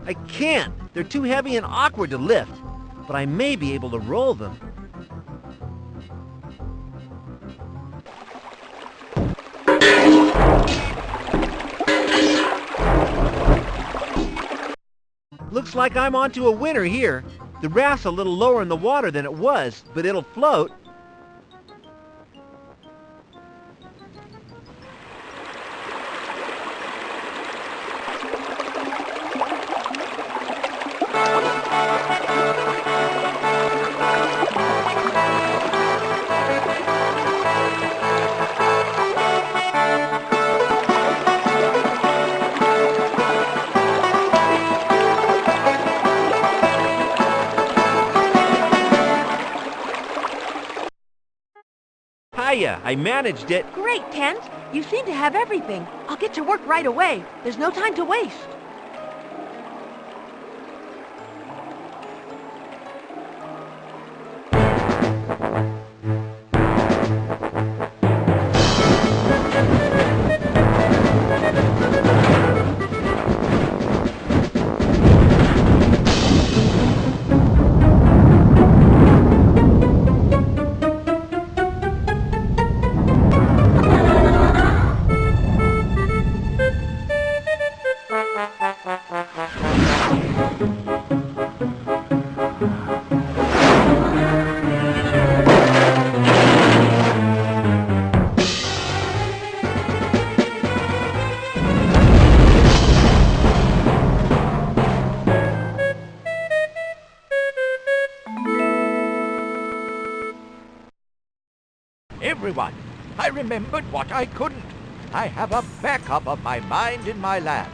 I can't! They're too heavy and awkward to lift, but I may be able to roll them. Looks like I'm onto a winner here. The raft's a little lower in the water than it was, but it'll float. Hiya, I managed it. Great, Kent. You seem to have everything. I'll get to work right away. There's no time to waste. Everyone, I remembered what I couldn't. I have a backup of my mind in my labs.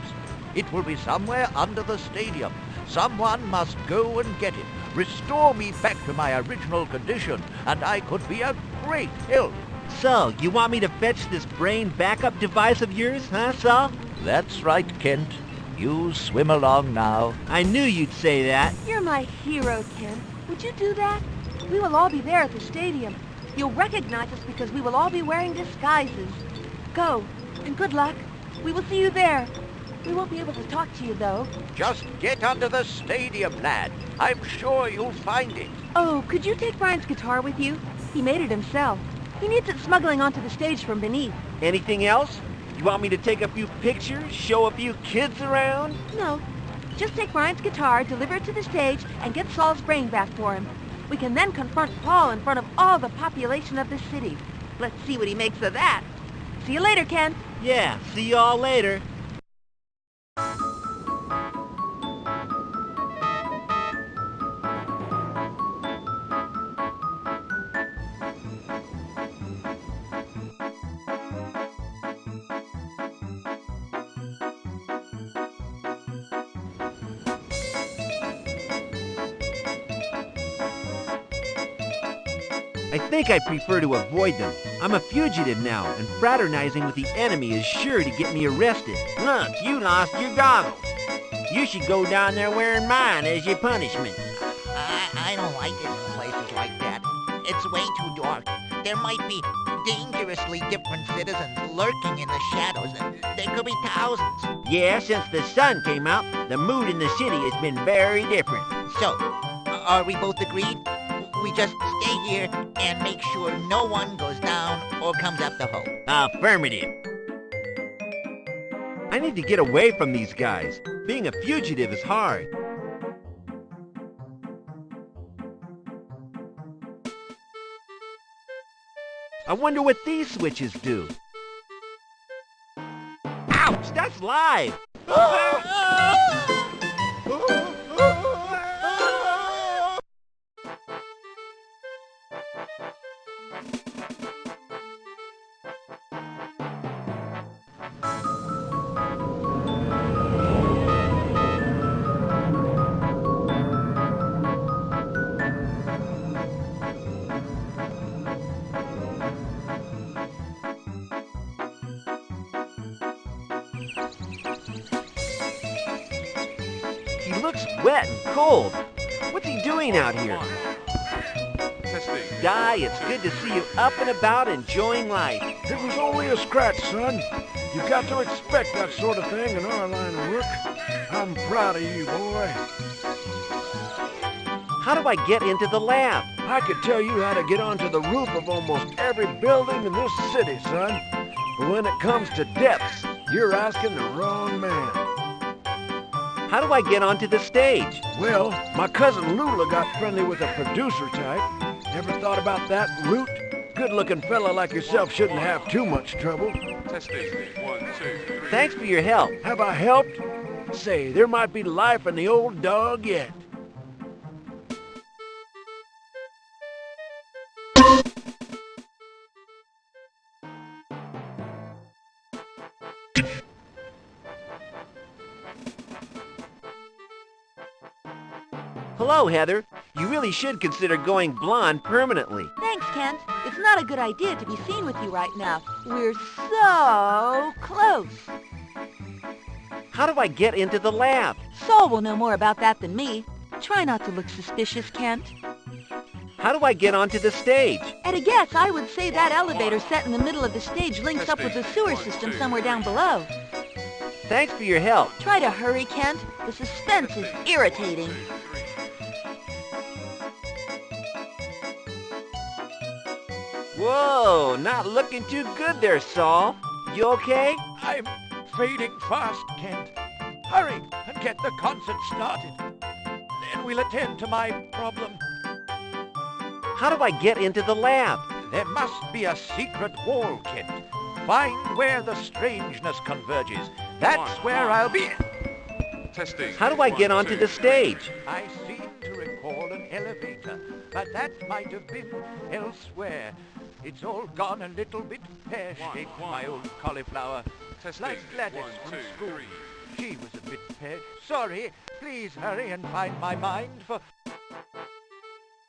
It will be somewhere under the stadium. Someone must go and get it. Restore me back to my original condition, and I could be a great help. So, you want me to fetch this brain backup device of yours, huh, Saul? That's right, Kent. You swim along now. I knew you'd say that. You're my hero, Ken. Would you do that? We will all be there at the stadium. You'll recognize us because we will all be wearing disguises. Go, and good luck. We will see you there. We won't be able to talk to you, though. Just get onto the stadium, lad. I'm sure you'll find it. Oh, could you take Brian's guitar with you? He made it himself. He needs it smuggling onto the stage from beneath. Anything else? You want me to take a few pictures, show a few kids around? No. Just take Brian's guitar, deliver it to the stage, and get Saul's brain back for him. We can then confront Paul in front of all the population of the city. Let's see what he makes of that. See you later, Ken. Yeah, see y'all later. I think I prefer to avoid them. I'm a fugitive now, and fraternizing with the enemy is sure to get me arrested. Look, you lost your goggles. You should go down there wearing mine as your punishment. I don't like it in places like that. It's way too dark. There might be dangerously different citizens lurking in the shadows, and there could be thousands. Yeah, since the sun came out, the mood in the city has been very different. So, are we both agreed? We just stay here and make sure no one goes down or comes up the hole. Affirmative. I need to get away from these guys. Being a fugitive is hard. I wonder what these switches do. Ouch, that's live! He looks wet and cold. What's he doing out here? Di, it's good to see you up and about enjoying life. It was only a scratch, son. You got to expect that sort of thing in our line of work. I'm proud of you, boy. How do I get into the lab? I could tell you how to get onto the roof of almost every building in this city, son. But when it comes to depths, you're asking the wrong man. How do I get onto the stage? Well, my cousin Lula got friendly with a producer type. Ever thought about that, Root? Good-looking fella like yourself shouldn't have too much trouble. Testing. 1, 2, 3. Thanks for your help. Have I helped? Say, there might be life in the old dog yet. Hello, Heather. You really should consider going blonde permanently. Thanks, Kent. It's not a good idea to be seen with you right now. We're so close. How do I get into the lab? Saul will know more about that than me. Try not to look suspicious, Kent. How do I get onto the stage? At a guess, I would say that elevator set in the middle of the stage links up with the sewer system somewhere down below. Thanks for your help. Try to hurry, Kent. The suspense is irritating. Whoa, not looking too good there, Saul. You okay? I'm fading fast, Kent. Hurry and get the concert started. Then we'll attend to my problem. How do I get into the lab? There must be a secret wall, Kent. Find where the strangeness converges. That's where I'll be. Testing. How do I get onto the stage? I seem to recall an elevator, but that might have been elsewhere. It's all gone a little bit pear-shaped, my old cauliflower. Like Gladys from school. She was a bit pear. Sorry, please hurry and find my mind for...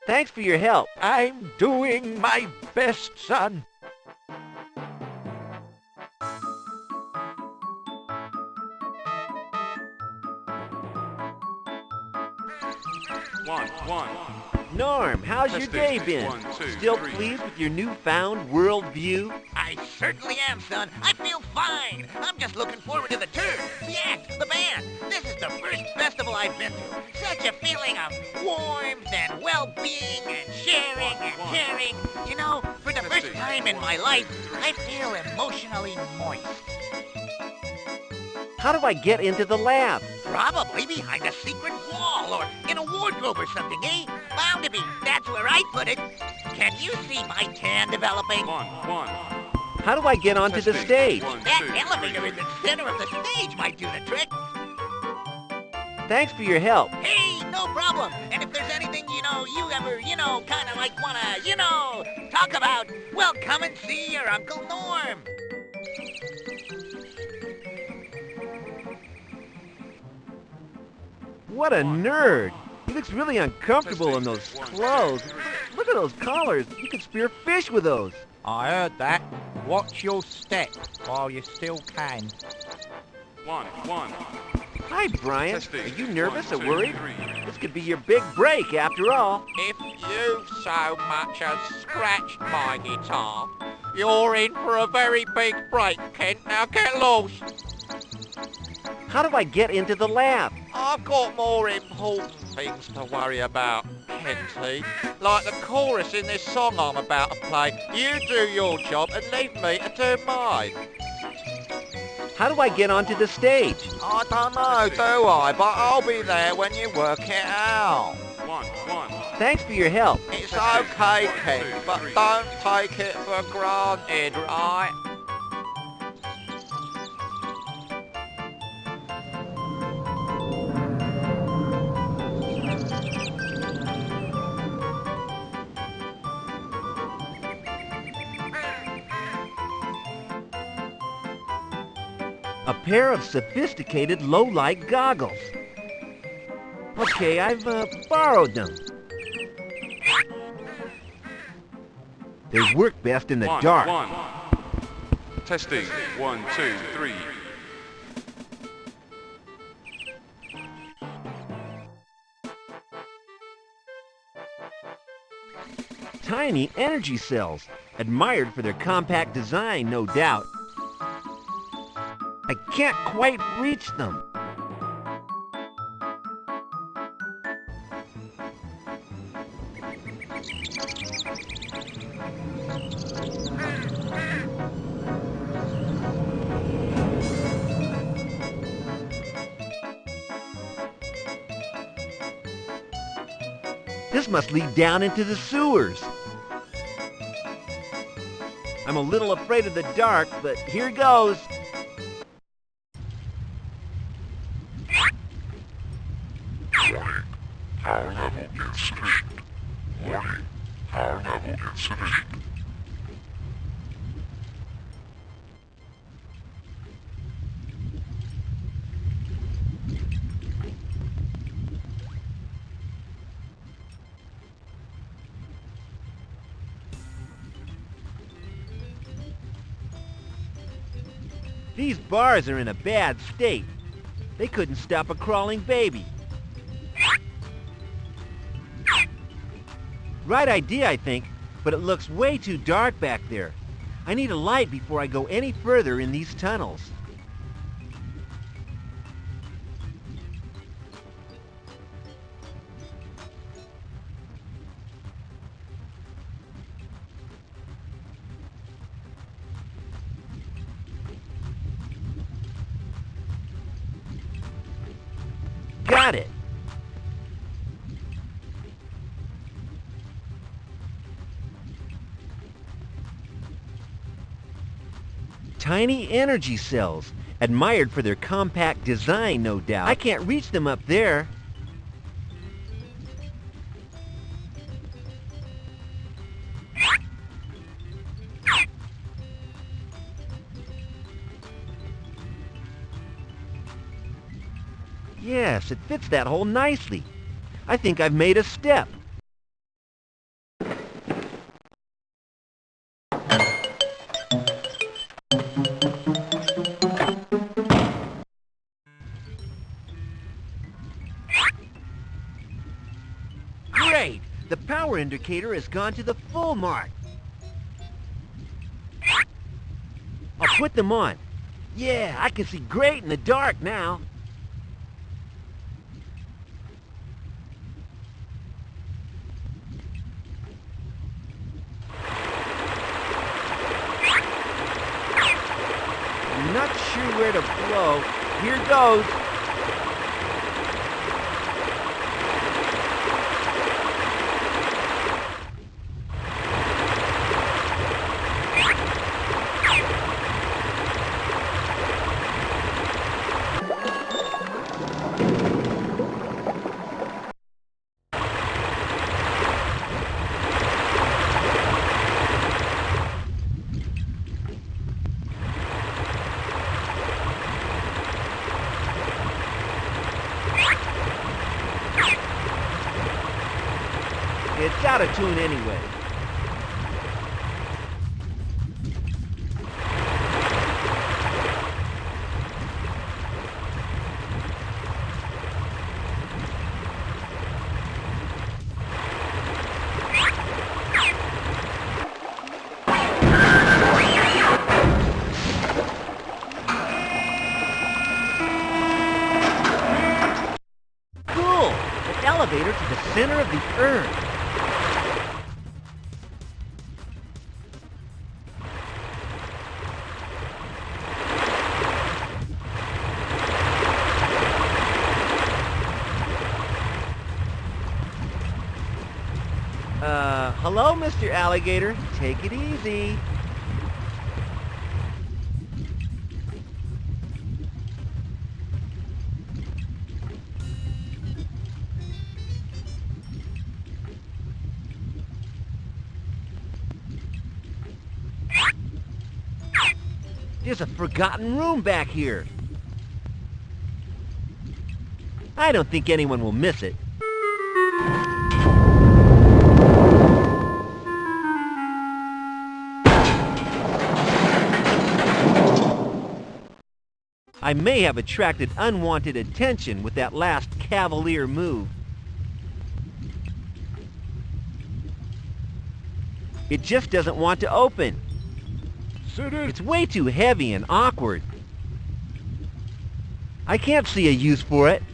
Thanks for your help. I'm doing my best, son. Norm, how's your day been? Still pleased with your newfound worldview? I certainly am, son. I feel fine. I'm just looking forward to the turn, the act, the band. This is the first festival I've been to. Such a feeling of warmth and well-being and sharing and caring. You know, for the first time in my life, I feel emotionally moist. How do I get into the lab? Probably behind a secret wall or in a wardrobe or something, eh? Bound to be. That's where I put it. Can you see my tan developing? How do I get onto the stage? That elevator in the center of the stage might do the trick. Thanks for your help. Hey, no problem. And if there's anything, you ever, kind of like want to, talk about, well, come and see your Uncle Norm. What a nerd. He looks really uncomfortable in those clothes. Look at those collars. You could spear fish with those. I heard that. Watch your step while you still can. Hi, Brian. Are you nervous or worried? This could be your big break after all. If you've so much as scratched my guitar, you're in for a very big break, Kent. Now get lost. How do I get into the lab? I've got more important things to worry about, Kenty. Like the chorus in this song I'm about to play. You do your job and leave me to do mine. How do I get onto the stage? I don't know, do I? But I'll be there when you work it out. Thanks for your help. It's okay, Kent, but don't take it for granted, right? A pair of sophisticated low-light goggles. Okay, I've borrowed them. They work best in the dark. Testing. 1, 2, 3. Tiny energy cells, admired for their compact design, no doubt. I can't quite reach them. This must lead down into the sewers. I'm a little afraid of the dark, but here goes. Power level insufficient. Warning, power level insufficient. These bars are in a bad state. They couldn't stop a crawling baby. Right idea, I think, but it looks way too dark back there. I need a light before I go any further in these tunnels. Got it! Tiny energy cells, admired for their compact design, no doubt. I can't reach them up there. Yes, it fits that hole nicely. I think I've made a step. Great! The power indicator has gone to the full mark. I'll put them on. Yeah, I can see great in the dark now. I'm not sure where to blow. Here goes. It's out of tune anyway. Cool! An elevator to the center of the Earth. Hello, Mr. Alligator. Take it easy. There's a forgotten room back here. I don't think anyone will miss it. I may have attracted unwanted attention with that last cavalier move. It just doesn't want to open. It's way too heavy and awkward. I can't see a use for it.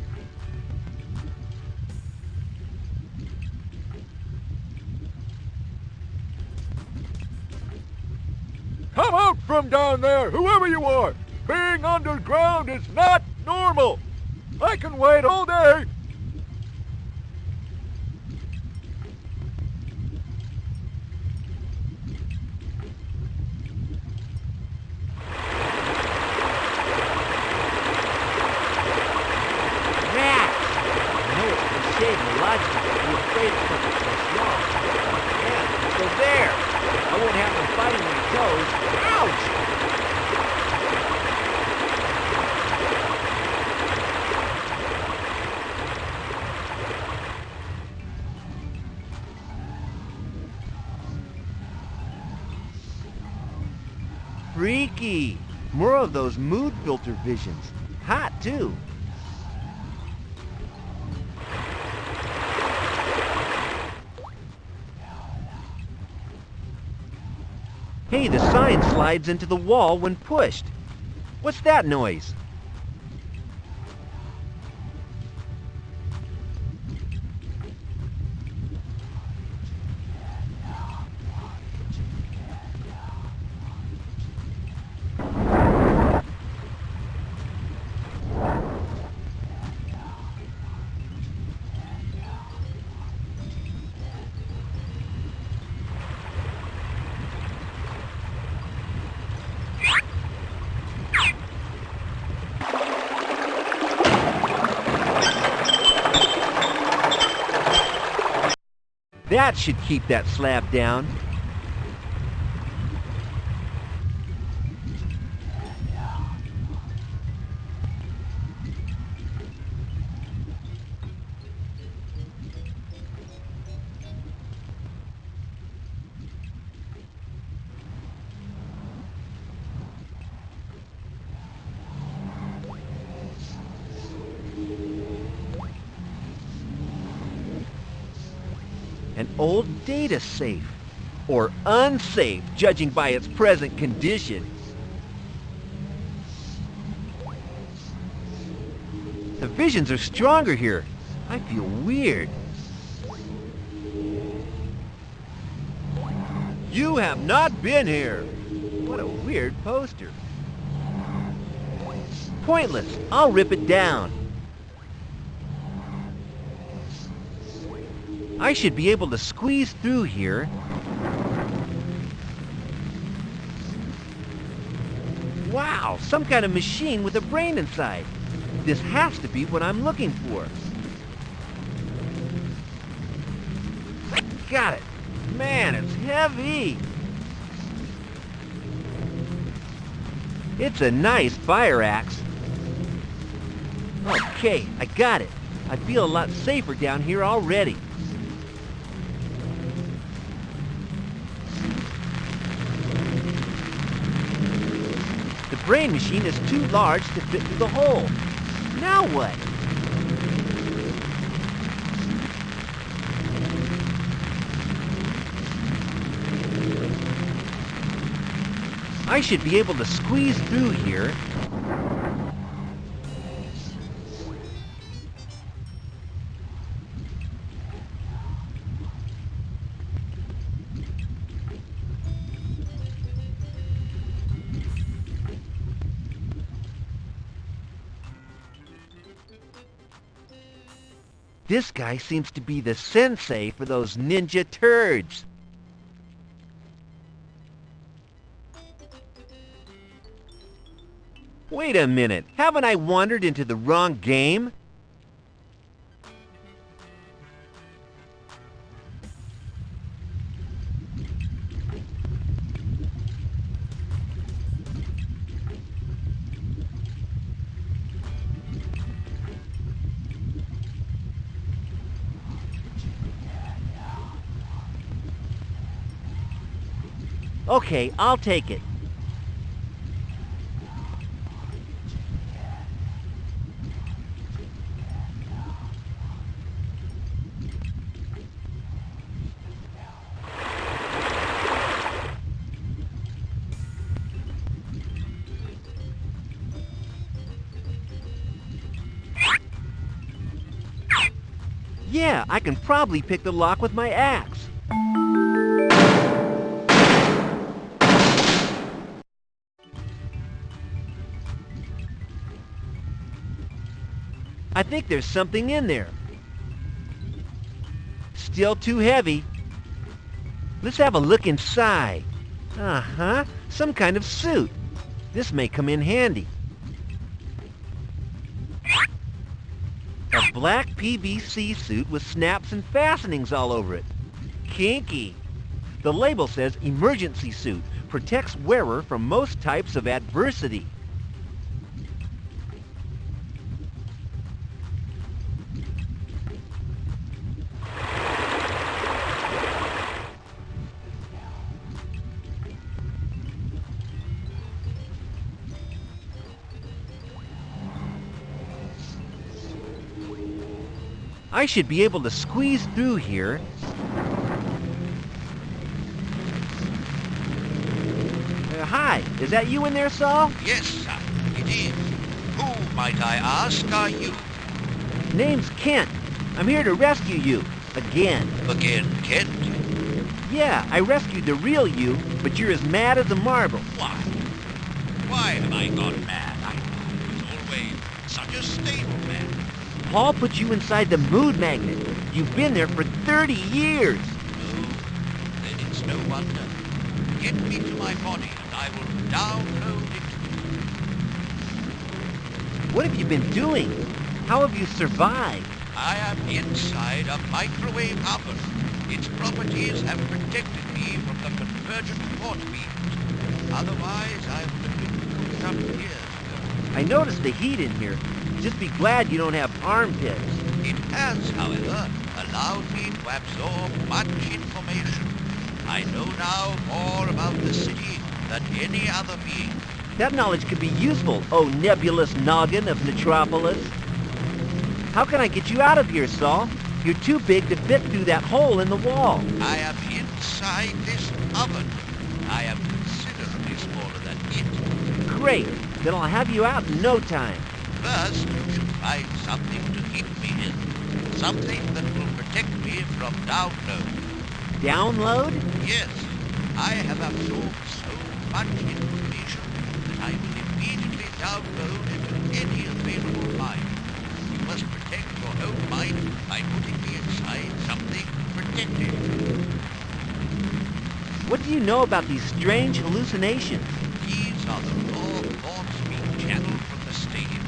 Come out from down there, whoever you are! Being underground is not normal! I can wait all day! Rats! I know it's cliche and illogical to be afraid of something so small. Yeah, so there! I won't have them biting my toes. Ouch! Freaky! More of those mood filter visions. Hot, too. Hey, the sign slides into the wall when pushed. What's that noise? That should keep that slab down. An old data safe. Or unsafe, judging by its present condition. The visions are stronger here. I feel weird. You have not been here. What a weird poster. Pointless. I'll rip it down. I should be able to squeeze through here. Wow, some kind of machine with a brain inside. This has to be what I'm looking for. Got it. Man, it's heavy. It's a nice fire axe. Okay, I got it. I feel a lot safer down here already. The brain machine is too large to fit through the hole. Now what? I should be able to squeeze through here. This guy seems to be the sensei for those ninja turds. Wait a minute, haven't I wandered into the wrong game? Okay, I'll take it. Yeah, I can probably pick the lock with my axe. I think there's something in there. Still too heavy. Let's have a look inside. Uh-huh, some kind of suit. This may come in handy. A black PVC suit with snaps and fastenings all over it. Kinky. The label says emergency suit, protects wearer from most types of adversity. I should be able to squeeze through here. Hi, is that you in there, Saul? Yes, sir, it is. Who, might I ask, are you? Name's Kent. I'm here to rescue you. Again. Again, Kent? Yeah, I rescued the real you, but you're as mad as a marble. Why? Why have I gone mad? I was always such a stable man. Paul put you inside the mood magnet. You've been there for 30 years. No, then it's no wonder. Get me to my body and I will download it. What have you been doing? How have you survived? I am inside a microwave oven. Its properties have protected me from the convergent force beams. Otherwise, I would have been cooked up years ago. I noticed the heat in here. Just be glad you don't have armpits. It has, however, allowed me to absorb much information. I know now more about the city than any other being. That knowledge could be useful, oh nebulous noggin of Metropolis. How can I get you out of here, Saul? You're too big to fit through that hole in the wall. I am inside this oven. I am considerably smaller than it. Great. Then I'll have you out in no time. First, you should find something to keep me in. Something that will protect me from download. Download? Yes, I have absorbed so much information that I will immediately download into any available mind. You must protect your own mind by putting me inside something protected. What do you know about these strange hallucinations? These are the raw thoughts being channeled from the stadium,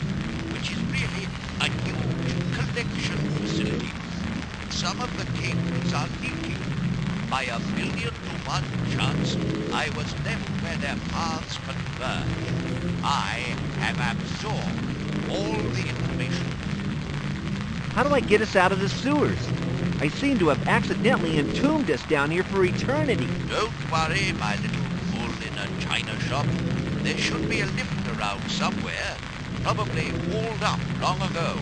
which is really a huge collection facility. Some of the cables are leaking. By 1,000,000 to 1 chance, I was left where their paths converge. I have absorbed all the information. How do I get us out of the sewers? I seem to have accidentally entombed us down here for eternity. Don't worry, my little bull in a china shop. There should be a lift around somewhere, probably walled up long ago.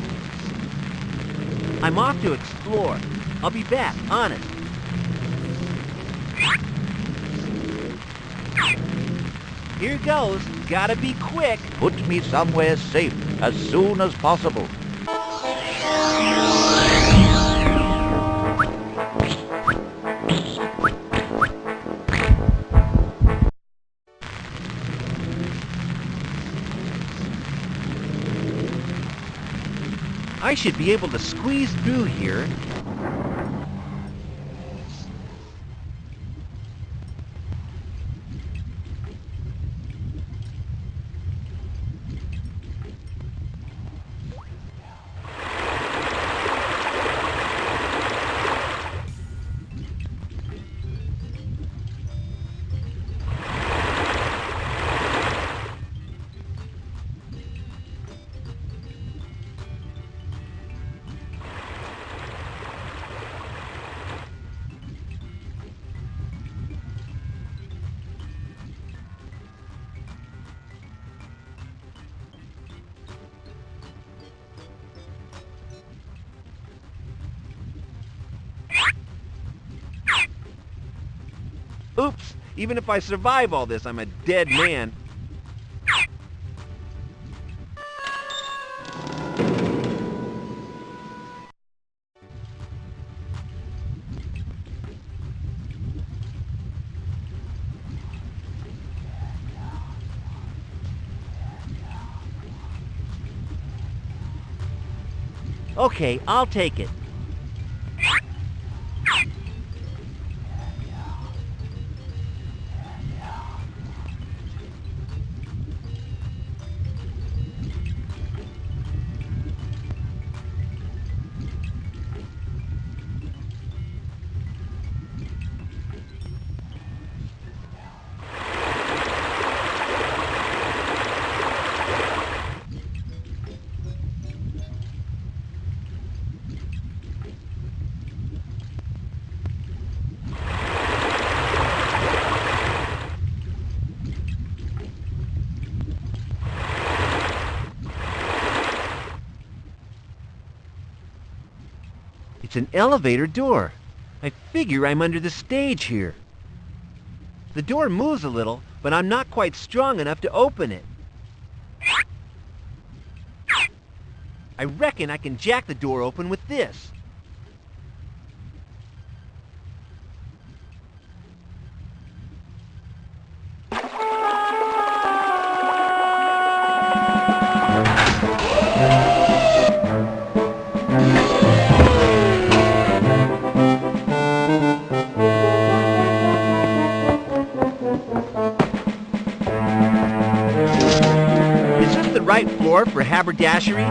I'm off to explore. I'll be back, honest. Here goes. Gotta be quick. Put me somewhere safe as soon as possible. I should be able to squeeze through here. Oops, even if I survive all this, I'm a dead man. Okay, I'll take it. It's an elevator door. I figure I'm under the stage here. The door moves a little, but I'm not quite strong enough to open it. I reckon I can jack the door open with this. Right floor for haberdashery?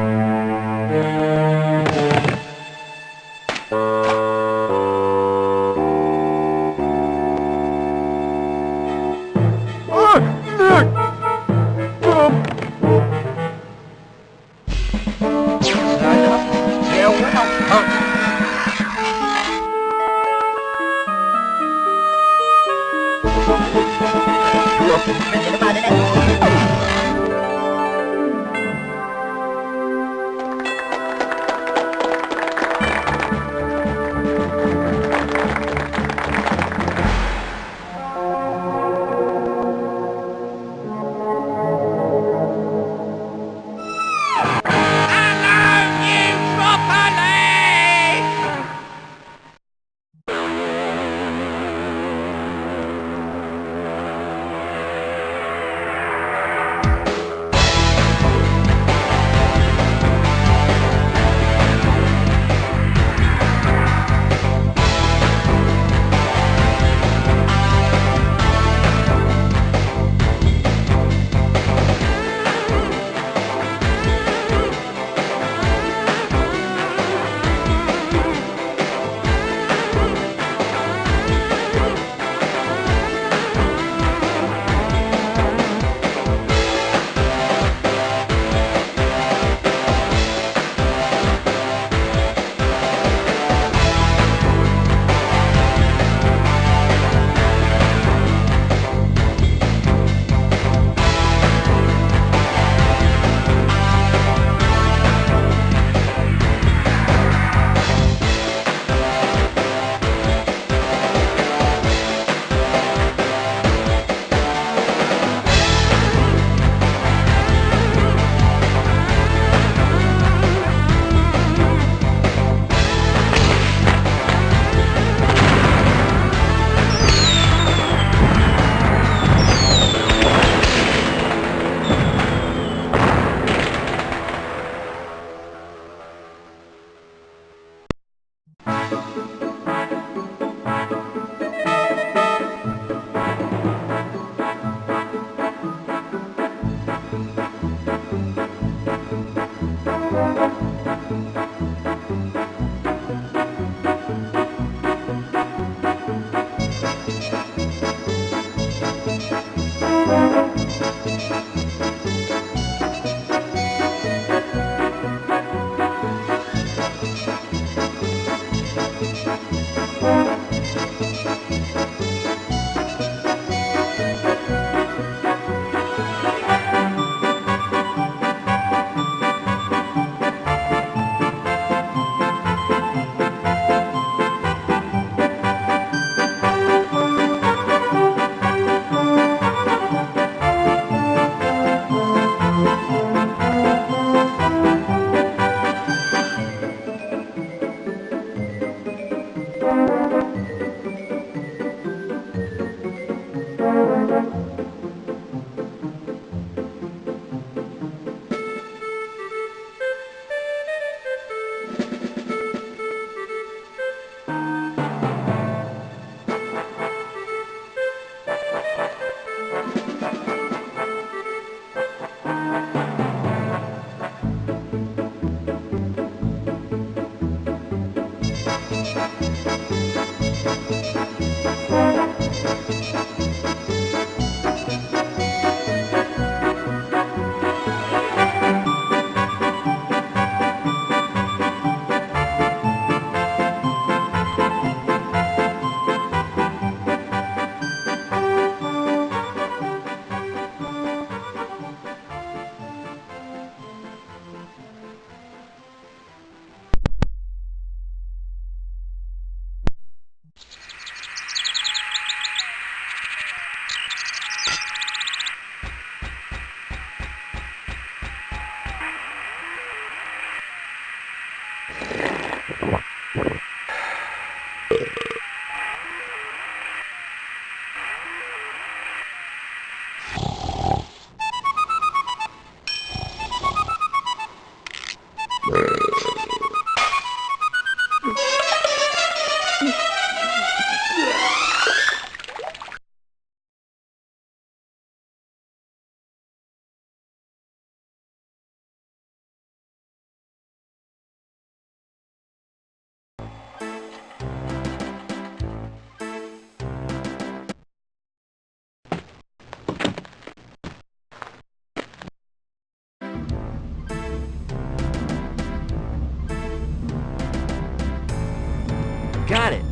Got it.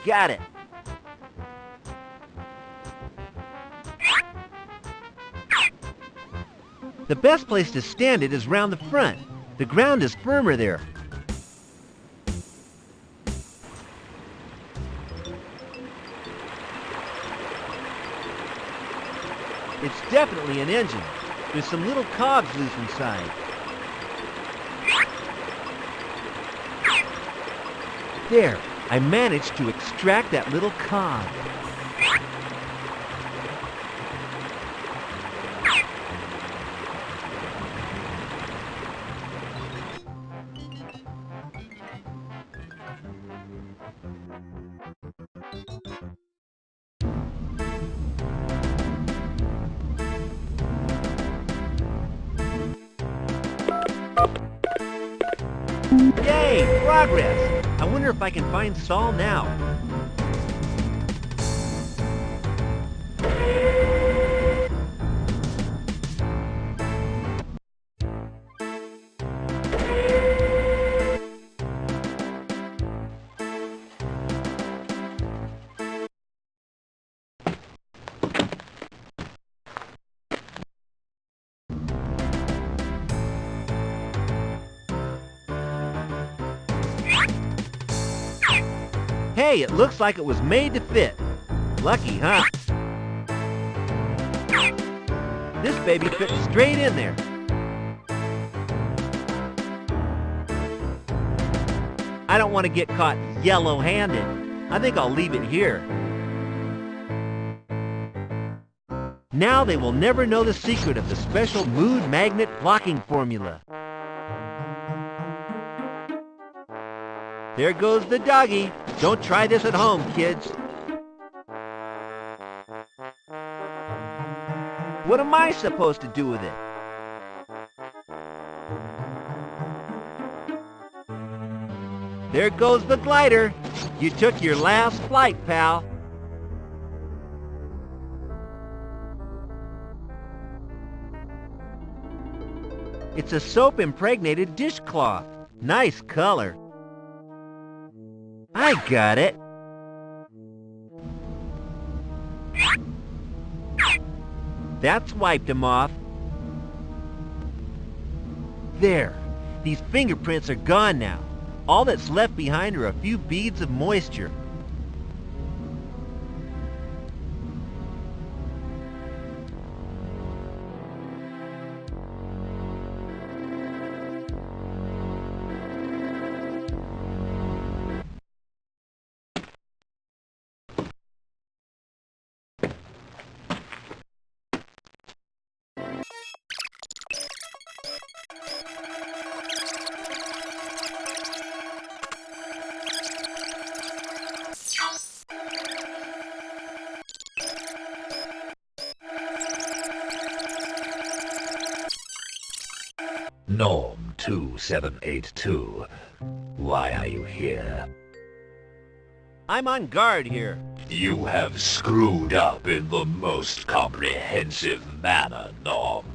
Got it. The best place to stand it is round the front. The ground is firmer there. It's definitely an engine. There's some little cogs loose inside. There, I managed to extract that little cog. Yay, progress! I wonder if I can find Saul now. Hey, it looks like it was made to fit. Lucky, huh? This baby fits straight in there. I don't want to get caught yellow-handed. I think I'll leave it here. Now they will never know the secret of the special mood magnet blocking formula. There goes the doggy. Don't try this at home, kids. What am I supposed to do with it? There goes the glider. You took your last flight, pal. It's a soap-impregnated dishcloth. Nice color. I got it. That's wiped him off. There. These fingerprints are gone now. All that's left behind are a few beads of moisture. Norm 2782. Why are you here? I'm on guard here. You have screwed up in the most comprehensive manner, Norm.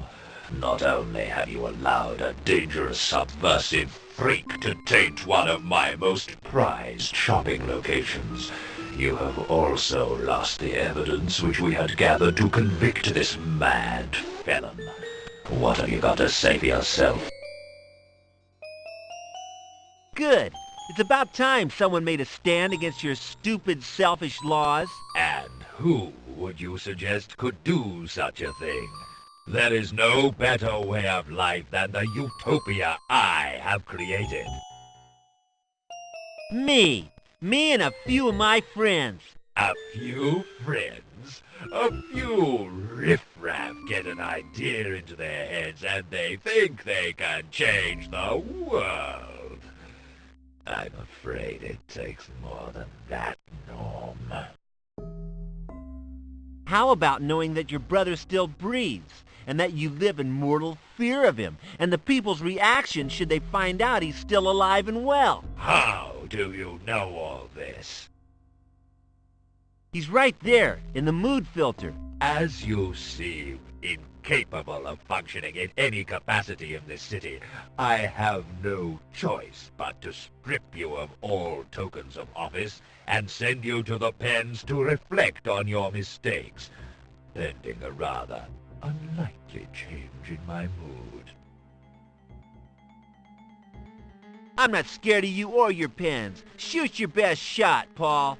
Not only have you allowed a dangerous subversive freak to taint one of my most prized shopping locations, you have also lost the evidence which we had gathered to convict this mad felon. What have you got to say for yourself? Good. It's about time someone made a stand against your stupid, selfish laws. And who would you suggest could do such a thing? There is no better way of life than the utopia I have created. Me. Me and a few of my friends. A few friends? A few riffraff get an idea into their heads and they think they can change the world. I'm afraid it takes more than that, Norm. How about knowing that your brother still breathes, and that you live in mortal fear of him, and the people's reaction should they find out he's still alive and well? How do you know all this? He's right there, in the mood filter. As you seem incapable of functioning in any capacity in this city, I have no choice but to strip you of all tokens of office and send you to the pens to reflect on your mistakes, pending a rather unlikely change in my mood. I'm not scared of you or your pens. Shoot your best shot, Paul.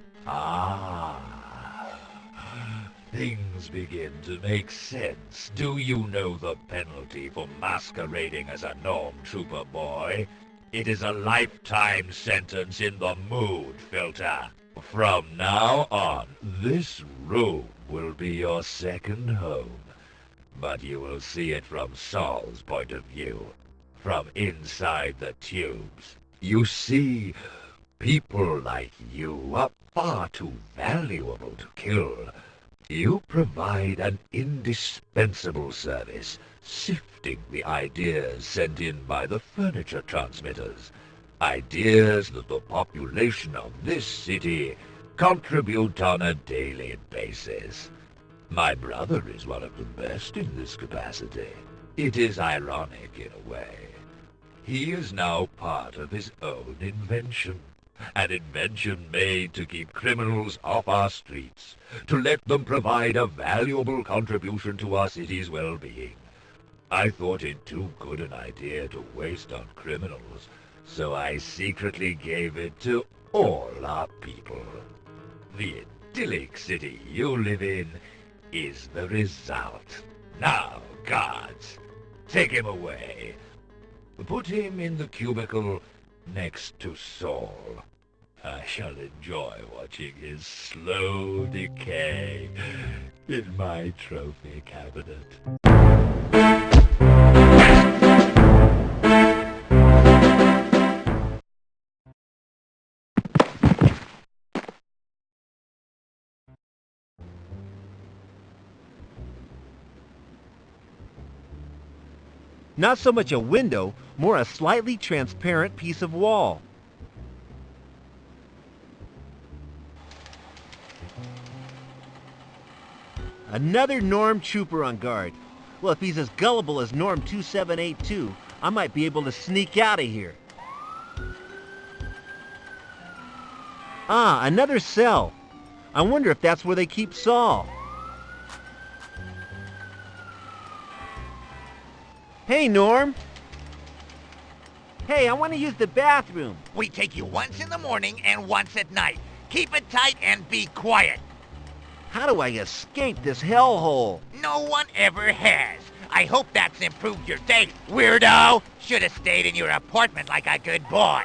Things begin to make sense. Do you know the penalty for masquerading as a Norm Trooper boy? It is a lifetime sentence in the mood filter. From now on, this room will be your second home. But you will see it from Saul's point of view, from inside the tubes. You see, people like you are far too valuable to kill. You provide an indispensable service, sifting the ideas sent in by the furniture transmitters. Ideas that the population of this city contribute on a daily basis. My brother is one of the best in this capacity. It is ironic in a way. He is now part of his own invention. An invention made to keep criminals off our streets, to let them provide a valuable contribution to our city's well-being. I thought it too good an idea to waste on criminals, so I secretly gave it to all our people. The idyllic city you live in is the result. Now, guards, take him away. Put him in the cubicle next to Saul. I shall enjoy watching his slow decay in my trophy cabinet. Not so much a window, more a slightly transparent piece of wall. Another Norm trooper on guard. Well, if he's as gullible as Norm 2782, I might be able to sneak out of here. Ah, another cell. I wonder if that's where they keep Saul. Hey, Norm. Hey, I want to use the bathroom. We take you once in the morning and once at night. Keep it tight and be quiet. How do I escape this hellhole? No one ever has. I hope that's improved your day, weirdo. Should have stayed in your apartment like a good boy.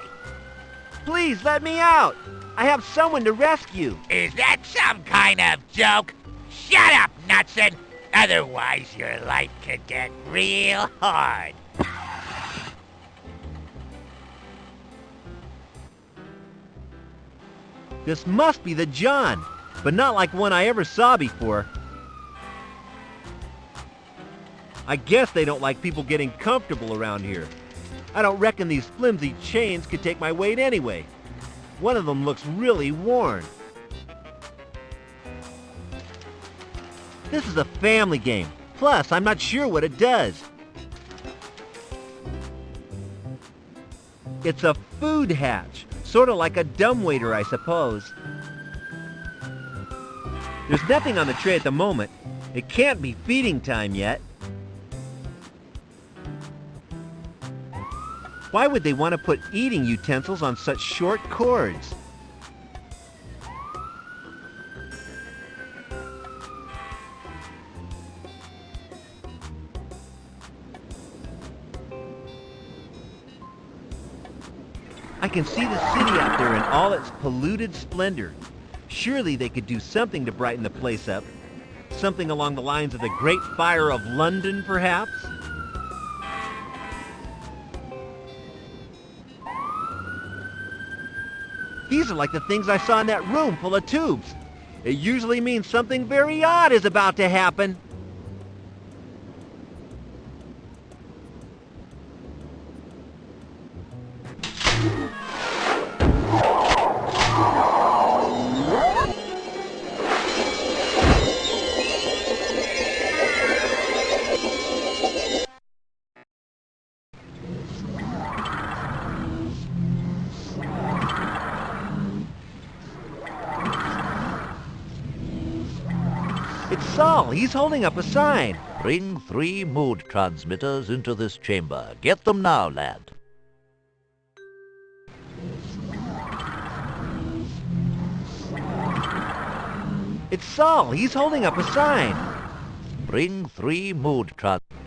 Please let me out. I have someone to rescue. Is that some kind of joke? Shut up, Nutson. Otherwise, your life could get real hard. This must be the John, but not like one I ever saw before. I guess they don't like people getting comfortable around here. I don't reckon these flimsy chains could take my weight anyway. One of them looks really worn. This is a family game. Plus, I'm not sure what it does. It's a food hatch. Sort of like a dumbwaiter, I suppose. There's nothing on the tray at the moment. It can't be feeding time yet. Why would they want to put eating utensils on such short cords? I can see the city out there in all its polluted splendor. Surely they could do something to brighten the place up. Something along the lines of the Great Fire of London, perhaps? These are like the things I saw in that room full of tubes. It usually means something very odd is about to happen. It's Saul. He's holding up a sign. Bring 3 mood transmitters into this chamber. Get them now, lad. It's Saul. He's holding up a sign. Bring 3 mood transmitters.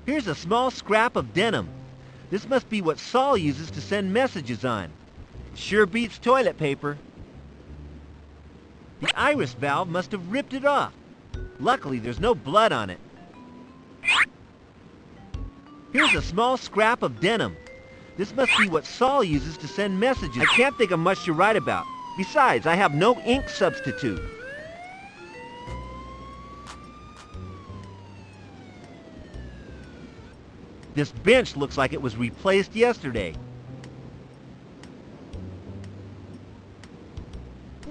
Here's a small scrap of denim. This must be what Saul uses to send messages on. Sure beats toilet paper. The iris valve must have ripped it off. Luckily, there's no blood on it. Here's a small scrap of denim. This must be what Saul uses to send messages. I can't think of much to write about. Besides, I have no ink substitute. This bench looks like it was replaced yesterday.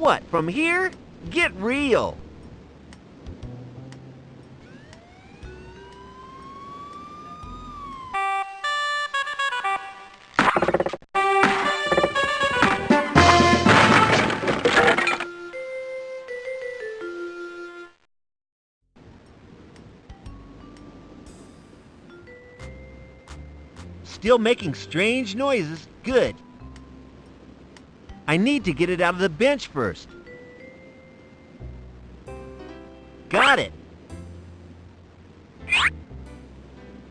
What, from here? Get real! Still making strange noises. Good. I need to get it out of the bench first. Got it.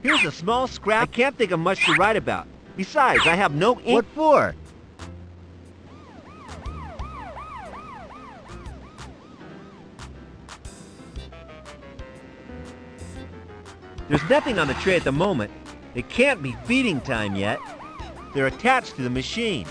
Here's a small scrap. I can't think of much to write about. Besides, I have no ink. What for? There's nothing on the tray at the moment. It can't be feeding time yet. They're attached to the machine.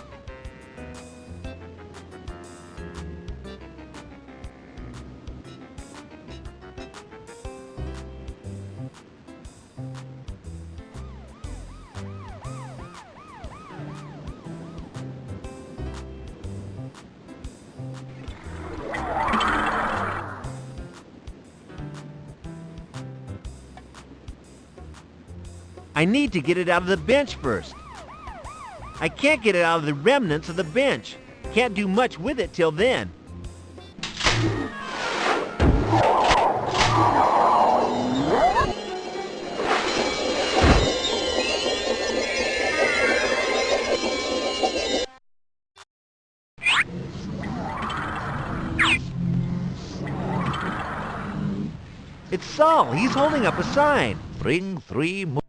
I need to get it out of the bench first. I can't get it out of the remnants of the bench. Can't do much with it till then. It's Saul. He's holding up a sign. Bring 3 more.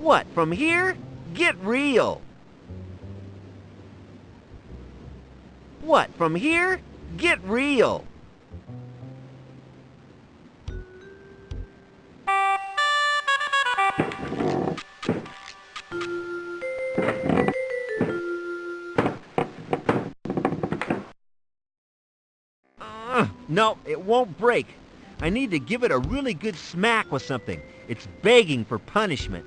What, from here? Get real! What, from here? Get real! No, it won't break. I need to give it a really good smack with something. It's begging for punishment.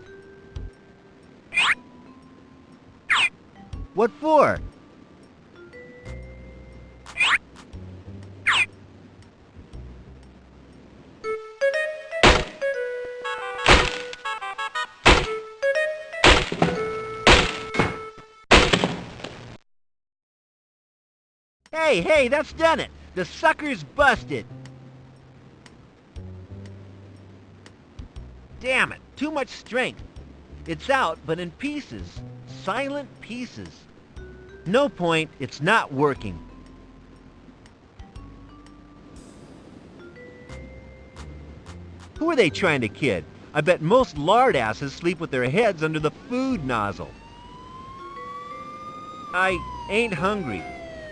What for? Hey, that's done it. The sucker's busted. Damn it, too much strength. It's out, but in pieces. Silent pieces. No point, it's not working. Who are they trying to kid? I bet most lard asses sleep with their heads under the food nozzle. I ain't hungry.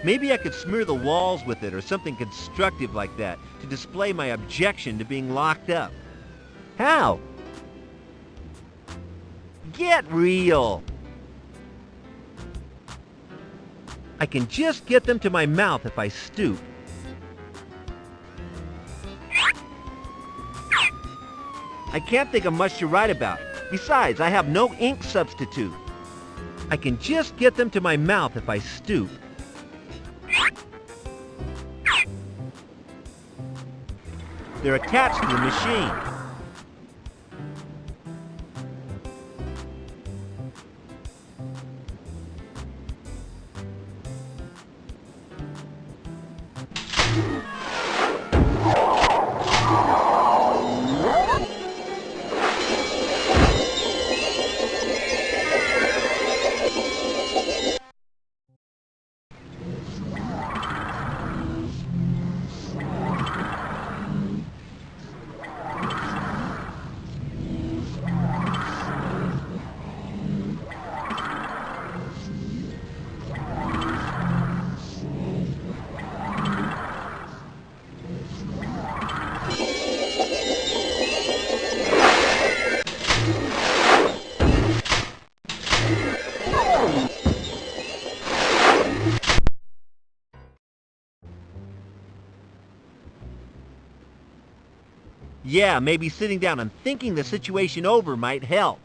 Maybe I could smear the walls with it or something constructive like that to display my objection to being locked up. How? Get real! I can just get them to my mouth if I stoop. I can't think of much to write about. Besides, I have no ink substitute. I can just get them to my mouth if I stoop. They're attached to the machine. Yeah, maybe sitting down and thinking the situation over might help.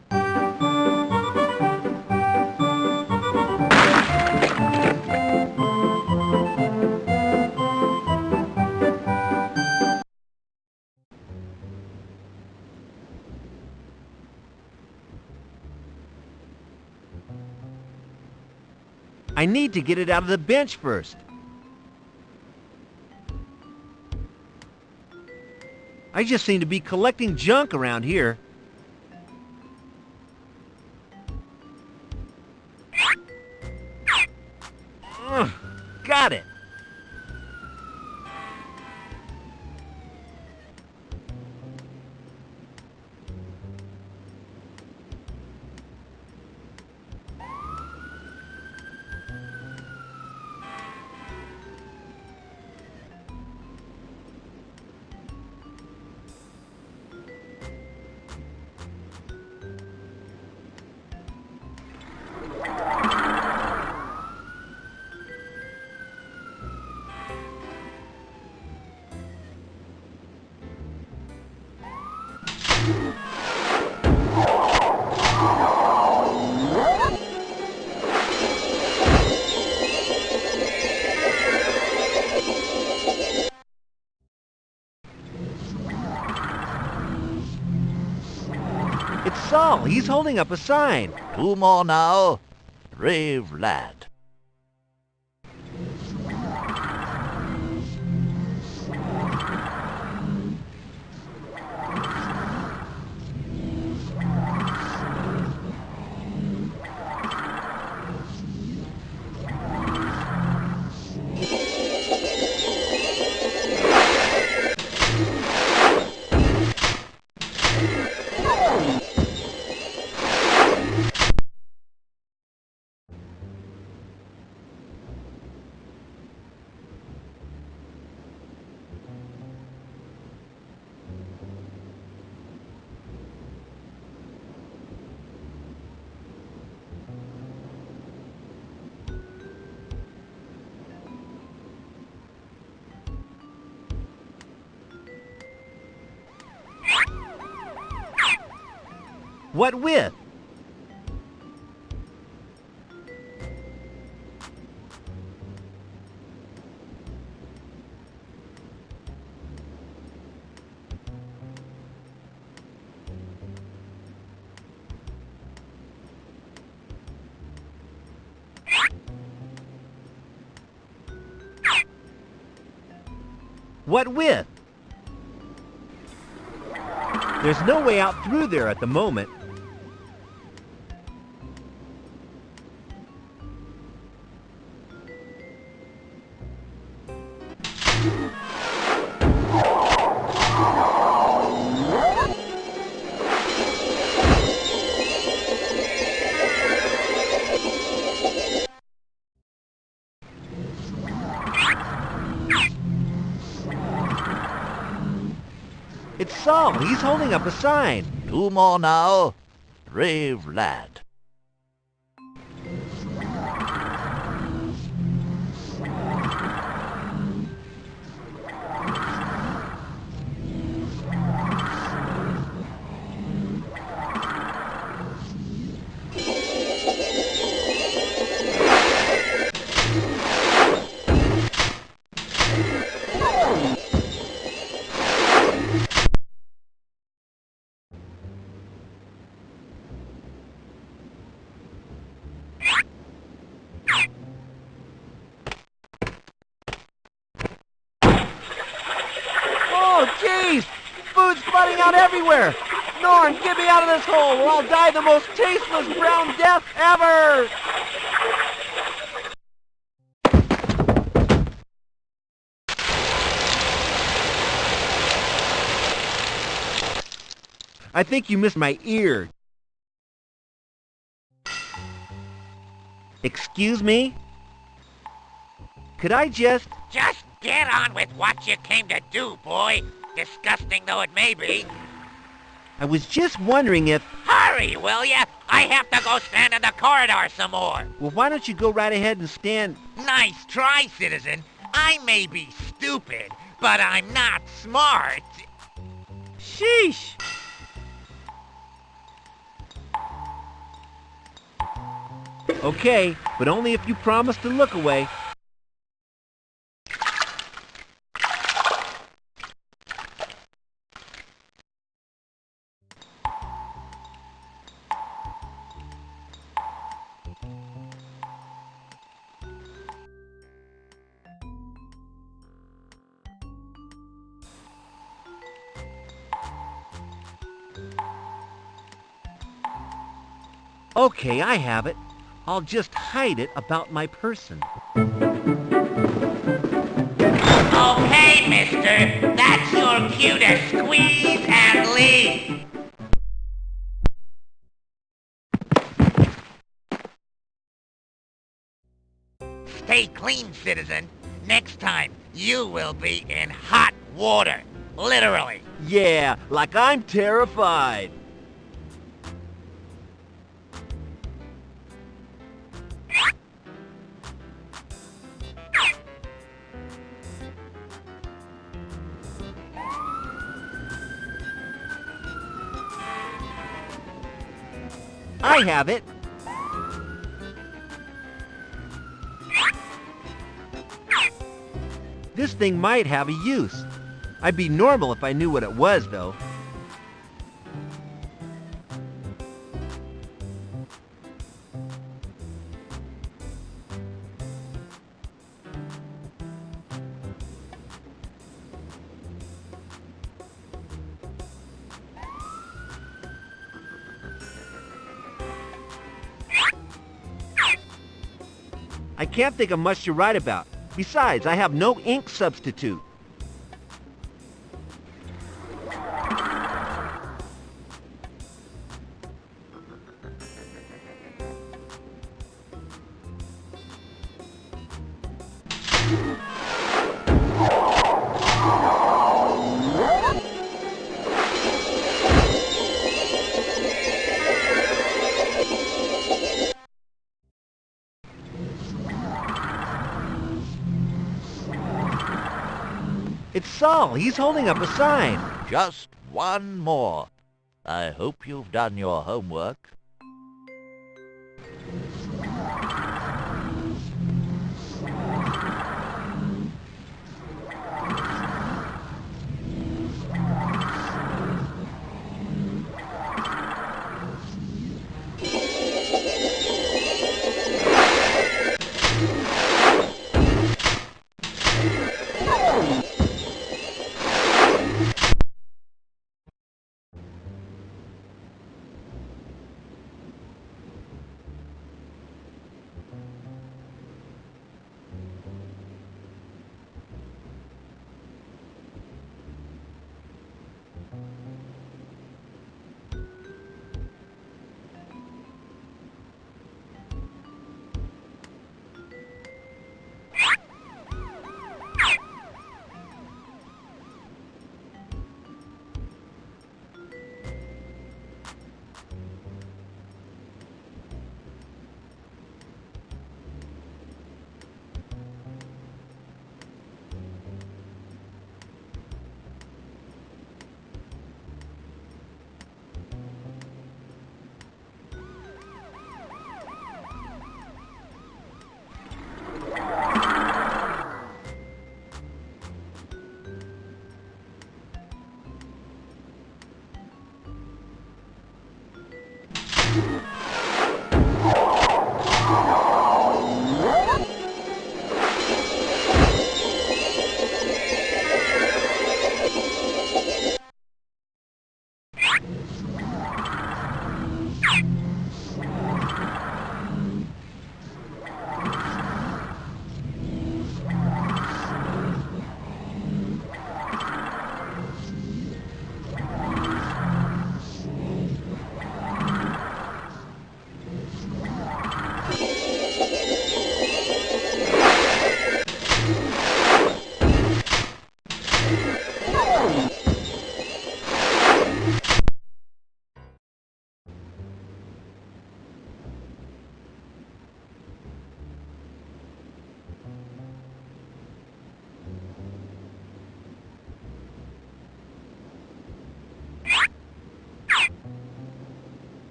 I need to get it out of the bench first. I just seem to be collecting junk around here. Ugh, got it. It's Saul. He's holding up a sign. 2 more now. Brave lad. What with? What with? There's no way out through there at the moment. It's Saul. He's holding up a sign. 2 more now. Brave lad. Oh, jeez! Food's flooding out everywhere! Norm, get me out of this hole or I'll die the most tasteless brown death ever! I think you missed my ear. Excuse me? Could I just... Just get on with what you came to do, boy. Disgusting though it may be. I was just wondering if... Hurry, will ya? I have to go stand in the corridor some more. Well, why don't you go right ahead and stand... Nice try, citizen. I may be stupid, but I'm not smart. Sheesh! Okay, but only if you promise to look away. Okay, I have it. I'll just hide it about my person. Okay, mister. That's your cue to squeeze and leave. Stay clean, citizen. Next time, you will be in hot water. Literally. Yeah, like I'm terrified. I have it. This thing might have a use. I'd be normal if I knew what it was, though. I can't think of much to write about. Besides, I have no ink substitute. It's Saul. He's holding up a sign. Just one more. I hope you've done your homework.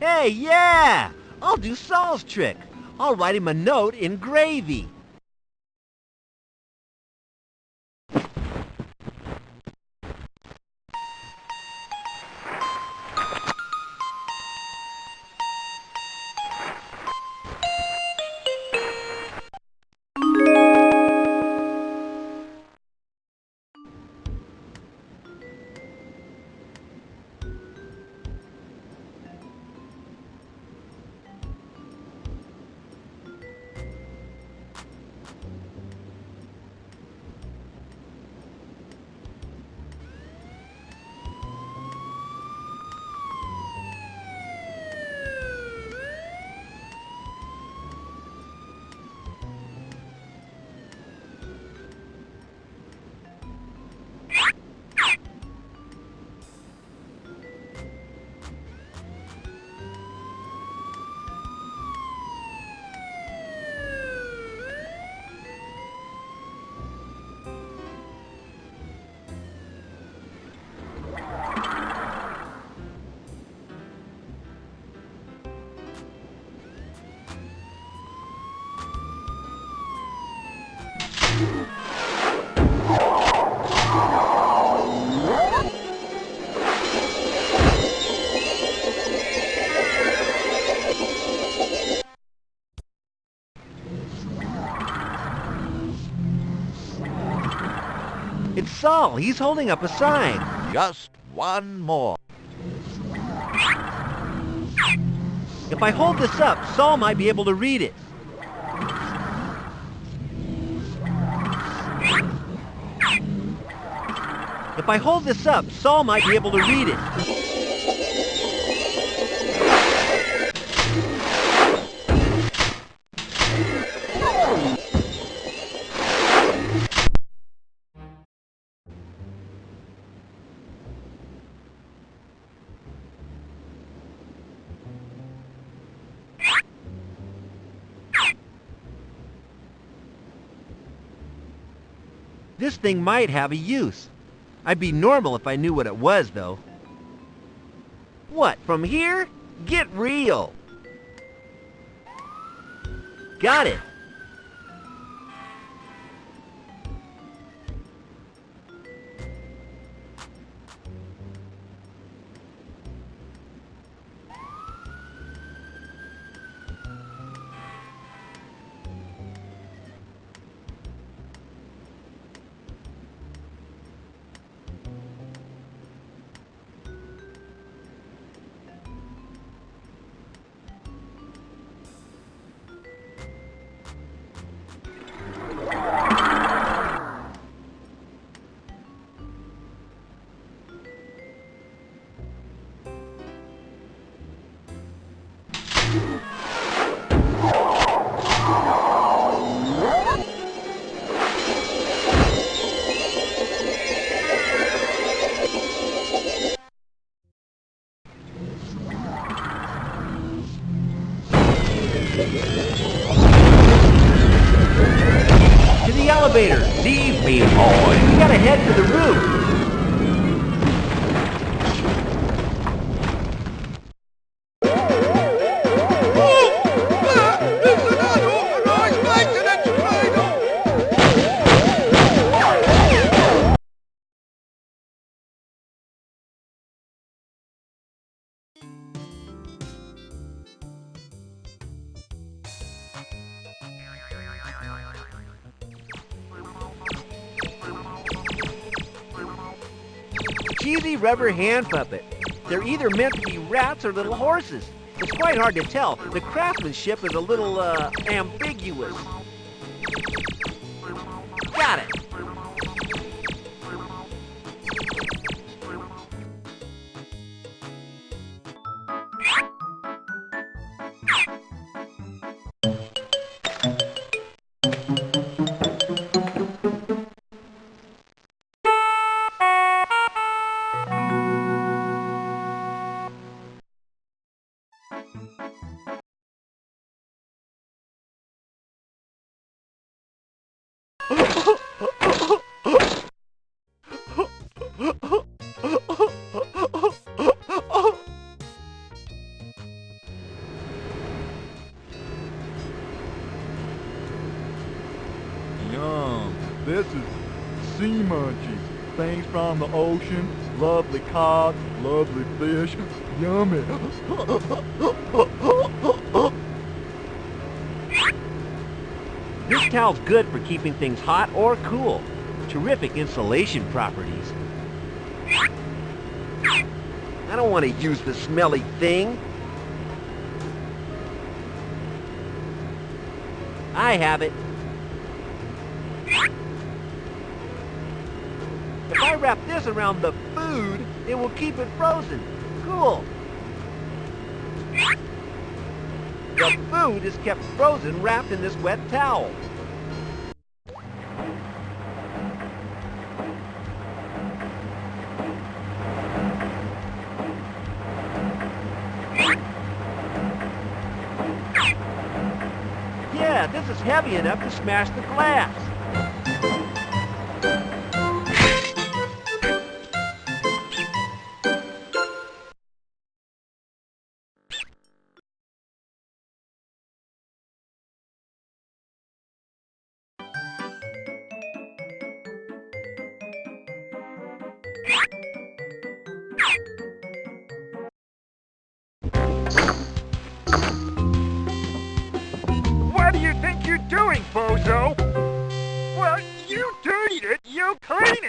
Hey, yeah! I'll do Saul's trick. I'll write him a note in gravy. It's Saul. He's holding up a sign. Just one more. If I hold this up, Saul might be able to read it. If I hold this up, Saul might be able to read it. This thing might have a use. I'd be normal if I knew what it was, though. What, from here? Get real! Got it! To the elevator! Leave me, boy. We gotta head for the roof! Cheesy rubber hand puppet. They're either meant to be rats or little horses. It's quite hard to tell. The craftsmanship is a little, ambiguous. Got it. This is sea munchies. Things from the ocean, lovely cod, lovely fish, yummy. This towel's good for keeping things hot or cool. Terrific insulation properties. I don't want to use the smelly thing. I have it. If I wrap this around the food, it will keep it frozen. Cool. The food is kept frozen wrapped in this wet towel. Yeah, this is heavy enough to smash the glass. What do you think you're doing, bozo? Well, you dirtied it, you clean